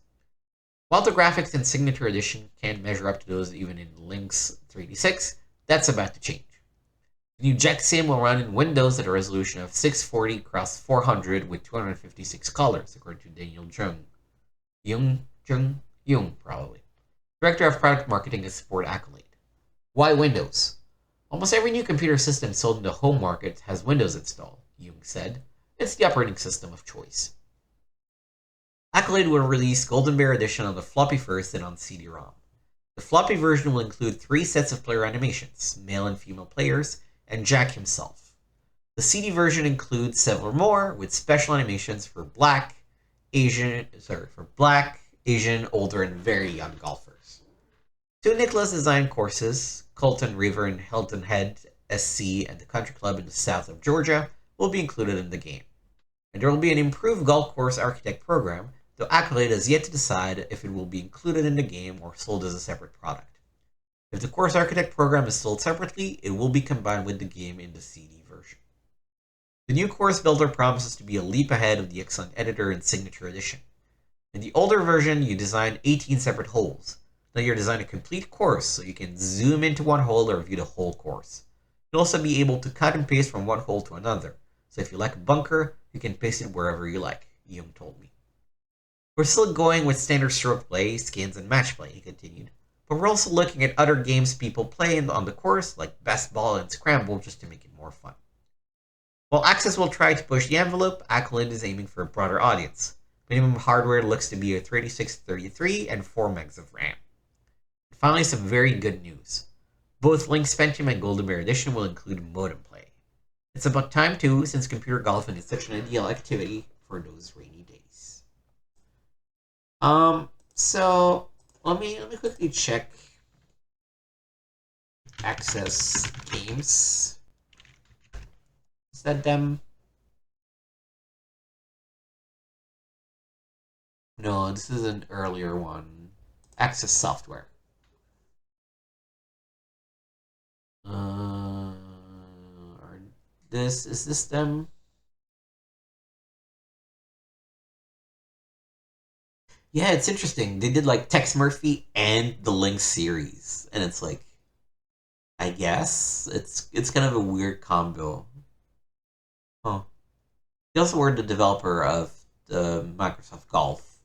While the graphics in Signature Edition can't measure up to those even in Link's 386, that's about to change. The new Jack Sim will run in Windows at a resolution of 640 x 400 with 256 colors, according to Daniel Jung, probably. Director of Product Marketing at Sport Accolade. Why Windows? Almost every new computer system sold in the home market has Windows installed, Jung said. It's the operating system of choice. Accolade will release Golden Bear Edition on the floppy first and on CD-ROM. The floppy version will include 3 sets of player animations, male and female players, and Jack himself. The CD version includes several more, with special animations for Black, Asian, older, and very young golfers. 2 Nicholas designed courses, Colton River and Hilton Head SC and the Country Club in the south of Georgia, will be included in the game. And there will be an improved golf course architect program, though Accolade has yet to decide if it will be included in the game or sold as a separate product. If the course architect program is sold separately, it will be combined with the game in the CD version. The new course builder promises to be a leap ahead of the excellent editor and signature edition. In the older version, you design 18 separate holes. Now you're designing a complete course, so you can zoom into one hole or view the whole course. You'll also be able to cut and paste from one hole to another. So if you like a bunker, you can paste it wherever you like, Jung told me. We're still going with standard stroke play, skins, and match play, he continued. But we're also looking at other games people play on the course, like best ball and scramble, just to make it more fun. While Access will try to push the envelope, Accolade is aiming for a broader audience. Minimum hardware looks to be a 3633 and 4 megs of RAM. And finally, some very good news. Both Link's Pentium and Golden Bear Edition will include modem play. It's about time too, since computer golfing is such an ideal activity for those rainy days. So let me quickly check Access games. Is that them? No, this is an earlier one. Access Software. Is this them? Yeah, it's interesting. They did like Tex Murphy and the Link series, and it's like, I guess it's kind of a weird combo. Huh. They also were the developer of the Microsoft Golf.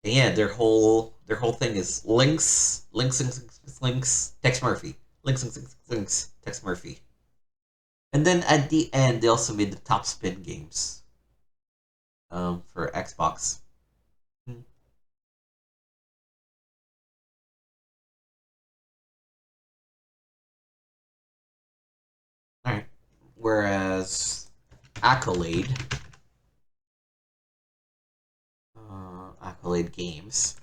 And yeah, their whole thing is links, Tex Murphy, links, Tex Murphy. And then at the end, they also made the Top Spin games for Xbox. Hmm. All right. Whereas Accolade, Accolade Games,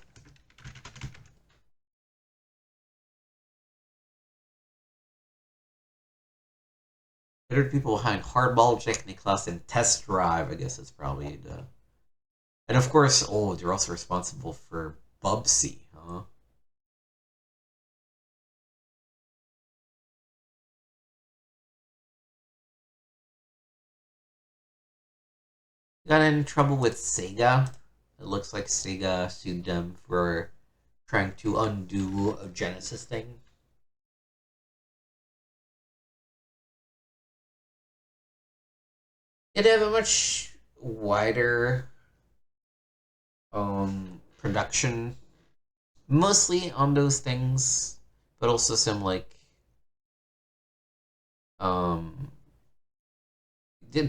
better people behind Hardball, Jack Nicklaus, and Test Drive. I guess it's probably the. And of course, they're also responsible for Bubsy, huh? Got in trouble with Sega. It looks like Sega sued them for trying to undo a Genesis thing. It have a much wider production, mostly on those things, but also some like um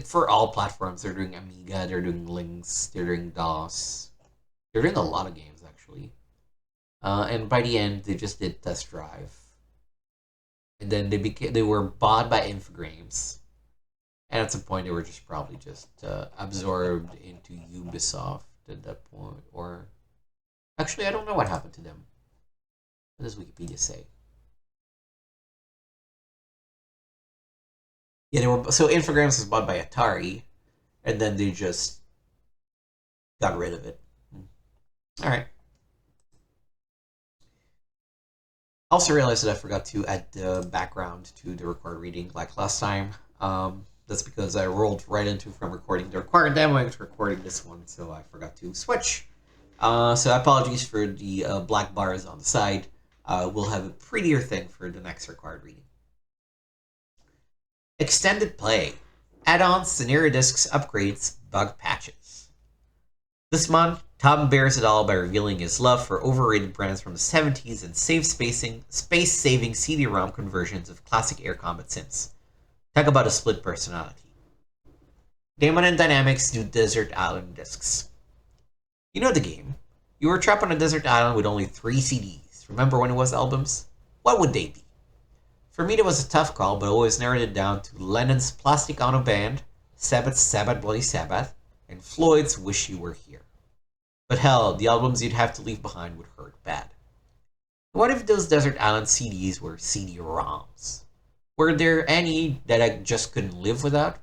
for all platforms. They're doing Amiga, they're doing Lynx, they're doing DOS, they're doing a lot of games actually. And by the end, they just did Test Drive, and then they were bought by Infogrames, and at some point they were just probably just absorbed into Ubisoft at that point, or actually I don't know what happened to them. What does Wikipedia say? Yeah, they were so Infogrames was bought by Atari, and then they just got rid of it. All right. Also realized that I forgot to add the background to the required reading like last time. That's because I rolled right into from recording the required demo into recording this one, so I forgot to switch. So apologies for the black bars on the side. We'll have a prettier thing for the next required reading. Extended play. Add-ons, scenario discs, upgrades, bug patches. This month, Tom bears it all by revealing his love for overrated brands from the 70s and space-saving CD-ROM conversions of classic air combat sims. Talk about a split personality. Damon and Dynamics do Desert Island discs. You know the game. You were trapped on a desert island with only 3 CDs. Remember when it was albums? What would they be? For me, it was a tough call, but I always narrowed it down to Lennon's Plastic Ono Band, Sabbath's Sabbath Bloody Sabbath, and Floyd's Wish You Were Here. But hell, the albums you'd have to leave behind would hurt bad. What if those Desert Island CDs were CD-ROMs? Were there any that I just couldn't live without?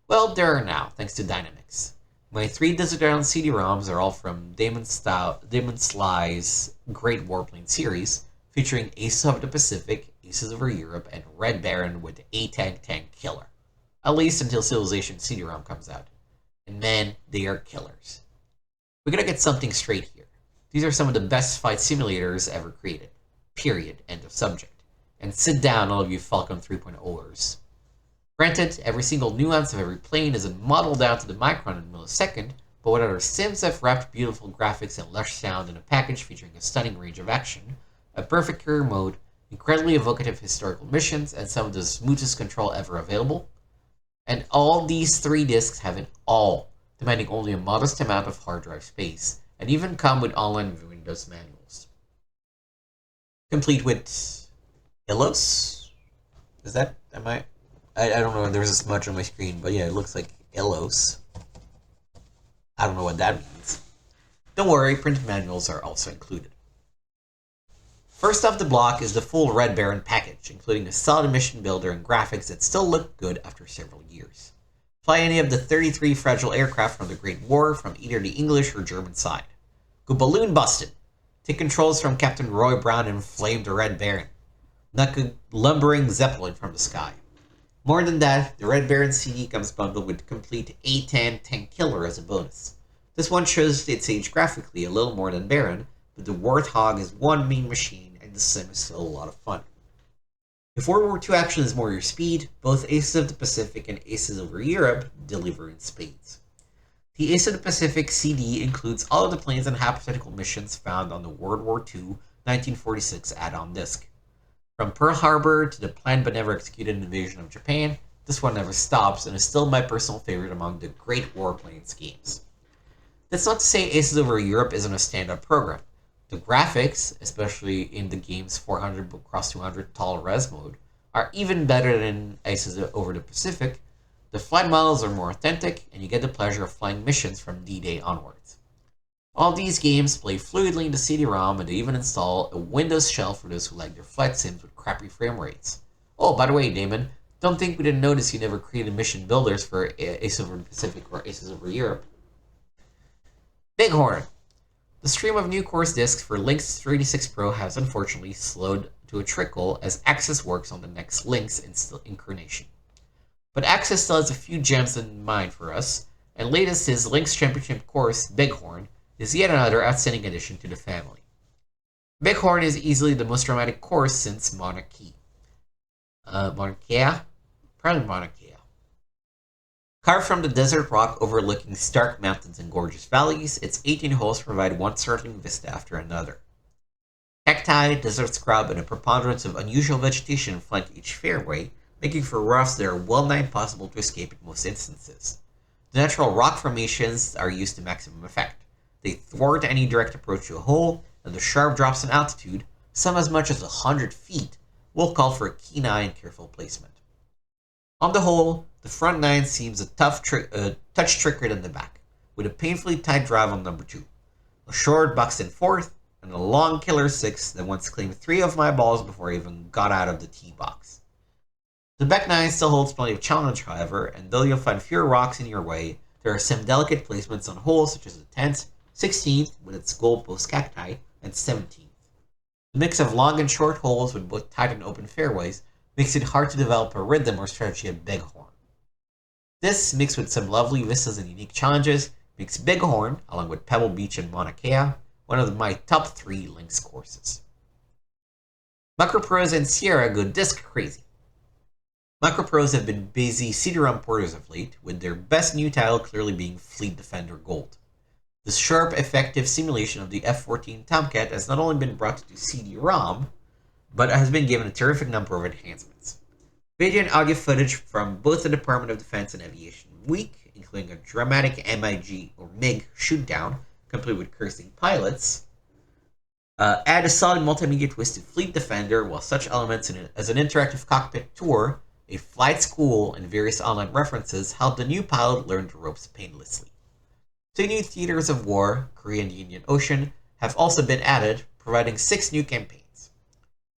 Well, there are now, thanks to Dynamics. My 3 Desert Island CD-ROMs are all from Damon Sly's Great Warplane series, featuring Aces of the Pacific, Aces over Europe, and Red Baron with A-Tank Tank Killer. At least until Civilization CD-ROM comes out. And man, they are killers. We're gonna get something straight here. These are some of the best fight simulators ever created. Period. End of subject. And sit down, all of you Falcon 3.0ers. Granted, every single nuance of every plane isn't modeled down to the micron and millisecond, but what other sims have wrapped beautiful graphics and lush sound in a package featuring a stunning range of action, a perfect career mode, incredibly evocative historical missions, and some of the smoothest control ever available? And all these 3 discs have it all, demanding only a modest amount of hard drive space, and even come with online Windows manuals. Complete with Illos? Is that, I don't know if there's a smudge on my screen, but yeah, it looks like Illos. I don't know what that means. Don't worry, printed manuals are also included. First off the block is the full Red Baron package, including a solid mission builder and graphics that still look good after several years. Fly any of the 33 fragile aircraft from the Great War from either the English or German side. Go balloon busted. Take controls from Captain Roy Brown and flame the Red Baron. Knock a lumbering Zeppelin from the sky. More than that, the Red Baron CD comes bundled with complete A-10 Tank Killer as a bonus. This one shows its age graphically a little more than Baron, but the Warthog is one mean machine and the sim is still a lot of fun. If World War II action is more your speed, both Aces of the Pacific and Aces over Europe deliver in spades. The Ace of the Pacific CD includes all of the planes and hypothetical missions found on the World War II 1946 add-on disc. From Pearl Harbor to the planned but never executed invasion of Japan, this one never stops and is still my personal favorite among the great warplanes games. That's not to say Aces over Europe isn't a standout program. The graphics, especially in the game's 400x200 tall res mode, are even better than Aces over the Pacific. The flight models are more authentic, and you get the pleasure of flying missions from D-Day onwards. All these games play fluidly in the CD-ROM, and they even install a Windows shell for those who like their flight sims with crappy frame rates. Oh, by the way, Damon, don't think we didn't notice you never created mission builders for Aces over the Pacific or Aces over Europe. Bighorn! The stream of new course discs for Lynx 386 Pro has unfortunately slowed to a trickle as Axis works on the next Lynx incarnation. But Axis still has a few gems in mind for us, and latest his Lynx Championship course, Bighorn, is yet another outstanding addition to the family. Bighorn is easily the most dramatic course since Monarchy. Monarchia? Probably Monarchia. Carved from the desert rock overlooking stark mountains and gorgeous valleys, its 18 holes provide one startling vista after another. Cacti, desert scrub, and a preponderance of unusual vegetation flank each fairway, making for roughs that are well-nigh impossible to escape in most instances. The natural rock formations are used to maximum effect. They thwart any direct approach to a hole, and the sharp drops in altitude, some as much as 100 feet, will call for a keen eye and careful placement. On the whole, the front 9 seems a touch trickier than the back, with a painfully tight drive on number 2, a short boxed in 4th, and a long killer 6 that once claimed 3 of my balls before I even got out of the tee box. The back 9 still holds plenty of challenge, however, and though you'll find fewer rocks in your way, there are some delicate placements on holes such as the 10th, 16th with its goalpost cacti, and 17th. The mix of long and short holes with both tight and open fairways makes it hard to develop a rhythm or strategy at Bighorn. This, mixed with some lovely vistas and unique challenges, makes Bighorn, along with Pebble Beach and Mauna Kea, one of my top 3 Lynx courses. Macropros and Sierra go disc crazy. Macropros have been busy CD-ROM porters of late, with their best new title clearly being Fleet Defender Gold. The sharp, effective simulation of the F-14 Tomcat has not only been brought to CD-ROM, but has been given a terrific number of enhancements. Video and audio footage from both the Department of Defense and Aviation Week, including a dramatic MiG or MiG shoot-down, complete with cursing pilots. Add a solid multimedia twist to Fleet Defender, while such elements as an interactive cockpit tour, a flight school, and various online references help the new pilot learn the ropes painlessly. 2 new theaters of war, Korea and the Indian Ocean, have also been added, providing 6 new campaigns.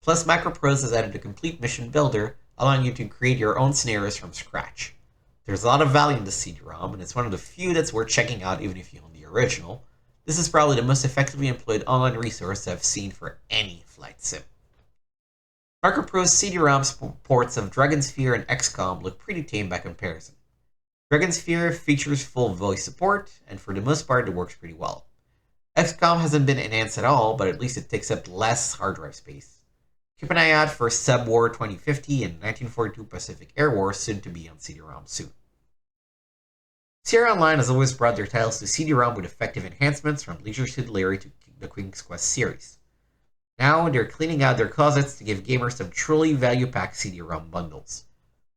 Plus, Microprose has added a complete mission builder, allowing you to create your own scenarios from scratch. There's a lot of value in the CD-ROM, and it's one of the few that's worth checking out even if you own the original. This is probably the most effectively employed online resource I've seen for any flight sim. Microprose CD-ROM ports of Dragonsphere and XCOM look pretty tame by comparison. Dragonsphere features full voice support, and for the most part it works pretty well. XCOM hasn't been enhanced at all, but at least it takes up less hard drive space. Keep an eye out for Sub War 2050 and 1942 Pacific Air War soon to be on CD-ROM soon. Sierra Online has always brought their titles to CD-ROM with effective enhancements from Leisure Suit Larry to the King's Quest series. Now they're cleaning out their closets to give gamers some truly value-packed CD-ROM bundles.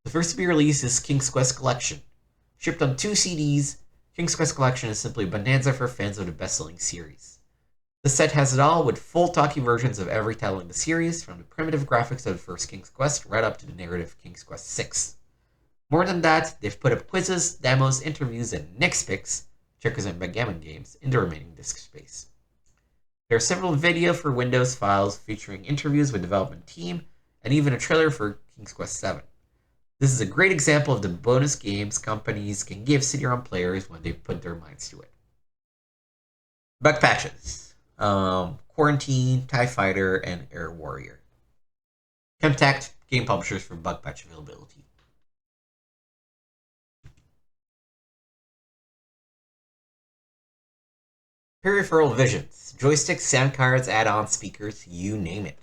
The first to be released is King's Quest Collection. Shipped on 2 CDs, King's Quest Collection is simply a bonanza for fans of the best-selling series. The set has it all, with full talkie versions of every title in the series, from the primitive graphics of the first King's Quest right up to the narrative King's Quest VI. More than that, they've put up quizzes, demos, interviews, and next picks, checkers and backgammon games, in the remaining disk space. There are several video for Windows files featuring interviews with the development team, and even a trailer for King's Quest VII. This is a great example of the bonus games companies can give CD-ROM players when they put their minds to it. Bug patches. Quarantine, TIE Fighter, and Air Warrior. Contact game publishers for bug patch availability. Peripheral visions. Joysticks, sound cards, add-on speakers, you name it.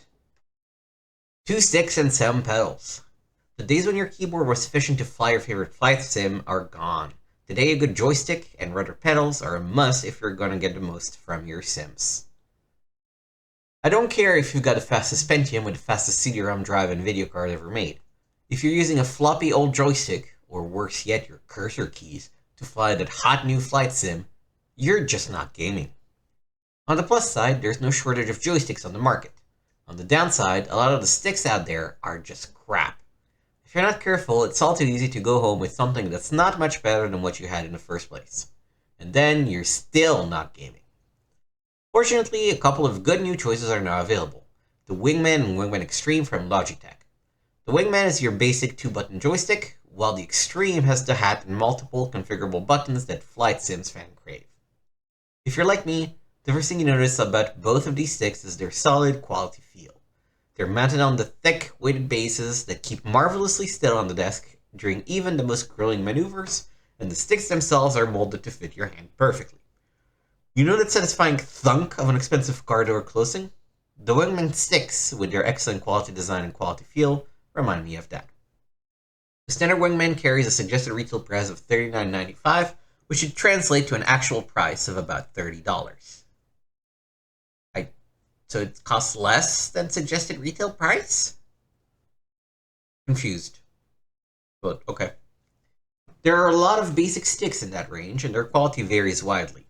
2 sticks and some pedals. The days when your keyboard was sufficient to fly your favorite flight sim are gone. Today, a good joystick and rudder pedals are a must if you're going to get the most from your sims. I don't care if you've got the fastest Pentium with the fastest CD-ROM drive and video card ever made. If you're using a floppy old joystick, or worse yet, your cursor keys, to fly that hot new flight sim, you're just not gaming. On the plus side, there's no shortage of joysticks on the market. On the downside, a lot of the sticks out there are just crap. If you're not careful, it's all too easy to go home with something that's not much better than what you had in the first place. And then you're still not gaming. Fortunately, a couple of good new choices are now available. The Wingman and Wingman Extreme from Logitech. The Wingman is your basic 2-button joystick, while the Extreme has the hat and multiple configurable buttons that flight sims fans crave. If you're like me, the first thing you notice about both of these sticks is their solid quality feel. They're mounted on the thick, weighted bases that keep marvelously still on the desk during even the most grueling maneuvers, and the sticks themselves are molded to fit your hand perfectly. You know that satisfying thunk of an expensive car door closing? The Wingman sticks, with their excellent quality design and quality feel, remind me of that. The standard Wingman carries a suggested retail price of $39.95, which should translate to an actual price of about $30. So it costs less than suggested retail price? Confused. But okay. There are a lot of basic sticks in that range, and their quality varies widely.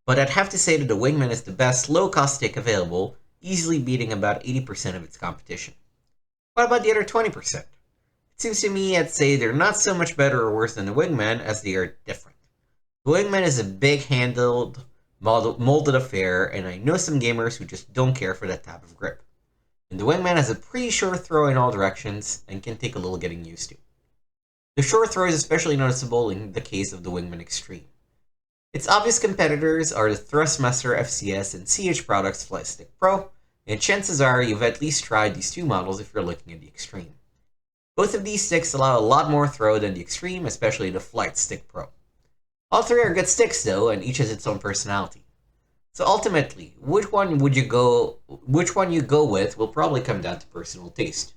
But I'd have to say that the Wingman is the best low-cost stick available, easily beating about 80% of its competition. What about the other 20%? It seems to me I'd say they're not so much better or worse than the Wingman, as they are different. The Wingman is a big-handled, molded affair, and I know some gamers who just don't care for that type of grip. And the Wingman has a pretty short throw in all directions, and can take a little getting used to. The short throw is especially noticeable in the case of the Wingman Extreme. Its obvious competitors are the Thrustmaster FCS and CH Products Flightstick Pro, and chances are you've at least tried these two models if you're looking at the Extreme. Both of these sticks allow a lot more throw than the Extreme, especially the Flightstick Pro. All three are good sticks though, and each has its own personality. So ultimately, which one you go with will probably come down to personal taste.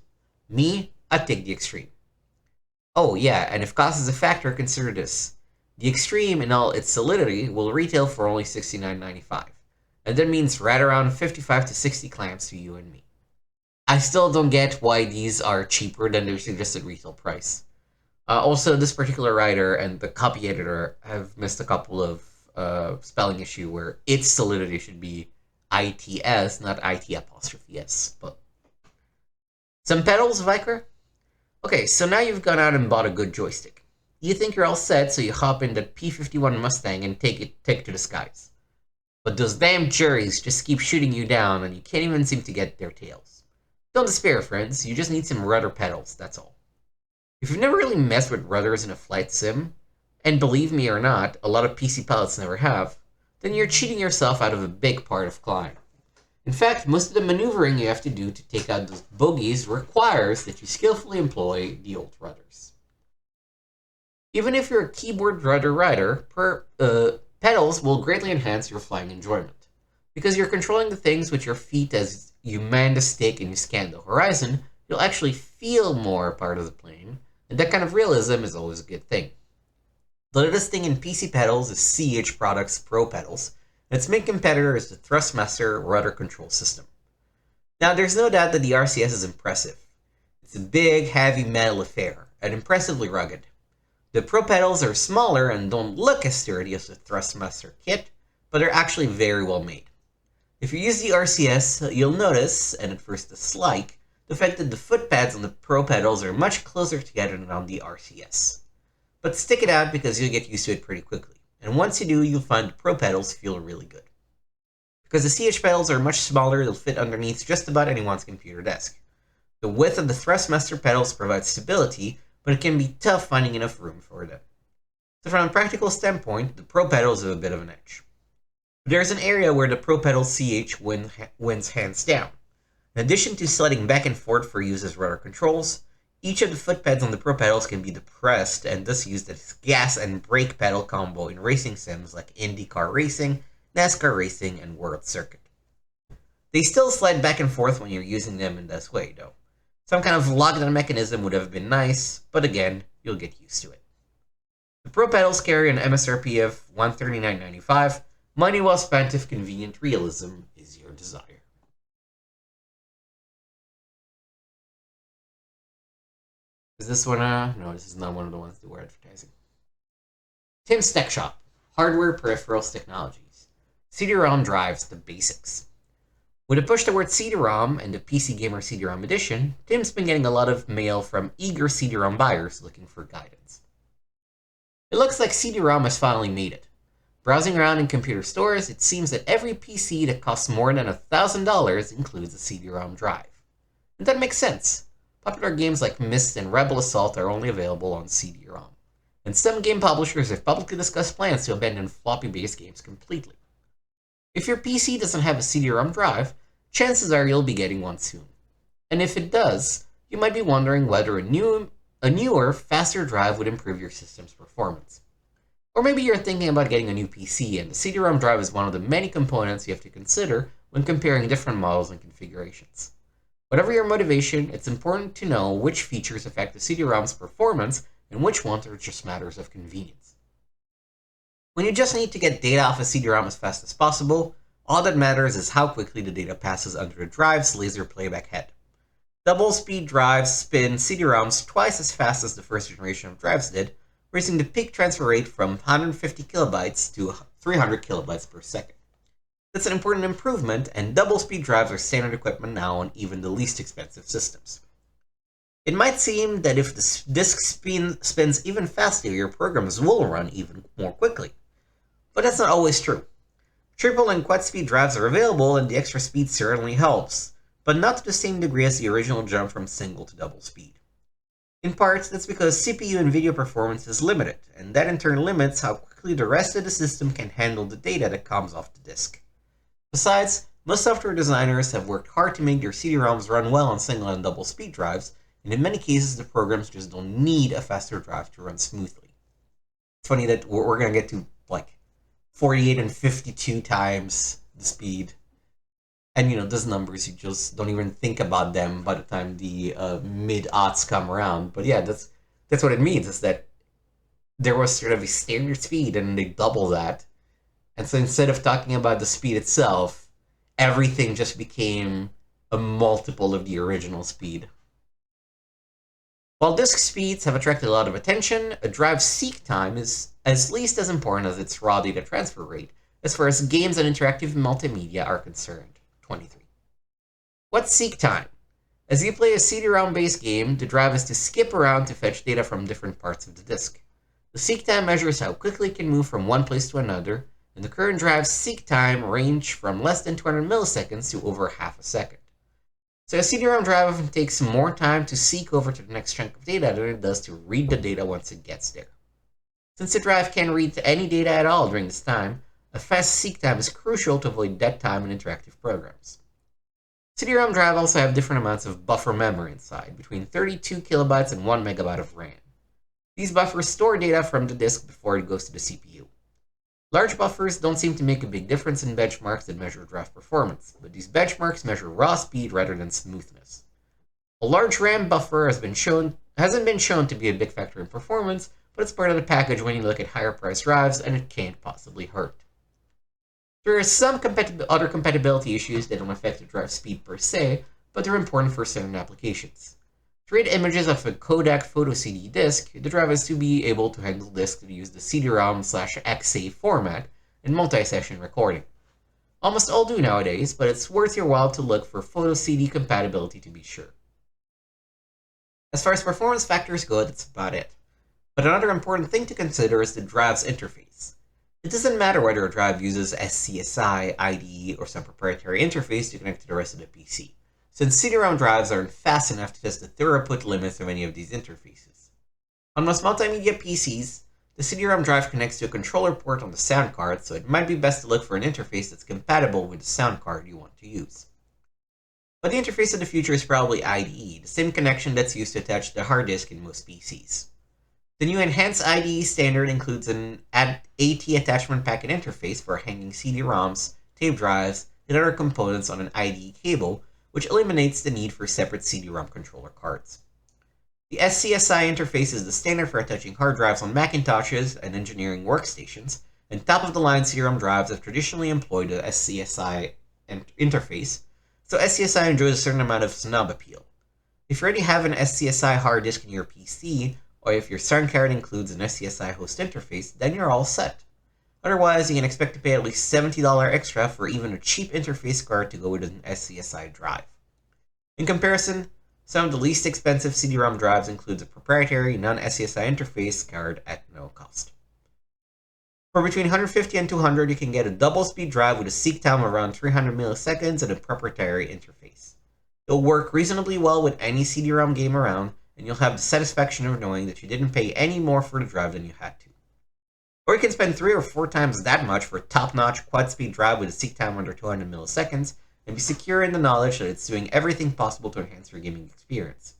Me, I'd take the Extreme. Oh yeah, and if cost is a factor, consider this. The Extreme, in all its solidity, will retail for only $69.95, and that means right around 55 to 60 clamps to you and me. I still don't get why these are cheaper than their suggested retail price. Also, this particular writer and the copy editor have missed a couple of spelling issue where its solidity should be ITS, not IT''S. But some pedals, Viker? Okay, so now you've gone out and bought a good joystick. You think you're all set, so you hop in that P-51 Mustang and take it to the skies. But those damn juries just keep shooting you down and you can't even seem to get their tails. Don't despair, friends, you just need some rudder pedals, that's all. If you've never really messed with rudders in a flight sim, and believe me or not, a lot of PC pilots never have, then you're cheating yourself out of a big part of climb. In fact, most of the maneuvering you have to do to take out those bogies requires that you skillfully employ the old rudders. Even if you're a keyboard rudder rider, pedals will greatly enhance your flying enjoyment. Because you're controlling the things with your feet as you man the stick and you scan the horizon, you'll actually feel more a part of the plane, and that kind of realism is always a good thing. The latest thing in PC pedals is CH Products Pro Pedals, and its main competitor is the Thrustmaster rudder control system. Now, there's no doubt that the RCS is impressive. It's a big, heavy metal affair, and impressively rugged. The Pro pedals are smaller and don't look as sturdy as the Thrustmaster kit, but they're actually very well made. If you use the RCS, you'll notice, and at first dislike, the fact that the foot pads on the Pro pedals are much closer together than on the RCS. But stick it out because you'll get used to it pretty quickly, and once you do, you'll find the Pro pedals feel really good. Because the CH pedals are much smaller, they'll fit underneath just about anyone's computer desk. The width of the Thrustmaster pedals provides stability, but it can be tough finding enough room for them. So from a practical standpoint, the Pro pedals have a bit of an edge. But there's an area where the Pro pedal CH wins hands down. In addition to sliding back and forth for use as rudder controls, each of the foot pads on the Pro pedals can be depressed and thus used as gas and brake pedal combo in racing sims like IndyCar Racing, NASCAR Racing, and World Circuit. They still slide back and forth when you're using them in this way, though. Some kind of lockdown mechanism would have been nice, but again, you'll get used to it. The Pro pedals carry an MSRP of $139.95, money well spent if convenient realism is your desire. Is this one, no, this is not one of the ones that we're advertising. Tim's Tech Shop, Hardware Peripherals Technologies. CD-ROM drives, the basics. With a push towards CD-ROM and the PC Gamer CD-ROM edition, Tim's been getting a lot of mail from eager CD-ROM buyers looking for guidance. It looks like CD-ROM has finally made it. Browsing around in computer stores, it seems that every PC that costs more than $1,000 includes a CD-ROM drive. And that makes sense. Popular games like Myst and Rebel Assault are only available on CD-ROM, and some game publishers have publicly discussed plans to abandon floppy-based games completely. If your PC doesn't have a CD-ROM drive, chances are you'll be getting one soon. And if it does, you might be wondering whether a newer, faster drive would improve your system's performance. Or maybe you're thinking about getting a new PC, and the CD-ROM drive is one of the many components you have to consider when comparing different models and configurations. Whatever your motivation, it's important to know which features affect the CD-ROM's performance and which ones are just matters of convenience. When you just need to get data off a CD-ROM as fast as possible, all that matters is how quickly the data passes under the drive's laser playback head. Double-speed drives spin CD-ROMs twice as fast as the first generation of drives did, raising the peak transfer rate from 150 kilobytes to 300 kilobytes per second. That's an important improvement, and double-speed drives are standard equipment now on even the least expensive systems. It might seem that if the disk spins even faster, your programs will run even more quickly. But that's not always true. Triple and quad-speed drives are available, and the extra speed certainly helps, but not to the same degree as the original jump from single to double speed. In part, that's because CPU and video performance is limited, and that in turn limits how quickly the rest of the system can handle the data that comes off the disk. Besides, most software designers have worked hard to make their CD-ROMs run well on single and double speed drives, and in many cases the programs just don't need a faster drive to run smoothly. It's funny that we're going to get to like 48 and 52 times the speed. And those numbers, you just don't even think about them by the time the mid-aughts come around. But yeah, that's what it means, is that there was sort of a standard speed and they double that. And so instead of talking about the speed itself, everything just became a multiple of the original speed. While disk speeds have attracted a lot of attention, a drive's seek time is at least as important as its raw data transfer rate, as far as games and interactive multimedia are concerned. 23. What's seek time? As you play a CD-ROM-based game, the drive is to skip around to fetch data from different parts of the disk. The seek time measures how quickly it can move from one place to another, and the current drive's seek time range from less than 200 milliseconds to over half a second. So a CD-ROM drive often takes more time to seek over to the next chunk of data than it does to read the data once it gets there. Since the drive can't read any data at all during this time, a fast seek time is crucial to avoid dead time in interactive programs. CD-ROM drives also have different amounts of buffer memory inside, between 32 kilobytes and 1 megabyte of RAM. These buffers store data from the disk before it goes to the CPU. Large buffers don't seem to make a big difference in benchmarks that measure drive performance, but these benchmarks measure raw speed rather than smoothness. A large RAM buffer hasn't been shown to be a big factor in performance, but it's part of the package when you look at higher priced drives, and it can't possibly hurt. There are some other compatibility issues that don't affect the drive speed per se, but they're important for certain applications. To read images of a Kodak photo CD disc, the drive has to be able to handle discs that use the CD-ROM/a.k.a. format in multi-session recording. Almost all do nowadays, but it's worth your while to look for photo CD compatibility to be sure. As far as performance factors go, that's about it. But another important thing to consider is the drive's interface. It doesn't matter whether a drive uses SCSI, IDE, or some proprietary interface to connect to the rest of the PC, since CD-ROM drives aren't fast enough to test the throughput limits of any of these interfaces. On most multimedia PCs, the CD-ROM drive connects to a controller port on the sound card, so it might be best to look for an interface that's compatible with the sound card you want to use. But the interface of the future is probably IDE, the same connection that's used to attach to the hard disk in most PCs. The new enhanced IDE standard includes an AT attachment packet interface for hanging CD-ROMs, tape drives, and other components on an IDE cable, which eliminates the need for separate CD-ROM controller cards. The SCSI interface is the standard for attaching hard drives on Macintoshes and engineering workstations, and top-of-the-line CD-ROM drives have traditionally employed the SCSI interface, so SCSI enjoys a certain amount of snob appeal. If you already have an SCSI hard disk in your PC, or if your sound card includes an SCSI host interface, then you're all set. Otherwise, you can expect to pay at least $70 extra for even a cheap interface card to go with an SCSI drive. In comparison, some of the least expensive CD-ROM drives includes a proprietary non-SCSI interface card at no cost. For between $150 and $200, you can get a double-speed drive with a seek time of around 300 milliseconds and a proprietary interface. It'll work reasonably well with any CD-ROM game around, and you'll have the satisfaction of knowing that you didn't pay any more for the drive than you had to. Or you can spend 3 or 4 times that much for a top-notch quad-speed drive with a seek time under 200 milliseconds, and be secure in the knowledge that it's doing everything possible to enhance your gaming experience.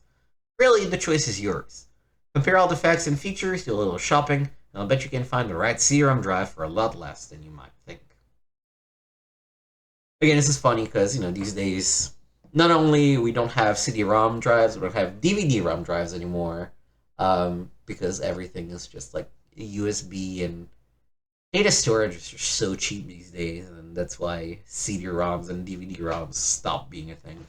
Really, the choice is yours. Compare all the facts and features, do a little shopping, and I'll bet you can find the right CD-ROM drive for a lot less than you might think. Again, this is funny because, these days, not only we don't have CD-ROM drives, we don't have DVD-ROM drives anymore, because everything is just like USB, and data storage is just so cheap these days, and that's why CD-ROMs and DVD-ROMs stopped being a thing.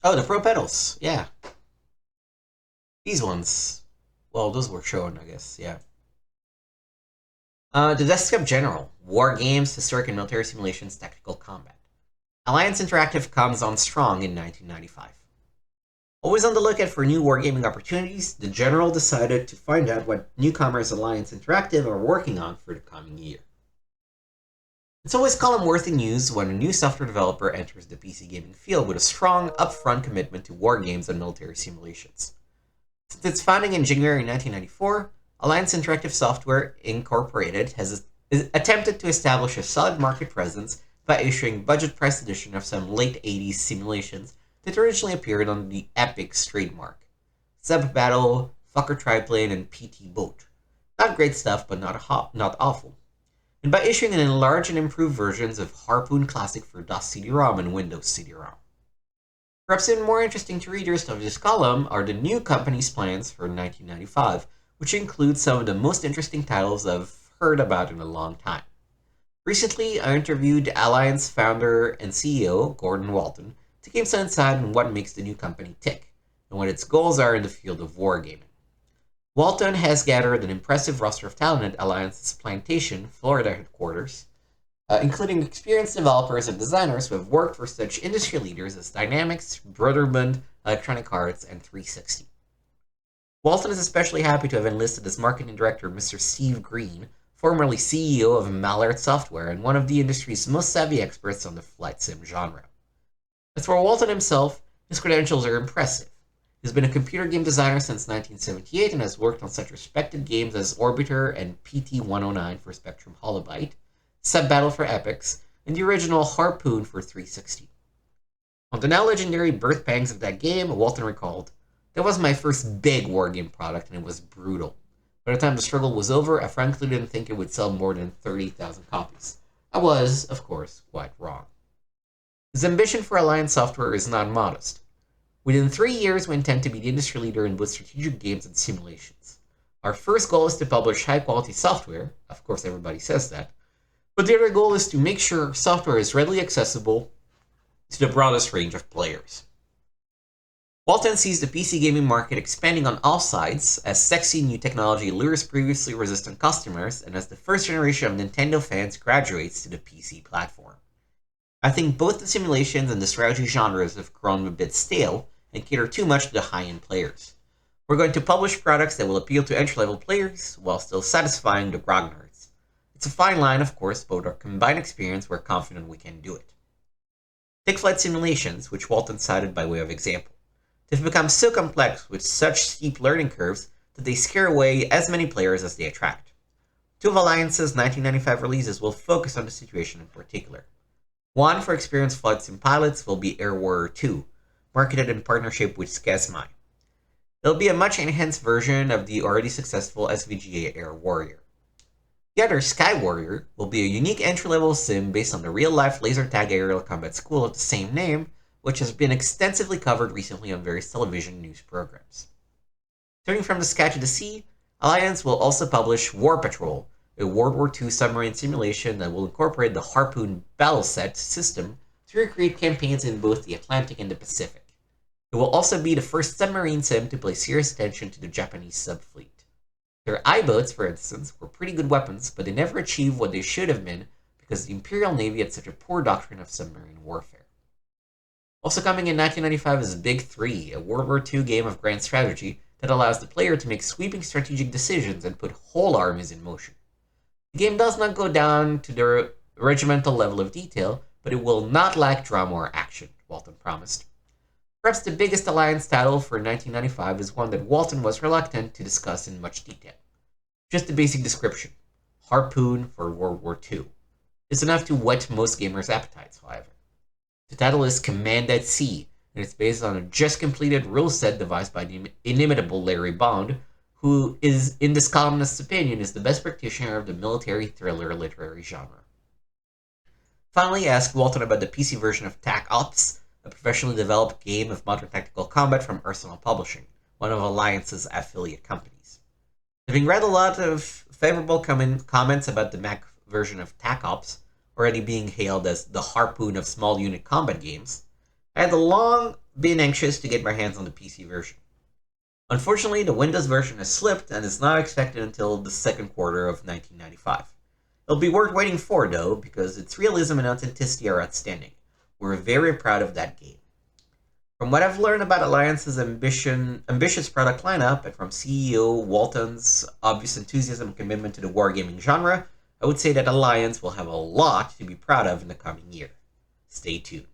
Oh, the Pro pedals, yeah. These ones. Well, those were shown, I guess, yeah. The Desktop General, War Games, Historic and Military Simulations, Tactical Combat. Alliance Interactive comes on strong in 1995. Always on the lookout for new wargaming opportunities, the General decided to find out what newcomers Alliance Interactive are working on for the coming year. It's always column-worthy news when a new software developer enters the PC gaming field with a strong, upfront commitment to war games and military simulations. Since its founding in January 1994, Alliance Interactive Software Incorporated has attempted to establish a solid market presence by issuing budget-priced edition of some late 80s simulations that originally appeared on the Epic's trademark. Sub Battle, Fokker Triplane, and PT Boat. Not great stuff, but not awful. And by issuing an enlarged and improved versions of Harpoon Classic for DOS CD-ROM and Windows CD-ROM. Perhaps even more interesting to readers of this column are the new company's plans for 1995, which include some of the most interesting titles I've heard about in a long time. Recently, I interviewed Alliance founder and CEO Gordon Walton to give some insight on what makes the new company tick and what its goals are in the field of wargaming. Walton has gathered an impressive roster of talent at Alliance's Plantation, Florida headquarters, including experienced developers and designers who have worked for such industry leaders as Dynamics, Brothermund, Electronic Arts, and 360. Walton is especially happy to have enlisted as marketing director Mr. Steve Green, formerly CEO of Mallard Software and one of the industry's most savvy experts on the flight sim genre. As for Walton himself, his credentials are impressive. He's been a computer game designer since 1978 and has worked on such respected games as Orbiter and PT-109 for Spectrum Holobyte, Sub-Battle for Epix, and the original Harpoon for 360. On the now legendary Birth Pangs of that game, Walton recalled, "That was my first big wargame product and it was brutal. By the time the struggle was over, I frankly didn't think it would sell more than 30,000 copies. I was, of course, quite wrong." His ambition for Alliance Software is not modest. Within 3 years, we intend to be the industry leader in both strategic games and simulations. Our first goal is to publish high-quality software. Of course, everybody says that. But the other goal is to make sure software is readily accessible to the broadest range of players. Walton sees the PC gaming market expanding on all sides as sexy new technology lures previously resistant customers and as the first generation of Nintendo fans graduates to the PC platform. I think both the simulations and the strategy genres have grown a bit stale and cater too much to the high-end players. We're going to publish products that will appeal to entry-level players while still satisfying the grog nerds. It's a fine line, of course, but with our combined experience, we're confident we can do it. Take flight simulations, which Walton cited by way of example. They've become so complex with such steep learning curves that they scare away as many players as they attract. Two of Alliance's 1995 releases will focus on the situation in particular. One for experienced flight sim pilots will be Air Warrior 2, marketed in partnership with Skesmai. It'll be a much enhanced version of the already successful SVGA Air Warrior. The other, Sky Warrior, will be a unique entry-level sim based on the real-life laser tag aerial combat school of the same name, which has been extensively covered recently on various television news programs. Turning from the sky to the sea, Alliance will also publish War Patrol, a World War II submarine simulation that will incorporate the Harpoon Battleset system to recreate campaigns in both the Atlantic and the Pacific. It will also be the first submarine sim to pay serious attention to the Japanese subfleet. Their I-boats, for instance, were pretty good weapons, but they never achieved what they should have been because the Imperial Navy had such a poor doctrine of submarine warfare. Also coming in 1995 is Big 3, a World War II game of grand strategy that allows the player to make sweeping strategic decisions and put whole armies in motion. The game does not go down to the regimental level of detail, but it will not lack drama or action, Walton promised. Perhaps the biggest Alliance title for 1995 is one that Walton was reluctant to discuss in much detail. Just the basic description, Harpoon for World War II. It's enough to whet most gamers' appetites, however. The title is Command at Sea, and it's based on a just-completed rule set devised by the inimitable Larry Bond, who is, in this columnist's opinion, is the best practitioner of the military thriller literary genre. Finally, I asked Walton about the PC version of TAC Ops, a professionally developed game of modern tactical combat from Arsenal Publishing, one of Alliance's affiliate companies. Having read a lot of favorable comments about the Mac version of TAC Ops, already being hailed as the Harpoon of small unit combat games, I had long been anxious to get my hands on the PC version. Unfortunately, the Windows version has slipped and is not expected until the second quarter of 1995. It'll be worth waiting for, though, because its realism and authenticity are outstanding. We're very proud of that game. From what I've learned about Alliance's ambitious product lineup, and from CEO Walton's obvious enthusiasm and commitment to the wargaming genre, I would say that Alliance will have a lot to be proud of in the coming year. Stay tuned.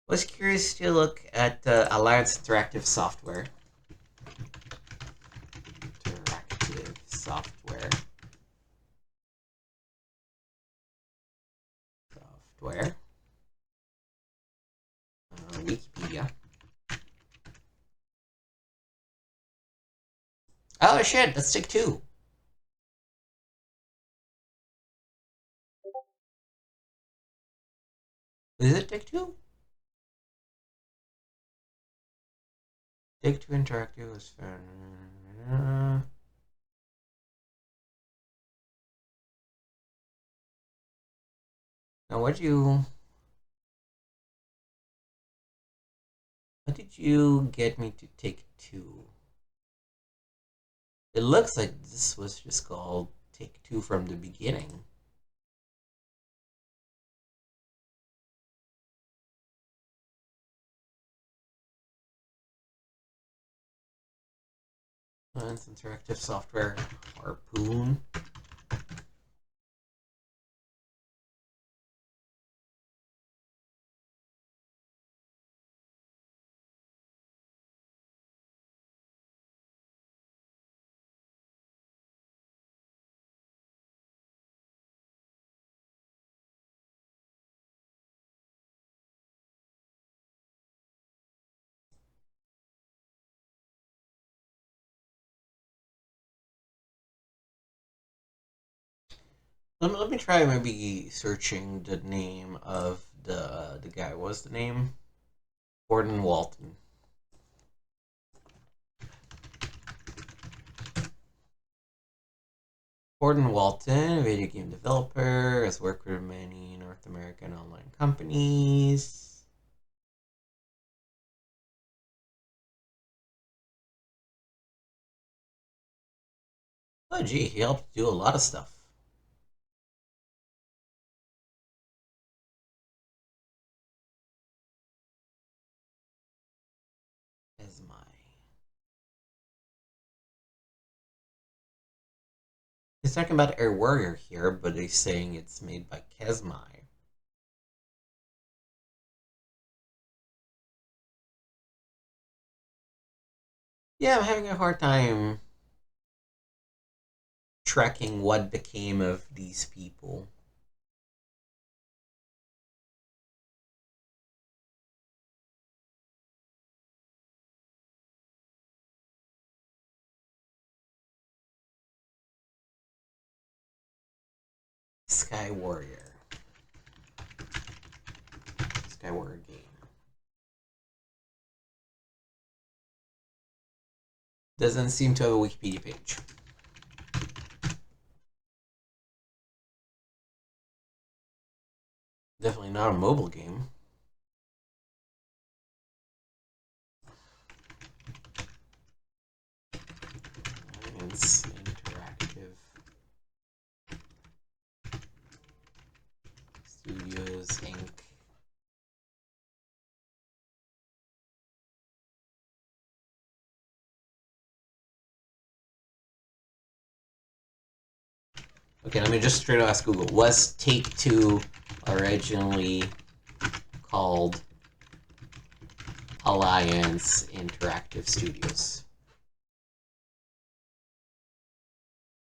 I was curious to look at Alliance Interactive Software. Interactive Software. Wikipedia. Oh shit, that's Tick 2. Is it Tick 2? Take-Two Interactive was found. Now, what did you get me to Take-Two? It looks like this was just called Take-Two from the beginning. It's interactive software, Harpoon. Let me try maybe searching the name of the guy. What was the name? Gordon Walton. Gordon Walton, a video game developer, has worked with many North American online companies. Oh gee, he helped do a lot of stuff. As my He's talking about Air Warrior here, but he's saying it's made by Kesmai. Yeah, I'm having a hard time tracking what became of these people. Sky Warrior game. Doesn't seem to have a Wikipedia page. Definitely not a mobile game. It's Interactive Studios Inc. Okay, let me just straight up ask Google. Was Take-Two originally called Alliance Interactive Studios?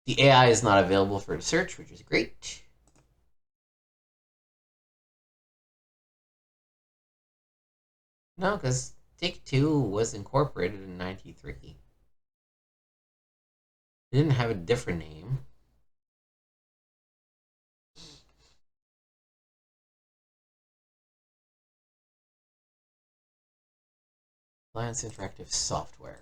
The AI is not available for the search, which is great. No, because Take-Two was incorporated in 93. It didn't have a different name. Alliance Interactive Software.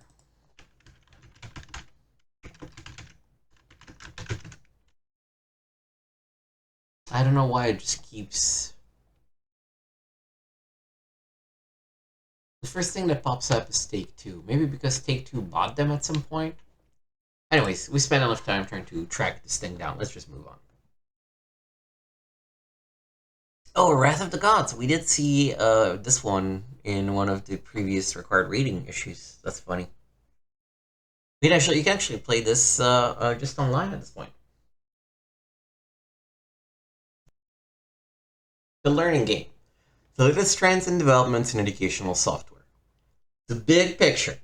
I don't know why it just keeps... The first thing that pops up is Take-Two. Maybe because Take-Two bought them at some point? Anyways, we spent enough time trying to track this thing down. Let's just move on. Oh, Wrath of the Gods. We did see this one in one of the previous required rating issues. That's funny. You can actually play this just online at this point. The learning game. The latest trends and developments in educational software. The big picture.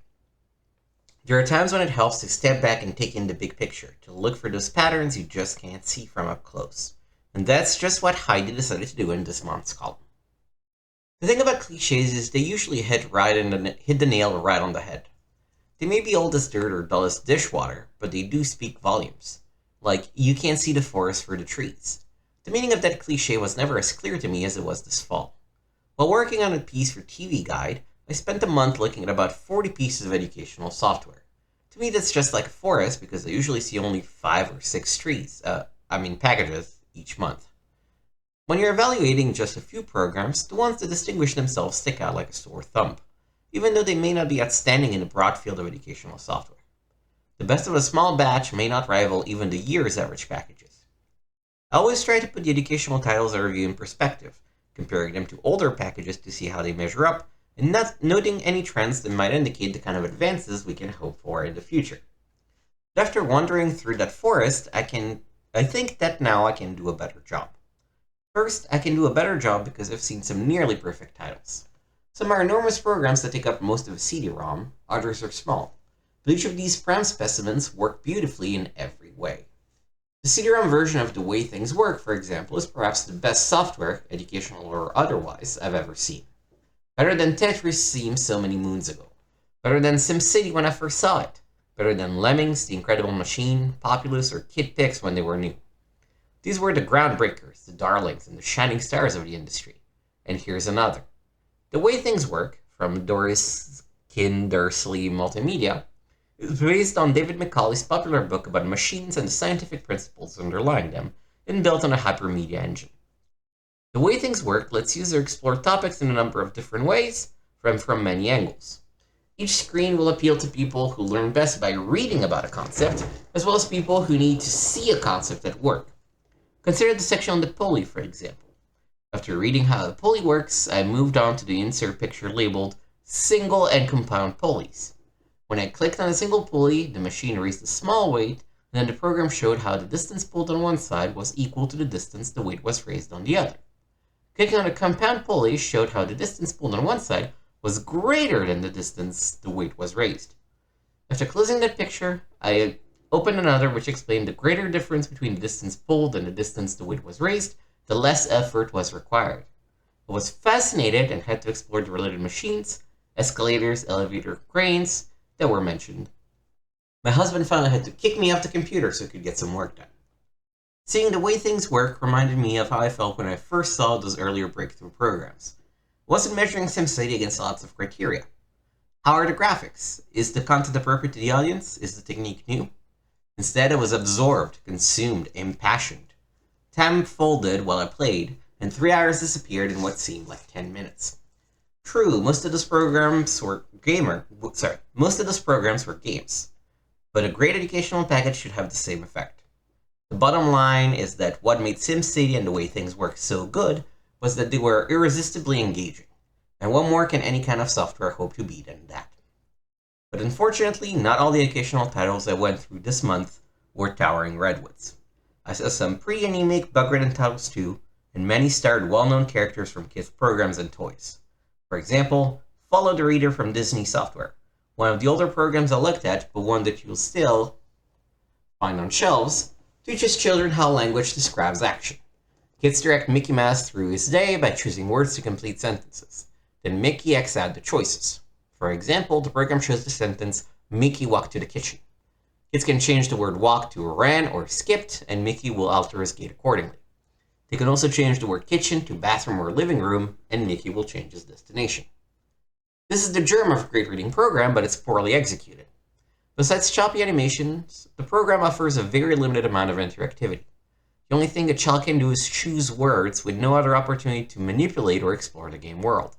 There are times when it helps to step back and take in the big picture, to look for those patterns you just can't see from up close. And that's just what Heidi decided to do in this month's column. The thing about cliches is they usually hit the nail right on the head. They may be old as dirt or dull as dishwater, but they do speak volumes. Like, you can't see the forest for the trees. The meaning of that cliche was never as clear to me as it was this fall. While working on a piece for TV Guide, I spent a month looking at about 40 pieces of educational software. To me, that's just like a forest because I usually see only 5 or 6 packages each month. When you're evaluating just a few programs, the ones that distinguish themselves stick out like a sore thumb, even though they may not be outstanding in the broad field of educational software. The best of a small batch may not rival even the year's average packages. I always try to put the educational titles I review in perspective, comparing them to older packages to see how they measure up, and not noting any trends that might indicate the kind of advances we can hope for in the future. But after wandering through that forest, I think that now I can do a better job. First, I can do a better job because I've seen some nearly perfect titles. Some are enormous programs that take up most of a CD-ROM, others are small, but each of these prime specimens work beautifully in every way. The CD-ROM version of The Way Things Work, for example, is perhaps the best software, educational or otherwise, I've ever seen. Better than Tetris seemed so many moons ago. Better than SimCity when I first saw it. Better than Lemmings, The Incredible Machine, Populous, or Kid Pix when they were new. These were the groundbreakers, the darlings, and the shining stars of the industry. And here's another. The Way Things Work, from Doris Kindersley Multimedia, is based on David Macaulay's popular book about machines and the scientific principles underlying them, and built on a hypermedia engine. The Way Things Work lets users explore topics in a number of different ways, from many angles. Each screen will appeal to people who learn best by reading about a concept, as well as people who need to see a concept at work. Consider the section on the pulley, for example. After reading how the pulley works, I moved on to the insert picture labeled Single and Compound Pulleys. When I clicked on a single pulley, the machine raised a small weight, and then the program showed how the distance pulled on one side was equal to the distance the weight was raised on the other. Clicking on a compound pulley showed how the distance pulled on one side was greater than the distance the weight was raised. After closing that picture, I opened another which explained the greater difference between the distance pulled and the distance the weight was raised, the less effort was required. I was fascinated and had to explore the related machines, escalators, elevator, cranes that were mentioned. My husband finally had to kick me off the computer so he could get some work done. Seeing The Way Things Work reminded me of how I felt when I first saw those earlier breakthrough programs. I wasn't measuring SimCity against lots of criteria. How are the graphics? Is the content appropriate to the audience? Is the technique new? Instead, I was absorbed, consumed, impassioned. Time folded while I played, and 3 hours disappeared in what seemed like 10 minutes. True, most of those programs were games, but a great educational package should have the same effect. The bottom line is that what made SimCity and The Way Things Work so good was that they were irresistibly engaging, and what more can any kind of software hope to be than that? But unfortunately, not all the educational titles I went through this month were towering redwoods. I saw some pre-anemic bug-ridden titles too, and many starred well-known characters from kids' programs and toys. For example, Follow the Reader from Disney Software, one of the older programs I looked at, but one that you'll still find on shelves, teaches children how language describes action. Kids direct Mickey Mouse through his day by choosing words to complete sentences. Then Mickey X out the choices. For example, the program shows the sentence, Mickey walked to the kitchen. Kids can change the word walk to ran or skipped, and Mickey will alter his gait accordingly. They can also change the word kitchen to bathroom or living room, and Mickey will change his destination. This is the germ of a great reading program, but it's poorly executed. Besides choppy animations, the program offers a very limited amount of interactivity. The only thing a child can do is choose words with no other opportunity to manipulate or explore the game world.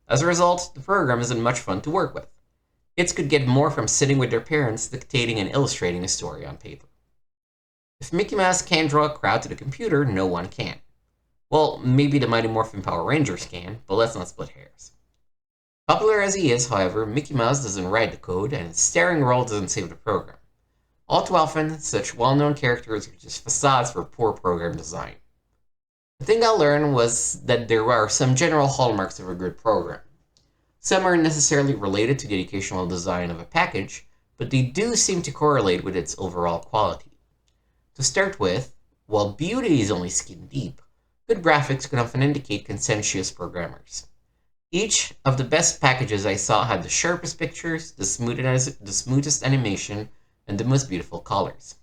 As a result, the program isn't much fun to work with. Kids could get more from sitting with their parents dictating and illustrating a story on paper. If Mickey Mouse can't draw a crowd to the computer, no one can. Well, maybe the Mighty Morphin Power Rangers can, but let's not split hairs. Popular as he is, however, Mickey Mouse doesn't write the code, and his staring role doesn't save the program. All too often, such well-known characters are just facades for poor program design. The thing I learned was that there are some general hallmarks of a good program. Some aren't necessarily related to the educational design of a package, but they do seem to correlate with its overall quality. To start with, while beauty is only skin deep, good graphics can often indicate conscientious programmers. Each of the best packages I saw had the sharpest pictures, the smoothest animation, and the most beautiful colors.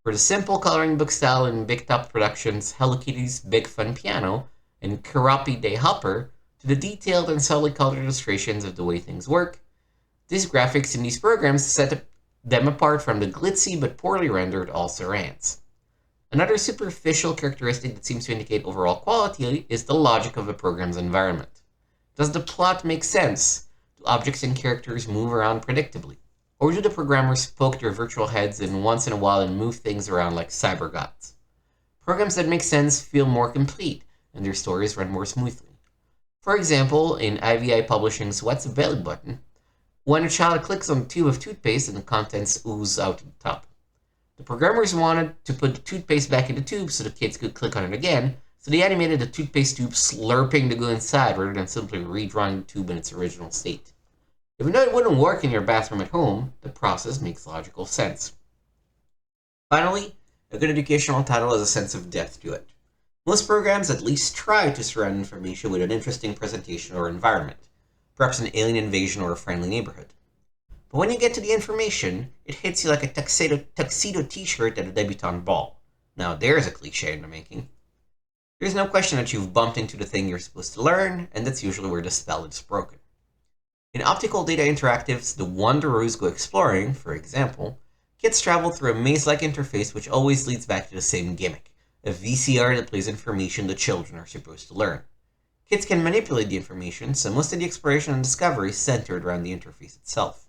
For the simple coloring book style in Big Top Productions' Hello Kitty's Big Fun Piano and Karapi Day Hopper, to to the detailed and subtly colored illustrations of the way things work. These graphics in these programs set them apart from the glitzy but poorly rendered also-rans. Another superficial characteristic that seems to indicate overall quality is the logic of a program's environment. Does the plot make sense? Do objects and characters move around predictably? Or do the programmers poke their virtual heads in once in a while and move things around like cyber gods? Programs that make sense feel more complete, and their stories run more smoothly. For example, in IVI Publishing's What's a Belly Button, when a child clicks on a tube of toothpaste and the contents ooze out to the top. The programmers wanted to put the toothpaste back in the tube so the kids could click on it again, so they animated the toothpaste tube slurping the goo inside rather than simply redrawing the tube in its original state. Even though it wouldn't work in your bathroom at home, the process makes logical sense. Finally, a good educational title has a sense of depth to it. Most programs at least try to surround information with an interesting presentation or environment, perhaps an alien invasion or a friendly neighborhood. But when you get to the information, it hits you like a tuxedo t-shirt at a debutante ball. Now there's a cliche in the making. There's no question that you've bumped into the thing you're supposed to learn, and that's usually where the spell is broken. In optical data interactives, the Wanderers Go Exploring, for example, kids travel through a maze-like interface which always leads back to the same gimmick, a VCR that plays information the children are supposed to learn. Kids can manipulate the information, so most of the exploration and discovery is centered around the interface itself.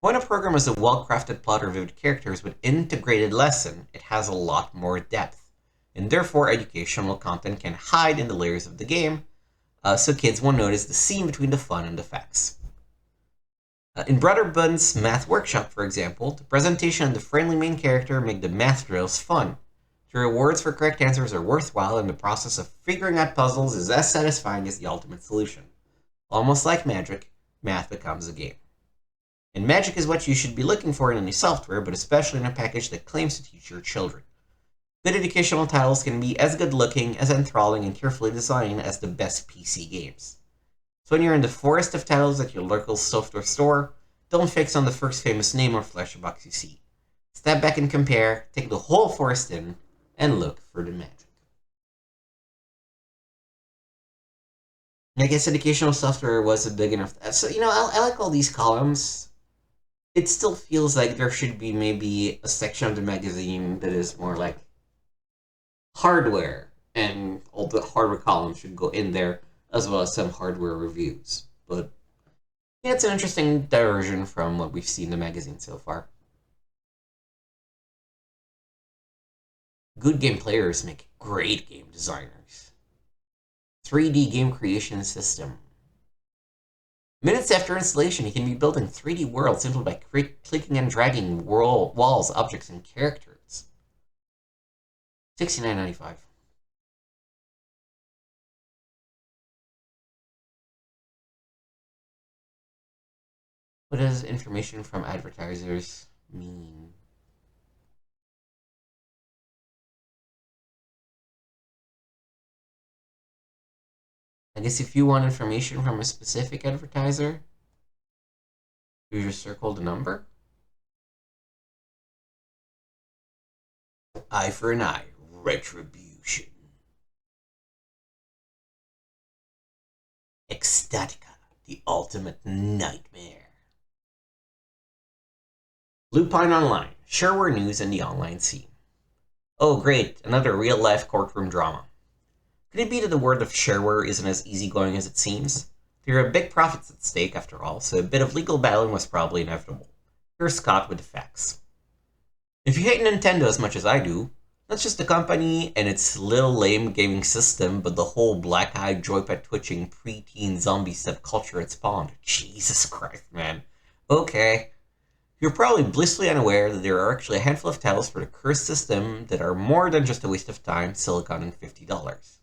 When a program has a well-crafted plot or vivid characters with integrated lesson, it has a lot more depth, and therefore educational content can hide in the layers of the game, so kids won't notice the seam between the fun and the facts. In Brother Bun's Math Workshop, for example, the presentation and the friendly main character make the math drills fun. The rewards for correct answers are worthwhile, and the process of figuring out puzzles is as satisfying as the ultimate solution. Almost like magic, math becomes a game. And magic is what you should be looking for in any software, but especially in a package that claims to teach your children. Good educational titles can be as good looking, as enthralling, and carefully designed as the best PC games. So when you're in the forest of titles at your local software store, don't fix on the first famous name or flash box you see. Step back and compare, take the whole forest in, and look for the magic. I guess educational software was a big enough. So, I like all these columns. It still feels like there should be maybe a section of the magazine that is more like hardware, and all the hardware columns should go in there, as well as some hardware reviews. But yeah, it's an interesting diversion from what we've seen in the magazine so far. Good game players make great game designers. 3D game creation system. Minutes after installation, you can be building 3D worlds simply by clicking and dragging walls, objects, and characters. $69.95. What does information from advertisers mean? I guess if you want information from a specific advertiser, you just circle the number. Eye for an eye, retribution. Ecstatica, the ultimate nightmare. Lupine Online, shareware news and the online scene. Oh great, another real-life courtroom drama. Could it be that the world of shareware isn't as easygoing as it seems? There are big profits at stake, after all, so a bit of legal battling was probably inevitable. Here's Scott with the facts. If you hate Nintendo as much as I do, not just the company and its little lame gaming system, but the whole black-eyed, joypad-twitching, pre-teen zombie subculture it spawned. Jesus Christ, man. Okay. You're probably blissfully unaware that there are actually a handful of titles for the cursed system that are more than just a waste of time, silicon, and $50.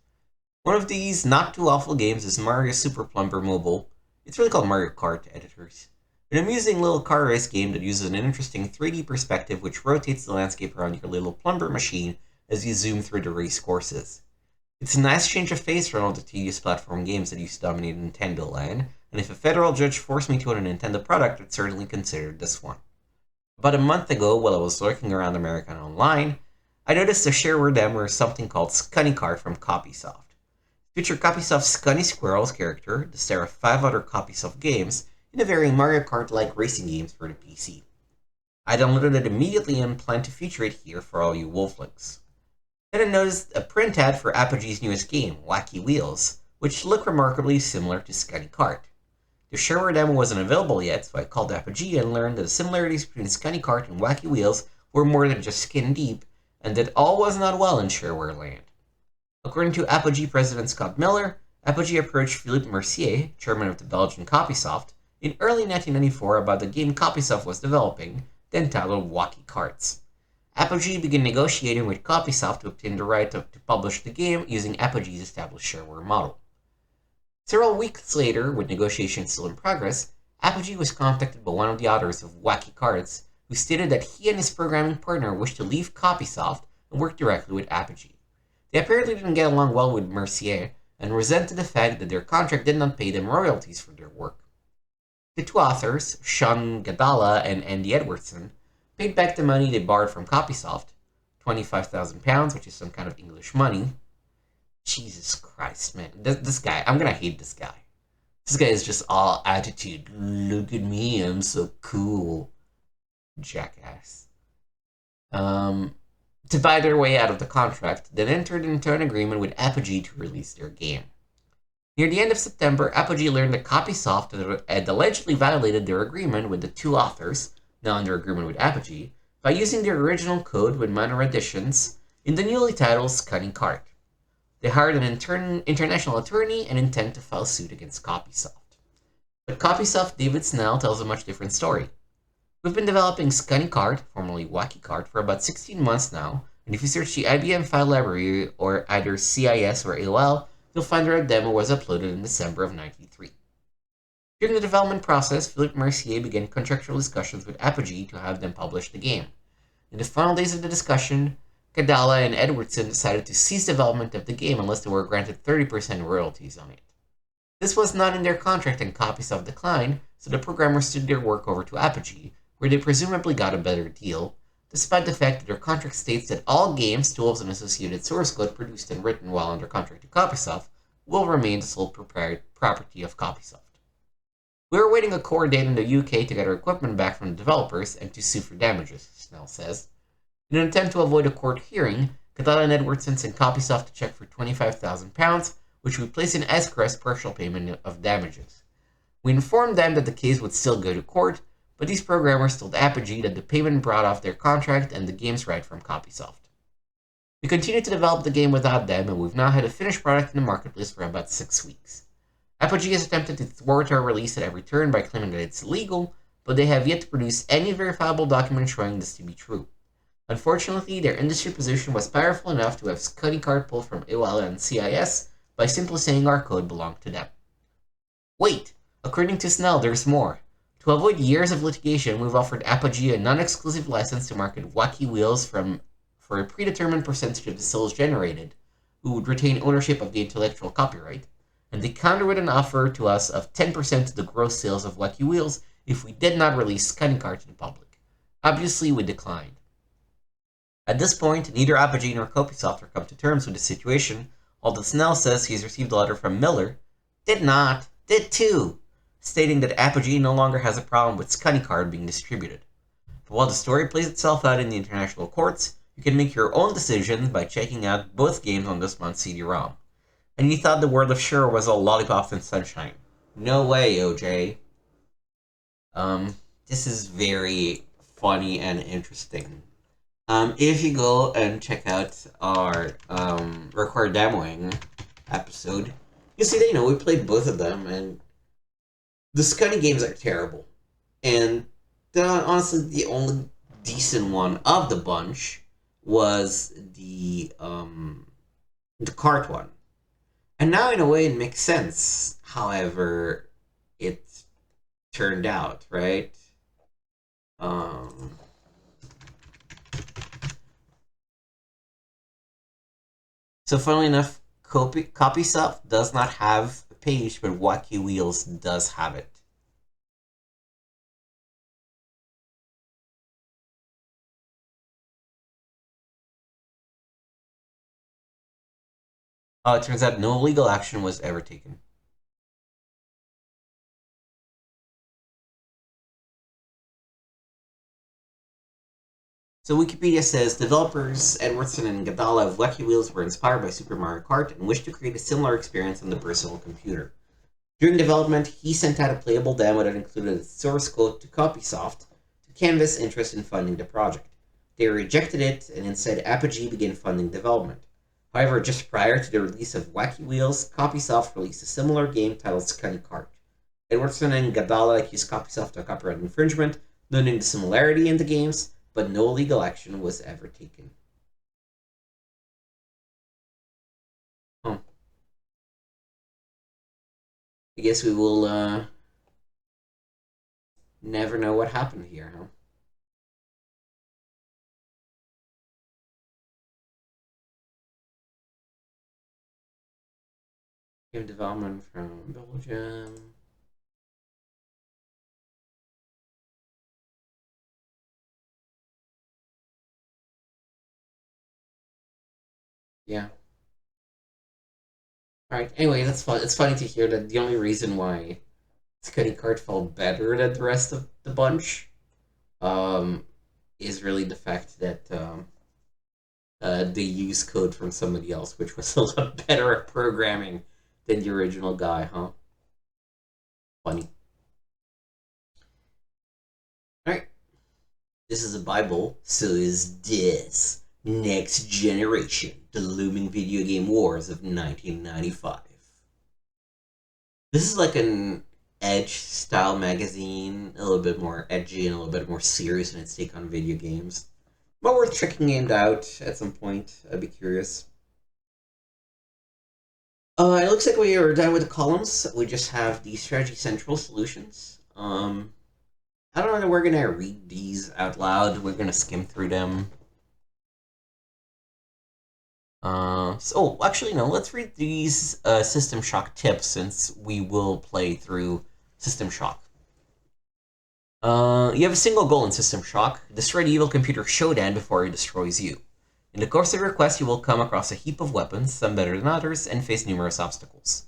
One of these not-too-awful games is Mario Super Plumber Mobile. It's really called Mario Kart to editors. An amusing little car race game that uses an interesting 3D perspective which rotates the landscape around your little plumber machine as you zoom through the race courses. It's a nice change of pace from all the tedious platform games that used to dominate Nintendo land, and if a federal judge forced me to own a Nintendo product, I'd certainly consider this one. About a month ago, while I was lurking around American Online, I noticed a shareware demo of something called Scunny Cart from Copysoft. Featured copies of Scunny Squirrel's character, the star of 5 other copies of games, in a very Mario Kart-like racing games for the PC. I downloaded it immediately and plan to feature it here for all you Wolflings. Then I noticed a print ad for Apogee's newest game, Wacky Wheels, which looked remarkably similar to Scunny Kart. The shareware demo wasn't available yet, so I called Apogee and learned that the similarities between Scunny Kart and Wacky Wheels were more than just skin deep, and that all was not well in shareware land. According to Apogee president Scott Miller, Apogee approached Philippe Mercier, chairman of the Belgian Copysoft, in early 1994 about the game Copysoft was developing, then titled Wacky Karts. Apogee began negotiating with Copysoft to obtain the right to publish the game using Apogee's established shareware model. Several weeks later, with negotiations still in progress, Apogee was contacted by one of the authors of Wacky Karts, who stated that he and his programming partner wished to leave Copysoft and work directly with Apogee. They apparently didn't get along well with Mercier and resented the fact that their contract did not pay them royalties for their work. The two authors, Sean Gadala and Andy Edwardson, paid back the money they borrowed from Copysoft, £25,000, which is some kind of English money. Jesus Christ, man. This guy, I'm gonna hate this guy. This guy is just all attitude. Look at me, I'm so cool. Jackass. To buy their way out of the contract, then entered into an agreement with Apogee to release their game. Near the end of September, Apogee learned that Copysoft had allegedly violated their agreement with the two authors, now under agreement with Apogee, by using their original code with minor additions in the newly titled Scunny Kart. They hired an international attorney and intend to file suit against Copysoft. But Copysoft David Snell tells a much different story. We've been developing Scunny Kart, formerly Wacky Kart, for about 16 months now, and if you search the IBM file library or either CIS or AOL, you'll find that a demo was uploaded in December of '93. During the development process, Philippe Mercier began contractual discussions with Apogee to have them publish the game. In the final days of the discussion, Kadala and Edwardson decided to cease development of the game unless they were granted 30% royalties on it. This was not in their contract and Copysoft declined, so the programmers took their work over to Apogee, where they presumably got a better deal, despite the fact that their contract states that all games, tools, and associated source code produced and written while under contract to Copysoft will remain the sole property of Copysoft. We are awaiting a court date in the UK to get our equipment back from the developers and to sue for damages, Snell says. In an attempt to avoid a court hearing, Kadala and Edwardson sent Copysoft a check for £25,000, which we placed in escrow as partial payment of damages. We informed them that the case would still go to court, but these programmers told Apogee that the payment brought off their contract and the game's right from Copysoft. We continued to develop the game without them, and we've now had a finished product in the marketplace for about 6 weeks. Apogee has attempted to thwart our release at every turn by claiming that it's illegal, but they have yet to produce any verifiable document showing this to be true. Unfortunately, their industry position was powerful enough to have Scunny Kart pulled from AOL and CIS by simply saying our code belonged to them. Wait! According to Snell, there's more. To avoid years of litigation, we've offered Apogee a non-exclusive license to market Wacky Wheels for a predetermined percentage of the sales generated, who would retain ownership of the intellectual copyright, and they countered with an offer to us of 10% of the gross sales of Wacky Wheels if we did not release Scunny Kart to the public. Obviously, we declined. At this point, neither Apogee nor Copysoft have come to terms with the situation, although Snell says he's received a letter from Miller, did too, stating that Apogee no longer has a problem with Scunny Kart being distributed. But while the story plays itself out in the international courts, you can make your own decisions by checking out both games on this month's CD-ROM. And you thought the world of Sure was all lollipops and sunshine. No way, OJ. This is very funny and interesting. If you go and check out our record demoing episode, you see that, we played both of them, and the Scunny games are terrible. And honestly, the only decent one of the bunch was the cart one. And now, in a way, it makes sense. However, it turned out, right? So, funnily enough, Copysoft does not have a page, but Wacky Wheels does have it. It turns out no legal action was ever taken. So Wikipedia says developers Edwardson and Gadala of Wacky Wheels were inspired by Super Mario Kart and wished to create a similar experience on the personal computer. During development, he sent out a playable demo that included source code to Copysoft to canvass interest in funding the project. They rejected it, and instead Apogee began funding development. However, just prior to the release of Wacky Wheels, Copysoft released a similar game titled Scunny Kart. Edwardson and Gadala accused Copysoft of copyright infringement, noting the similarity in the games, but no legal action was ever taken. Huh. I guess we will never know what happened here, huh? Game development from Belgium. Yeah. Alright, anyway, that's fun. It's funny to hear that the only reason why Scuddy Card felt better than the rest of the bunch um, is really the fact that they use code from somebody else, which was a lot better at programming than the original guy, huh? Funny. Alright. This is a Bible, so is this. Next Generation, the looming video game wars of 1995. This is like an Edge style magazine, a little bit more edgy and a little bit more serious in its take on video games. But worth checking it out at some point. I'd be curious. It looks like we are done with the columns. We just have the Strategy Central solutions. I don't know that we're gonna read these out loud. We're gonna skim through them. Actually, no. Let's read these System Shock tips since we will play through System Shock. You have a single goal in System Shock: destroy the evil computer Shodan before he destroys you. In the course of your quest, you will come across a heap of weapons, some better than others, and face numerous obstacles.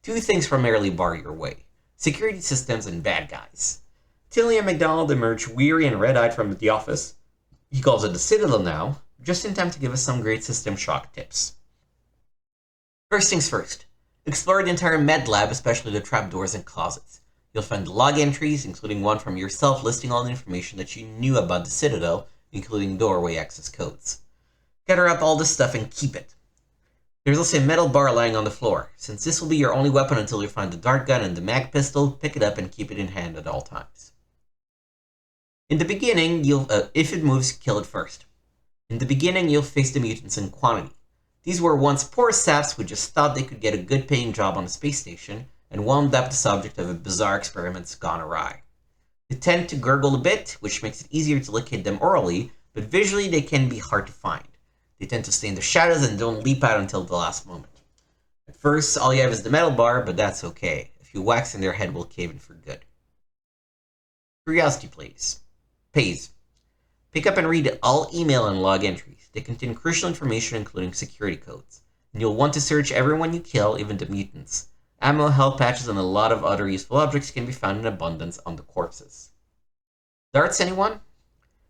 Two things primarily bar your way: security systems and bad guys. Tilly and McDonald emerge weary and red-eyed from the office. He calls it the Citadel now, just in time to give us some great System Shock tips. First things first, explore the entire med lab, especially the trapdoors and closets. You'll find log entries, including one from yourself listing all the information that you knew about the Citadel, including doorway access codes. Gather up all this stuff and keep it. There's also a metal bar lying on the floor. Since this will be your only weapon until you find the dart gun and the mag pistol, pick it up and keep it in hand at all times. In the beginning, if it moves, kill it first. In the beginning, you'll face the mutants in quantity. These were once poor saps who just thought they could get a good paying job on a space station and wound up the subject of a bizarre experiment gone awry. They tend to gurgle a bit, which makes it easier to locate them orally, but visually they can be hard to find. They tend to stay in the shadows and don't leap out until the last moment. At first, all you have is the metal bar, but that's okay. A few whacks and their head will cave in for good. Curiosity pays. Pick up and read all email and log entries. They contain crucial information including security codes. And you'll want to search everyone you kill, even the mutants. Ammo, health patches, and a lot of other useful objects can be found in abundance on the corpses. Darts, anyone?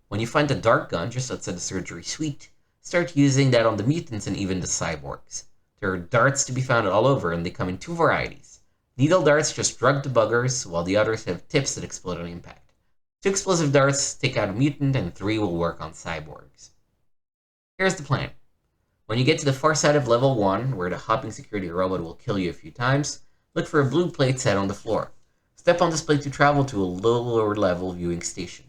When you find the dart gun just outside the surgery suite, start using that on the mutants and even the cyborgs. There are darts to be found all over, and they come in two varieties. Needle darts just drug the buggers, while the others have tips that explode on impact. 2 explosive darts take out a mutant, and 3 will work on cyborgs. Here's the plan. When you get to the far side of level 1, where the hopping security robot will kill you a few times, look for a blue plate set on the floor. Step on this plate to travel to a lower level viewing station.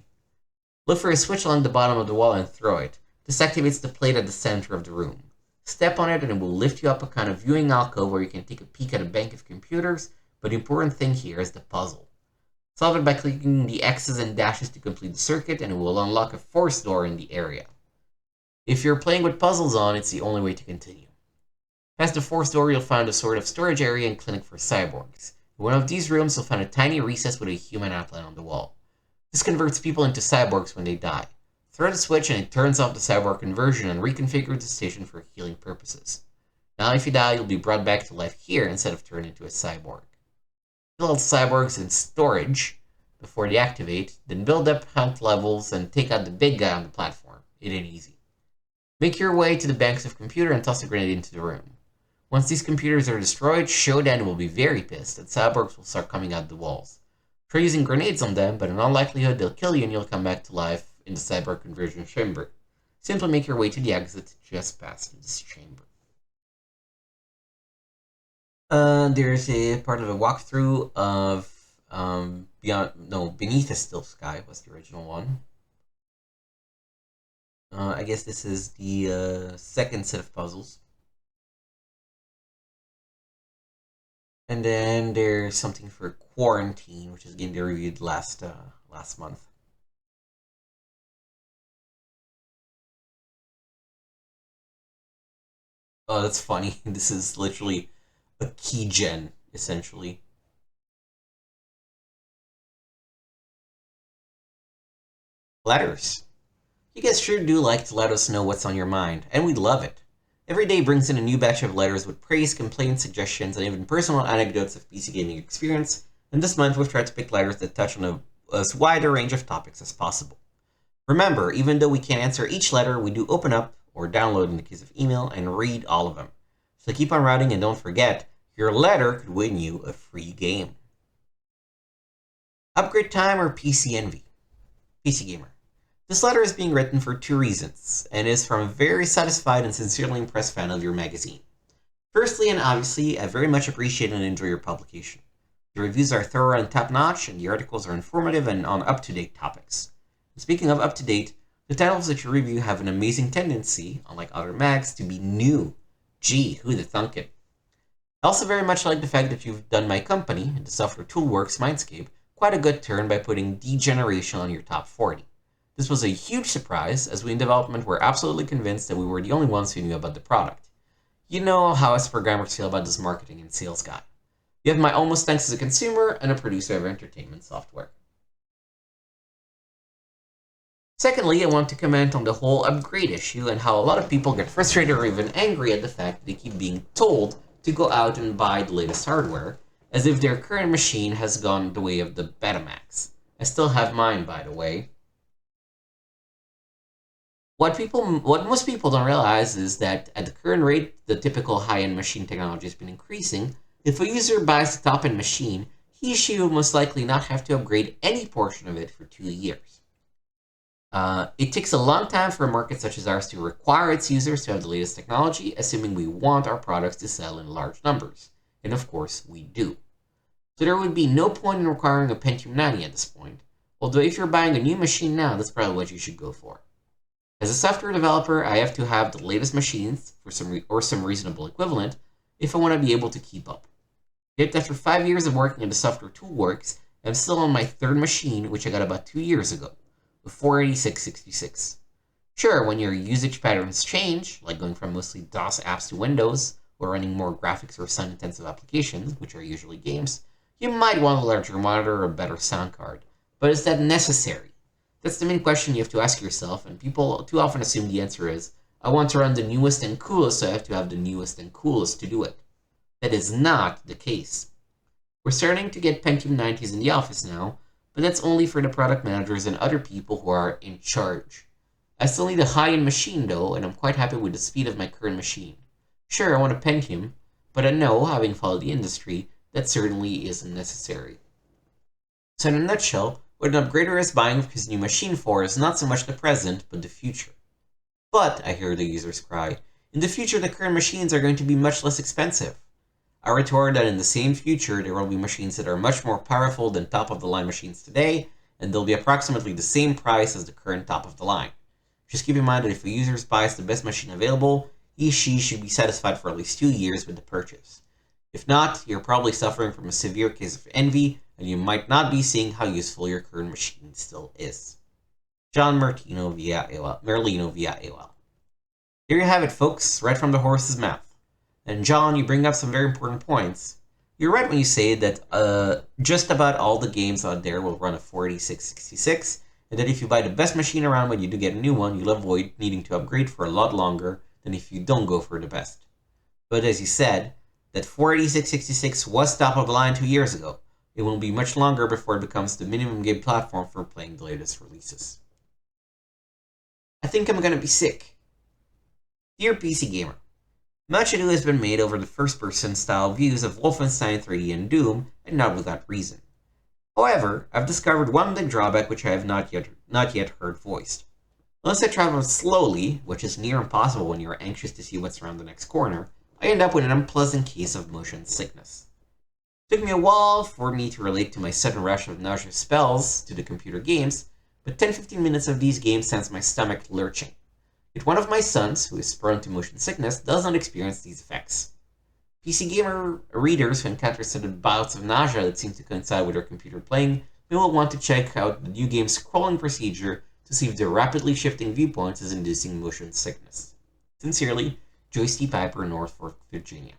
Look for a switch along the bottom of the wall and throw it. This activates the plate at the center of the room. Step on it and it will lift you up a kind of viewing alcove where you can take a peek at a bank of computers, but the important thing here is the puzzle. Solve it by clicking the X's and dashes to complete the circuit, and it will unlock a force door in the area. If you're playing with puzzles on, it's the only way to continue. Past the force door, you'll find a sort of storage area and clinic for cyborgs. In one of these rooms, you'll find a tiny recess with a human outline on the wall. This converts people into cyborgs when they die. Throw the switch and it turns off the cyborg conversion and reconfigures the station for healing purposes. Now if you die, you'll be brought back to life here instead of turned into a cyborg. Build cyborgs in storage before they activate, then build up hunt levels and take out the big guy on the platform. It ain't easy. Make your way to the banks of computer and toss a grenade into the room. Once these computers are destroyed, Shodan will be very pissed and cyborgs will start coming out the walls. Try using grenades on them, but in all likelihood they'll kill you and you'll come back to life in the cyborg conversion chamber. Simply make your way to the exit just past this chamber. There's a part of a walkthrough of Beneath a Still Sky was the original one. I guess this is the second set of puzzles. And then there's something for Quarantine, which is a game they reviewed last month. Oh, that's funny. This is literally a key gen, essentially. Letters. You guys sure do like to let us know what's on your mind, and we love it. Every day brings in a new batch of letters with praise, complaints, suggestions, and even personal anecdotes of PC gaming experience, and this month we've tried to pick letters that touch on as wide a range of topics as possible. Remember, even though we can't answer each letter, we do open up, or download in the case of email, and read all of them. So keep on writing, and don't forget, your letter could win you a free game. Upgrade time or PC envy? PC gamer. This letter is being written for 2 reasons, and is from a very satisfied and sincerely impressed fan of your magazine. Firstly, and obviously, I very much appreciate and enjoy your publication. The reviews are thorough and top-notch, and the articles are informative and on up-to-date topics. And speaking of up-to-date, the titles that you review have an amazing tendency, unlike other mags, to be new. Gee, who'da thunk it? I also very much like the fact that you've done my company, the Software Toolworks Mindscape, quite a good turn by putting Degeneration on your top 40. This was a huge surprise, as we in development were absolutely convinced that we were the only ones who knew about the product. You know how us programmers feel about this marketing and sales guy. You have my almost thanks as a consumer and a producer of entertainment software. Secondly, I want to comment on the whole upgrade issue and how a lot of people get frustrated or even angry at the fact that they keep being told to go out and buy the latest hardware, as if their current machine has gone the way of the Betamax. I still have mine, by the way. What most people don't realize is that at the current rate the typical high-end machine technology has been increasing, if a user buys the top-end machine, he or she will most likely not have to upgrade any portion of it for 2 years. It takes a long time for a market such as ours to require its users to have the latest technology, assuming we want our products to sell in large numbers. And of course, we do. So there would be no point in requiring a Pentium 90 at this point, although if you're buying a new machine now, that's probably what you should go for. As a software developer, I have to have the latest machines, for some reasonable equivalent, if I want to be able to keep up. Yet after 5 years of working at the Software Toolworks, I'm still on my 3rd machine, which I got about 2 years ago, the 486-66. Sure, when your usage patterns change, like going from mostly DOS apps to Windows, or running more graphics or sound-intensive applications, which are usually games, you might want a larger monitor or a better sound card. But is that necessary? That's the main question you have to ask yourself, and people too often assume the answer is, I want to run the newest and coolest, so I have to have the newest and coolest to do it. That is not the case. We're starting to get Pentium 90s in the office now, but that's only for the product managers and other people who are in charge. I still need a high-end machine though, and I'm quite happy with the speed of my current machine. Sure, I want a Pentium, but I know, having followed the industry, that certainly isn't necessary. So in a nutshell, what an upgrader is buying his new machine for is not so much the present, but the future. But, I hear the users cry, in the future the current machines are going to be much less expensive. I retort that in the same future there will be machines that are much more powerful than top-of-the-line machines today, and they'll be approximately the same price as the current top-of-the-line. Just keep in mind that if a user buys the best machine available, he or she should be satisfied for at least 2 years with the purchase. If not, you're probably suffering from a severe case of envy, and you might not be seeing how useful your current machine still is. John Merlino via AOL. There you have it, folks, right from the horse's mouth. And John, you bring up some very important points. You're right when you say that just about all the games out there will run a 486-66, and that if you buy the best machine around when you do get a new one, you'll avoid needing to upgrade for a lot longer than if you don't go for the best. But as you said, that 48666 was top of the line 2 years ago. It won't be much longer before it becomes the minimum game platform for playing the latest releases. I think I'm gonna be sick. Dear PC Gamer, much ado has been made over the first-person style views of Wolfenstein 3D and Doom, and not without reason. However, I've discovered one big drawback which I have not yet heard voiced. Unless I travel slowly, which is near impossible when you are anxious to see what's around the next corner, I end up with an unpleasant case of motion sickness. It took me a while for me to relate to my sudden rush of nauseous spells to the computer games, but 10-15 minutes of these games sends my stomach lurching. Yet one of my sons, who is prone to motion sickness, does not experience these effects. PC Gamer readers who encounter sudden bouts of nausea that seem to coincide with their computer playing may will want to check out the new game's scrolling procedure to see if the rapidly shifting viewpoints is inducing motion sickness. Sincerely, Joyce T. Piper, Norfolk, Virginia.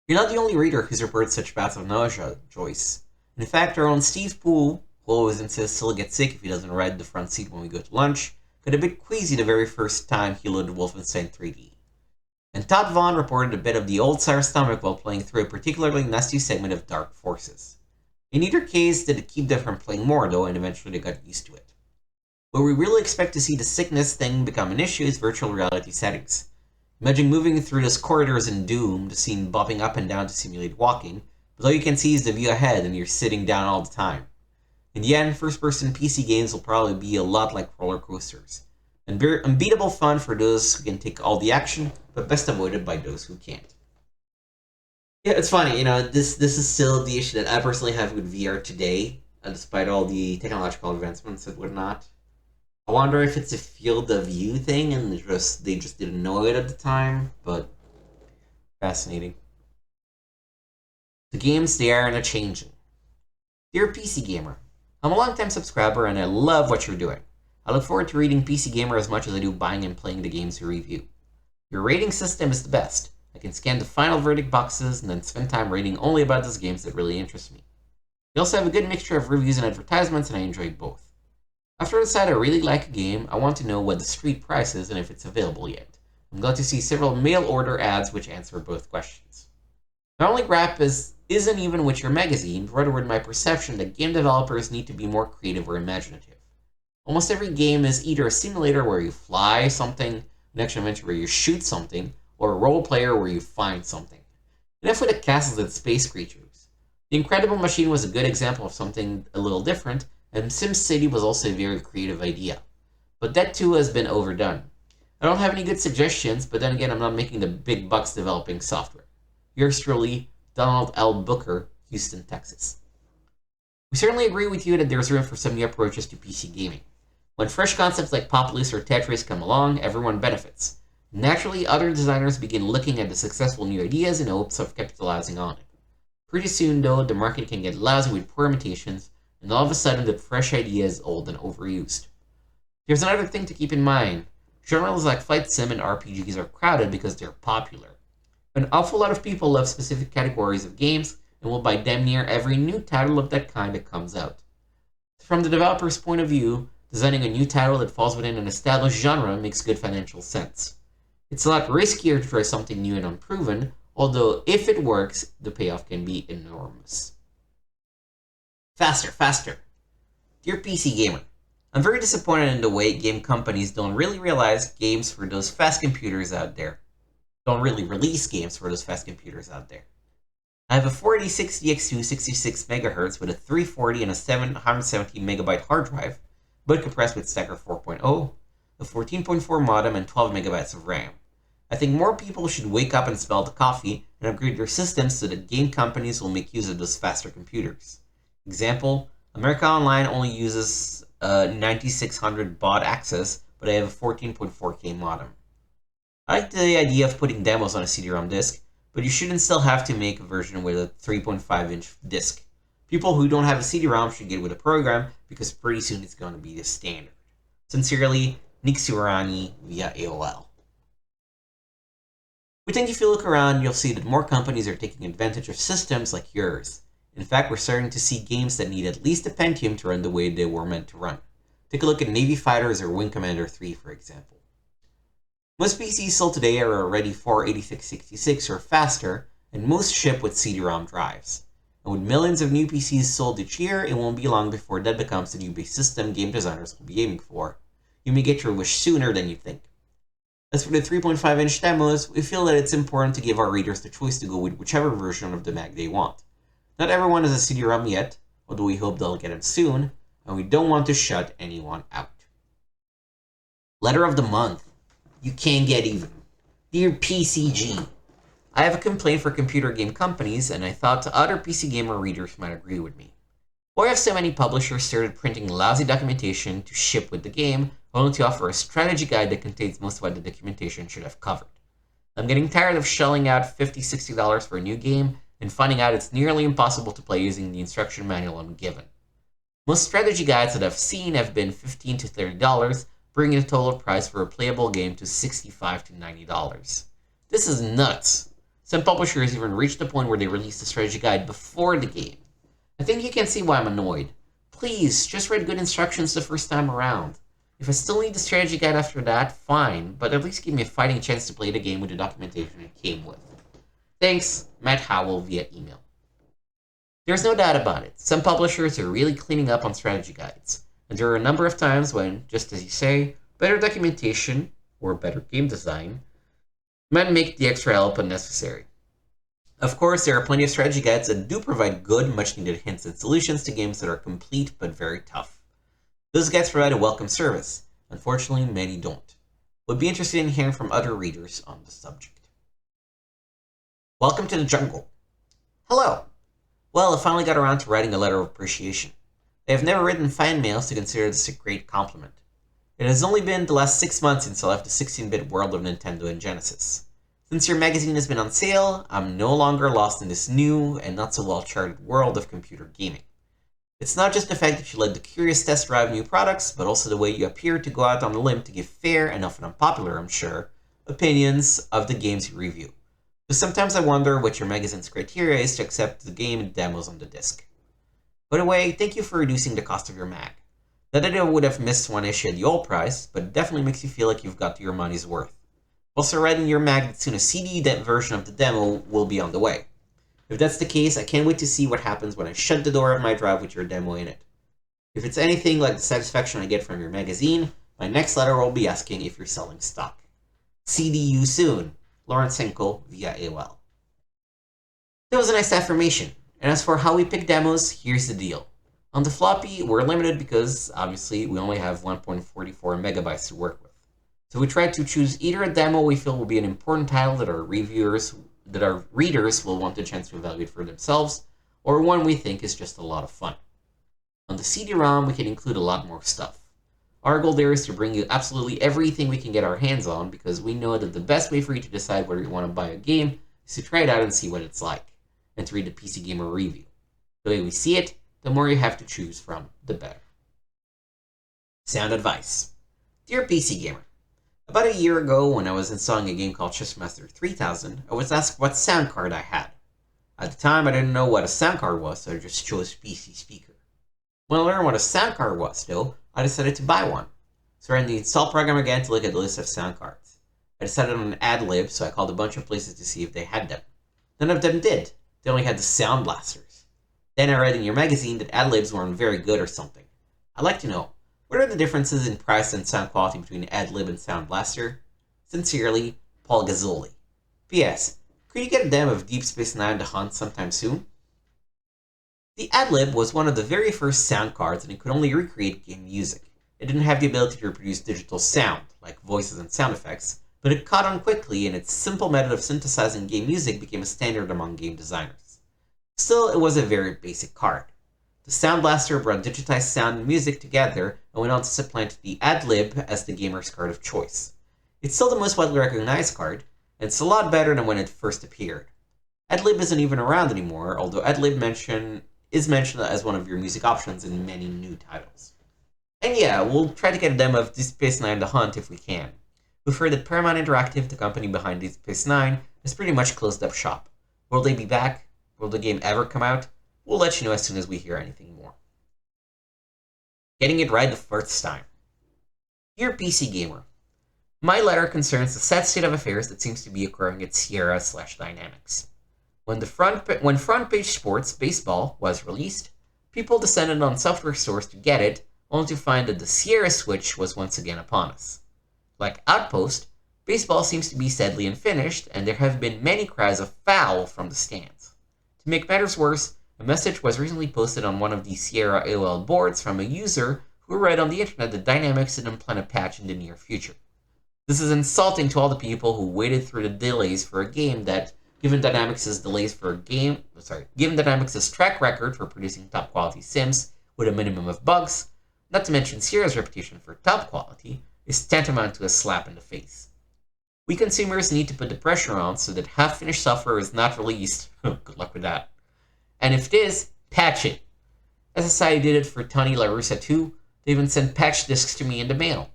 You're not the only reader who's reported such bouts of nausea, Joyce. In fact, our own Steve Poole, who always insists he'll get sick if he doesn't ride the front seat when we go to lunch, got a bit queasy the very first time he loaded Wolfenstein 3D. And Todd Vaughn reported a bit of the old sour stomach while playing through a particularly nasty segment of Dark Forces. In either case, did it keep them from playing more though, and eventually they got used to it. Where we really expect to see the sickness thing become an issue is virtual reality settings. Imagine moving through those corridors in Doom, the scene bopping up and down to simulate walking, but all you can see is the view ahead and you're sitting down all the time. In the end, first-person PC games will probably be a lot like roller coasters. Unbeatable fun for those who can take all the action, but best avoided by those who can't. Yeah, it's funny, this is still the issue that I personally have with VR today, despite all the technological advancements and whatnot. I wonder if it's a field of view thing and they just didn't know it at the time, but fascinating. The games, they are changing. Dear PC Gamer, I'm a long-time subscriber and I love what you're doing. I look forward to reading PC Gamer as much as I do buying and playing the games you review. Your rating system is the best. I can scan the final verdict boxes and then spend time reading only about those games that really interest me. You also have a good mixture of reviews and advertisements, and I enjoy both. After I decide I really like a game, I want to know what the street price is and if it's available yet. I'm glad to see several mail order ads which answer both questions. My only gripe isn't even with your magazine, rather with my perception that game developers need to be more creative or imaginative. Almost every game is either a simulator where you fly something, an action-adventure where you shoot something, or a role player where you find something. Enough with the castles and space creatures. The Incredible Machine was a good example of something a little different, and SimCity was also a very creative idea. But that too has been overdone. I don't have any good suggestions, but then again, I'm not making the big bucks developing software. Yours truly, Donald L. Booker, Houston, Texas. We certainly agree with you that there's room for some new approaches to PC gaming. When fresh concepts like Populous or Tetris come along, everyone benefits. Naturally, other designers begin looking at the successful new ideas in hopes of capitalizing on it. Pretty soon, though, the market can get lousy with poor imitations, and all of a sudden, the fresh idea is old and overused. There's another thing to keep in mind. Genres like Flight Sim and RPGs are crowded because they're popular. An awful lot of people love specific categories of games and will buy damn near every new title of that kind that comes out. From the developer's point of view, designing a new title that falls within an established genre makes good financial sense. It's a lot riskier to try something new and unproven, although if it works, the payoff can be enormous. Faster, faster. Dear PC Gamer, I'm very disappointed in the way game companies don't really realize games for those fast computers out there. Don't really release games for those fast computers out there. I have a 4060X2 66 MHz with a 340 and a 770 MB hard drive, but compressed with Stacker 4.0, a 14.4 modem, and 12 MB of RAM. I think more people should wake up and smell the coffee and upgrade their systems so that game companies will make use of those faster computers. Example, America Online only uses 9600 baud access, but I have a 14.4K modem. I like the idea of putting demos on a CD-ROM disc, but you shouldn't still have to make a version with a 3.5-inch disc. People who don't have a CD-ROM should get with a program, because pretty soon it's going to be the standard. Sincerely, Nick Surani via AOL. We think if you look around, you'll see that more companies are taking advantage of systems like yours. In fact, we're starting to see games that need at least a Pentium to run the way they were meant to run. Take a look at Navy Fighters or Wing Commander 3, for example. Most PCs sold today are already 486-66 or faster, and most ship with CD-ROM drives. And with millions of new PCs sold each year, it won't be long before that becomes the new base system game designers will be aiming for. You may get your wish sooner than you think. As for the 3.5-inch demos, we feel that it's important to give our readers the choice to go with whichever version of the mag they want. Not everyone has a CD-ROM yet, although we hope they'll get it soon, and we don't want to shut anyone out. Letter of the month. You can't get even. Dear PCG, I have a complaint for computer game companies, and I thought other PC gamer readers might agree with me. Why have so many publishers started printing lousy documentation to ship with the game, only to offer a strategy guide that contains most of what the documentation should have covered? I'm getting tired of shelling out $50-$60 for a new game, and finding out it's nearly impossible to play using the instruction manual I'm given. Most strategy guides that I've seen have been $15 to $30, bringing the total price for a playable game to $65 to $90. This is nuts. Some publishers even reached the point where they released the strategy guide before the game. I think you can see why I'm annoyed. Please, just read good instructions the first time around. If I still need the strategy guide after that, fine, but at least give me a fighting chance to play the game with the documentation it came with. Thanks, Matt Howell via email. There's no doubt about it, some publishers are really cleaning up on strategy guides. And there are a number of times when, just as you say, better documentation, or better game design, might make the extra help unnecessary. Of course, there are plenty of strategy guides that do provide good, much-needed hints and solutions to games that are complete but very tough. Those guides provide a welcome service. Unfortunately, many don't. Would be interested in hearing from other readers on the subject. Welcome to the jungle. Hello. Well, I finally got around to writing a letter of appreciation. I have never written fan mails to consider this a great compliment. It has only been the last 6 months since I left the 16-bit world of Nintendo and Genesis. Since your magazine has been on sale, I'm no longer lost in this new and not so well-charted world of computer gaming. It's not just the fact that you let the curious test drive new products, but also the way you appear to go out on a limb to give fair and often unpopular, I'm sure, opinions of the games you review. So sometimes I wonder what your magazine's criteria is to accept the game demos on the disc. By the way, thank you for reducing the cost of your mag. Not that I would have missed one issue at the old price, but it definitely makes you feel like you've got your money's worth. Also, write in your mag that soon a CD version of the demo will be on the way. If that's the case, I can't wait to see what happens when I shut the door of my drive with your demo in it. If it's anything like the satisfaction I get from your magazine, my next letter will be asking if you're selling stock. CD you soon, Lawrence Henkel via AOL. That was a nice affirmation. And as for how we pick demos, here's the deal. On the floppy, we're limited because, obviously, we only have 1.44 megabytes to work with. So we try to choose either a demo we feel will be an important title that our readers will want the chance to evaluate for themselves, or one we think is just a lot of fun. On the CD-ROM, we can include a lot more stuff. Our goal there is to bring you absolutely everything we can get our hands on, because we know that the best way for you to decide whether you want to buy a game is to try it out and see what it's like, and to read the PC Gamer review. The way we see it, the more you have to choose from, the better. Sound advice. Dear PC Gamer, about a year ago when I was installing a game called Chessmaster 3000, I was asked what sound card I had. At the time, I didn't know what a sound card was, so I just chose PC Speaker. When I learned what a sound card was, though, I decided to buy one. So I ran the install program again to look at the list of sound cards. I decided on an ad-lib, so I called a bunch of places to see if they had them. None of them did. They only had the sound blasters. Then I read in your magazine that ad-libs weren't very good or something. I'd like to know, what are the differences in price and sound quality between ad-lib and sound blaster? Sincerely, Paul Gazzoli. P.S. Could you get a demo of Deep Space Nine The Hunt sometime soon? The ad-lib was one of the very first sound cards, and it could only recreate game music. It didn't have the ability to reproduce digital sound, like voices and sound effects, but it caught on quickly, and its simple method of synthesizing game music became a standard among game designers. Still, it was a very basic card. The Sound Blaster brought digitized sound and music together and went on to supplant the ad-lib as the gamer's card of choice. It's still the most widely recognized card, and it's a lot better than when it first appeared. Ad-lib isn't even around anymore, although ad-lib is mentioned as one of your music options in many new titles. And yeah, we'll try to get a demo of Deep Space Nine The Hunt if we can. We've heard that Paramount Interactive, the company behind Deep Space Nine, has pretty much closed up shop. Will they be back? Will the game ever come out? We'll let you know as soon as we hear anything more. Getting it right the first time. Dear PC Gamer, My letter concerns the sad state of affairs that seems to be occurring at Sierra/Dynamics. When Front Page Sports Baseball was released, people descended on software stores to get it, only to find that the Sierra switch was once again upon us. Like Outpost, baseball seems to be sadly unfinished, and there have been many cries of foul from the stands. To make matters worse, a message was recently posted on one of the Sierra AOL boards from a user who read on the internet that Dynamics didn't plan a patch in the near future. This is insulting to all the people who waited through the delays for a game that, given Dynamics' track record for producing top quality sims with a minimum of bugs, not to mention Sierra's reputation for top quality, is tantamount to a slap in the face. We consumers need to put the pressure on so that half-finished software is not released. Good luck with that. And if it is, patch it. SSI did it for Tony La Russa too. They even sent patch discs to me in the mail.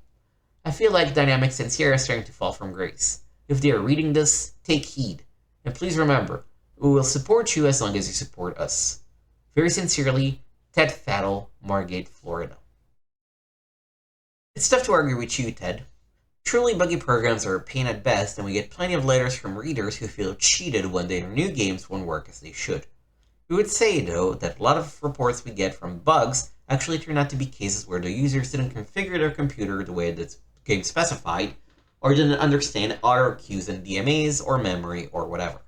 I feel like Dynamics and Sierra are starting to fall from grace. If they are reading this, take heed. And please remember, we will support you as long as you support us. Very sincerely, Ted Fattle, Margate, Florida. It's tough to argue with you, Ted. Truly buggy programs are a pain at best, and we get plenty of letters from readers who feel cheated when their new games won't work as they should. We would say, though, that a lot of reports we get from bugs actually turn out to be cases where the users didn't configure their computer the way that's game specified, or didn't understand auto queues and DMAs, or memory, or whatever.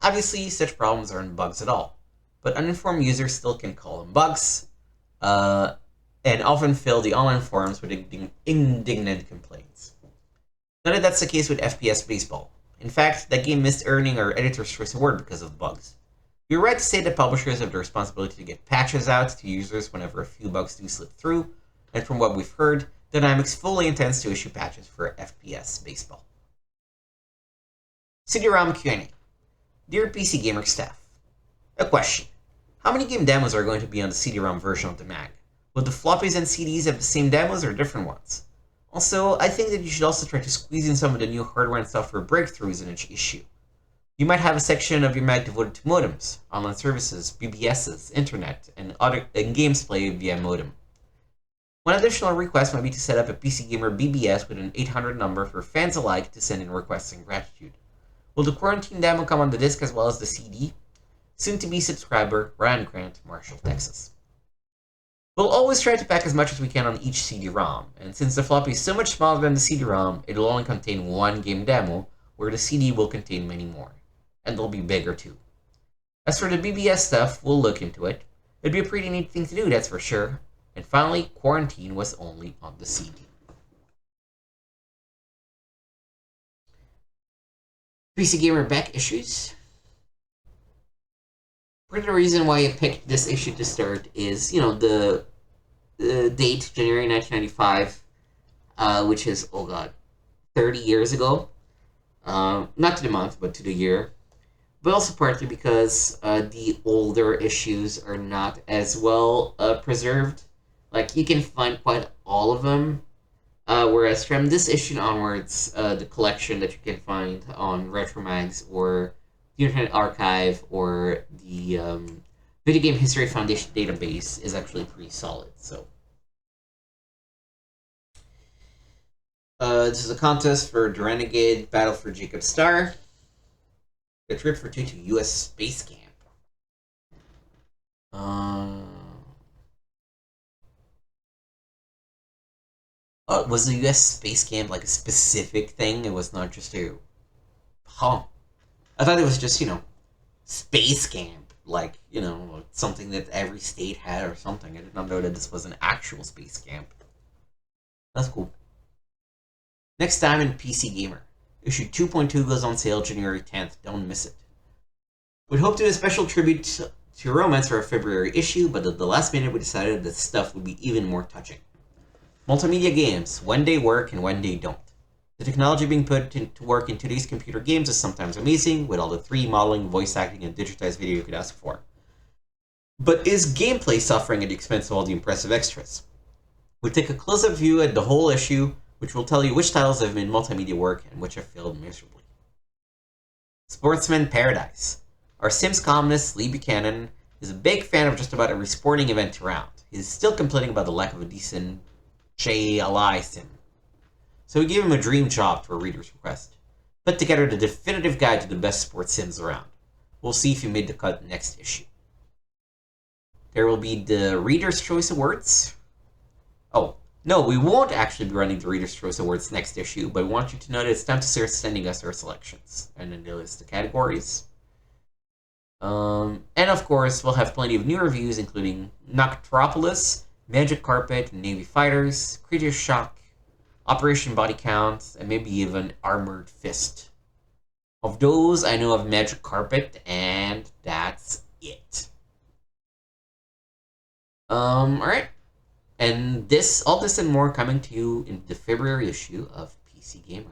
Obviously, such problems aren't bugs at all, but uninformed users still can call them bugs, and often fill the online forums with indignant complaints. Not that that's the case with FPS Baseball. In fact, that game missed earning our Editor's Choice Award because of bugs. You're right to say that publishers have the responsibility to get patches out to users whenever a few bugs do slip through, and from what we've heard, Dynamics fully intends to issue patches for FPS Baseball. CD-ROM Q&A. Dear PC Gamer staff, a question. How many game demos are going to be on the CD-ROM version of the mag? Will the floppies and CDs have the same demos or different ones? Also, I think that you should also try to squeeze in some of the new hardware and software breakthroughs in each issue. You might have a section of your mag devoted to modems, online services, BBSs, internet, and games played via modem. One additional request might be to set up a PC Gamer BBS with an 800 number for fans alike to send in requests and gratitude. Will the Quarantine demo come on the disc as well as the CD? Soon-to-be subscriber, Ryan Grant, Marshall, Texas. We'll always try to pack as much as we can on each CD-ROM, and since the floppy is so much smaller than the CD-ROM, it'll only contain one game demo, where the CD will contain many more. And they'll be bigger too. As for the BBS stuff, we'll look into it. It'd be a pretty neat thing to do, that's for sure. And finally, Quarantine was only on the CD. PC Gamer back issues. Part of the reason why I picked this issue to start is, the date, January 1995, which is, 30 years ago. Not to the month, but to the year. But also partly because the older issues are not as well preserved. Like, you can find quite all of them. Whereas from this issue onwards, the collection that you can find on Retromags or the Internet Archive or the Video Game History Foundation database is actually pretty solid. So, this is a contest for the Renegade Battle for Jacob Star. A trip for two to U.S. Space Camp. Was the U.S. Space Camp like a specific thing? It was not just a... I thought it was just, Space Camp. Like, something that every state had or something. I did not know that this was an actual space camp. That's cool. Next time in PC Gamer. Issue 2.2 goes on sale January 10th. Don't miss it. We'd hope to do a special tribute to romance for our February issue, but at the last minute we decided that stuff would be even more touching. Multimedia games, when they work and when they don't. The technology being put to work in today's computer games is sometimes amazing, with all the 3D modeling, voice acting, and digitized video you could ask for. But is gameplay suffering at the expense of all the impressive extras? We'll take a close-up view at the whole issue, which will tell you which titles have made multimedia work and which have failed miserably. Sportsman Paradise. Our Sims columnist, Lee Buchanan, is a big fan of just about every sporting event around. He's still complaining about the lack of a decent JLI sim. so we gave him a dream job for a reader's request. Put together the definitive guide to the best sports sims around. We'll see if he made the cut next issue. There will be the Reader's Choice Awards. Oh, no, we won't actually be running the Reader's Choice Awards next issue, but I want you to know that it's time to start sending us our selections. And then they list the categories. And of course, we'll have plenty of new reviews, including Noctropolis, Magic Carpet, Navy Fighters, Creature Shock, Operation Body Count, and maybe even Armored Fist. Of those, I know of Magic Carpet, and that's it. Alright. And all this and more coming to you in the February issue of PC Gamer.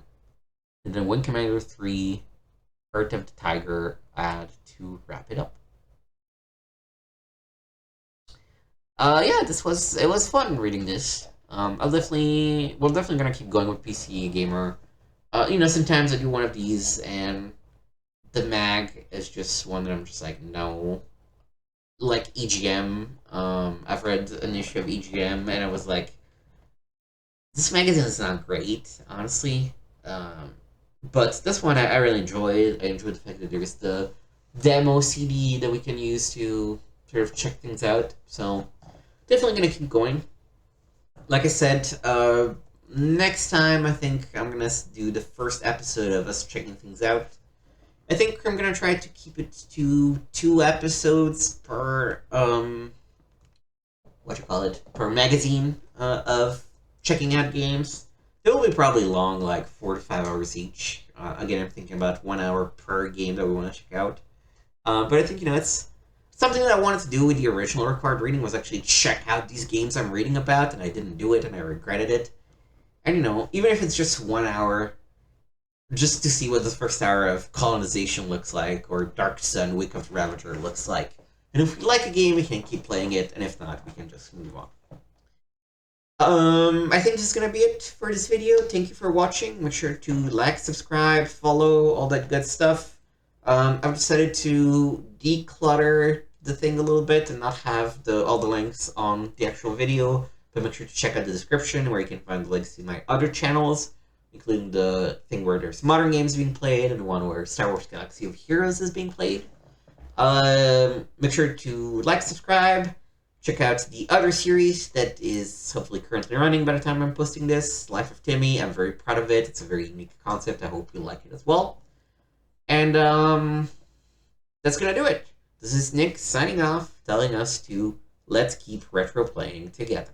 And then Wing Commander 3, Heart of the Tiger, add to wrap it up. Yeah, it was fun reading this. We're definitely gonna keep going with PC Gamer. Sometimes I do one of these, and the mag is just one that I'm just like, no. Like EGM, I've read an issue of EGM, and I was like, this magazine is not great, honestly. But this one I really enjoyed. I enjoyed the fact that there's the demo CD that we can use to sort of check things out. So definitely gonna keep going. Like I said, next time I think I'm gonna do the first episode of us checking things out. I think I'm gonna try to keep it to 2 episodes per per magazine of checking out games. They will be probably long, like 4 to 5 hours each. Again, I'm thinking about 1 hour per game that we want to check out. But I think it's something that I wanted to do with the original required reading was actually check out these games I'm reading about, and I didn't do it, and I regretted it. And even if it's just 1 hour, just to see what the first hour of Colonization looks like, or Dark Sun, Wake of the Ravager looks like. And if we like a game, we can keep playing it, and if not, we can just move on. I think this is gonna be it for this video. Thank you for watching. Make sure to like, subscribe, follow, all that good stuff. I've decided to declutter the thing a little bit and not have all the links on the actual video, but make sure to check out the description where you can find the links to my other channels, including the thing where there's modern games being played and the one where Star Wars Galaxy of Heroes is being played. Make sure to like, subscribe, check out the other series that is hopefully currently running by the time I'm posting this, Life of Timmy. I'm very proud of it. It's a very unique concept. I hope you like it as well. And that's gonna do it. This is Nick signing off, telling us to let's keep retro playing together.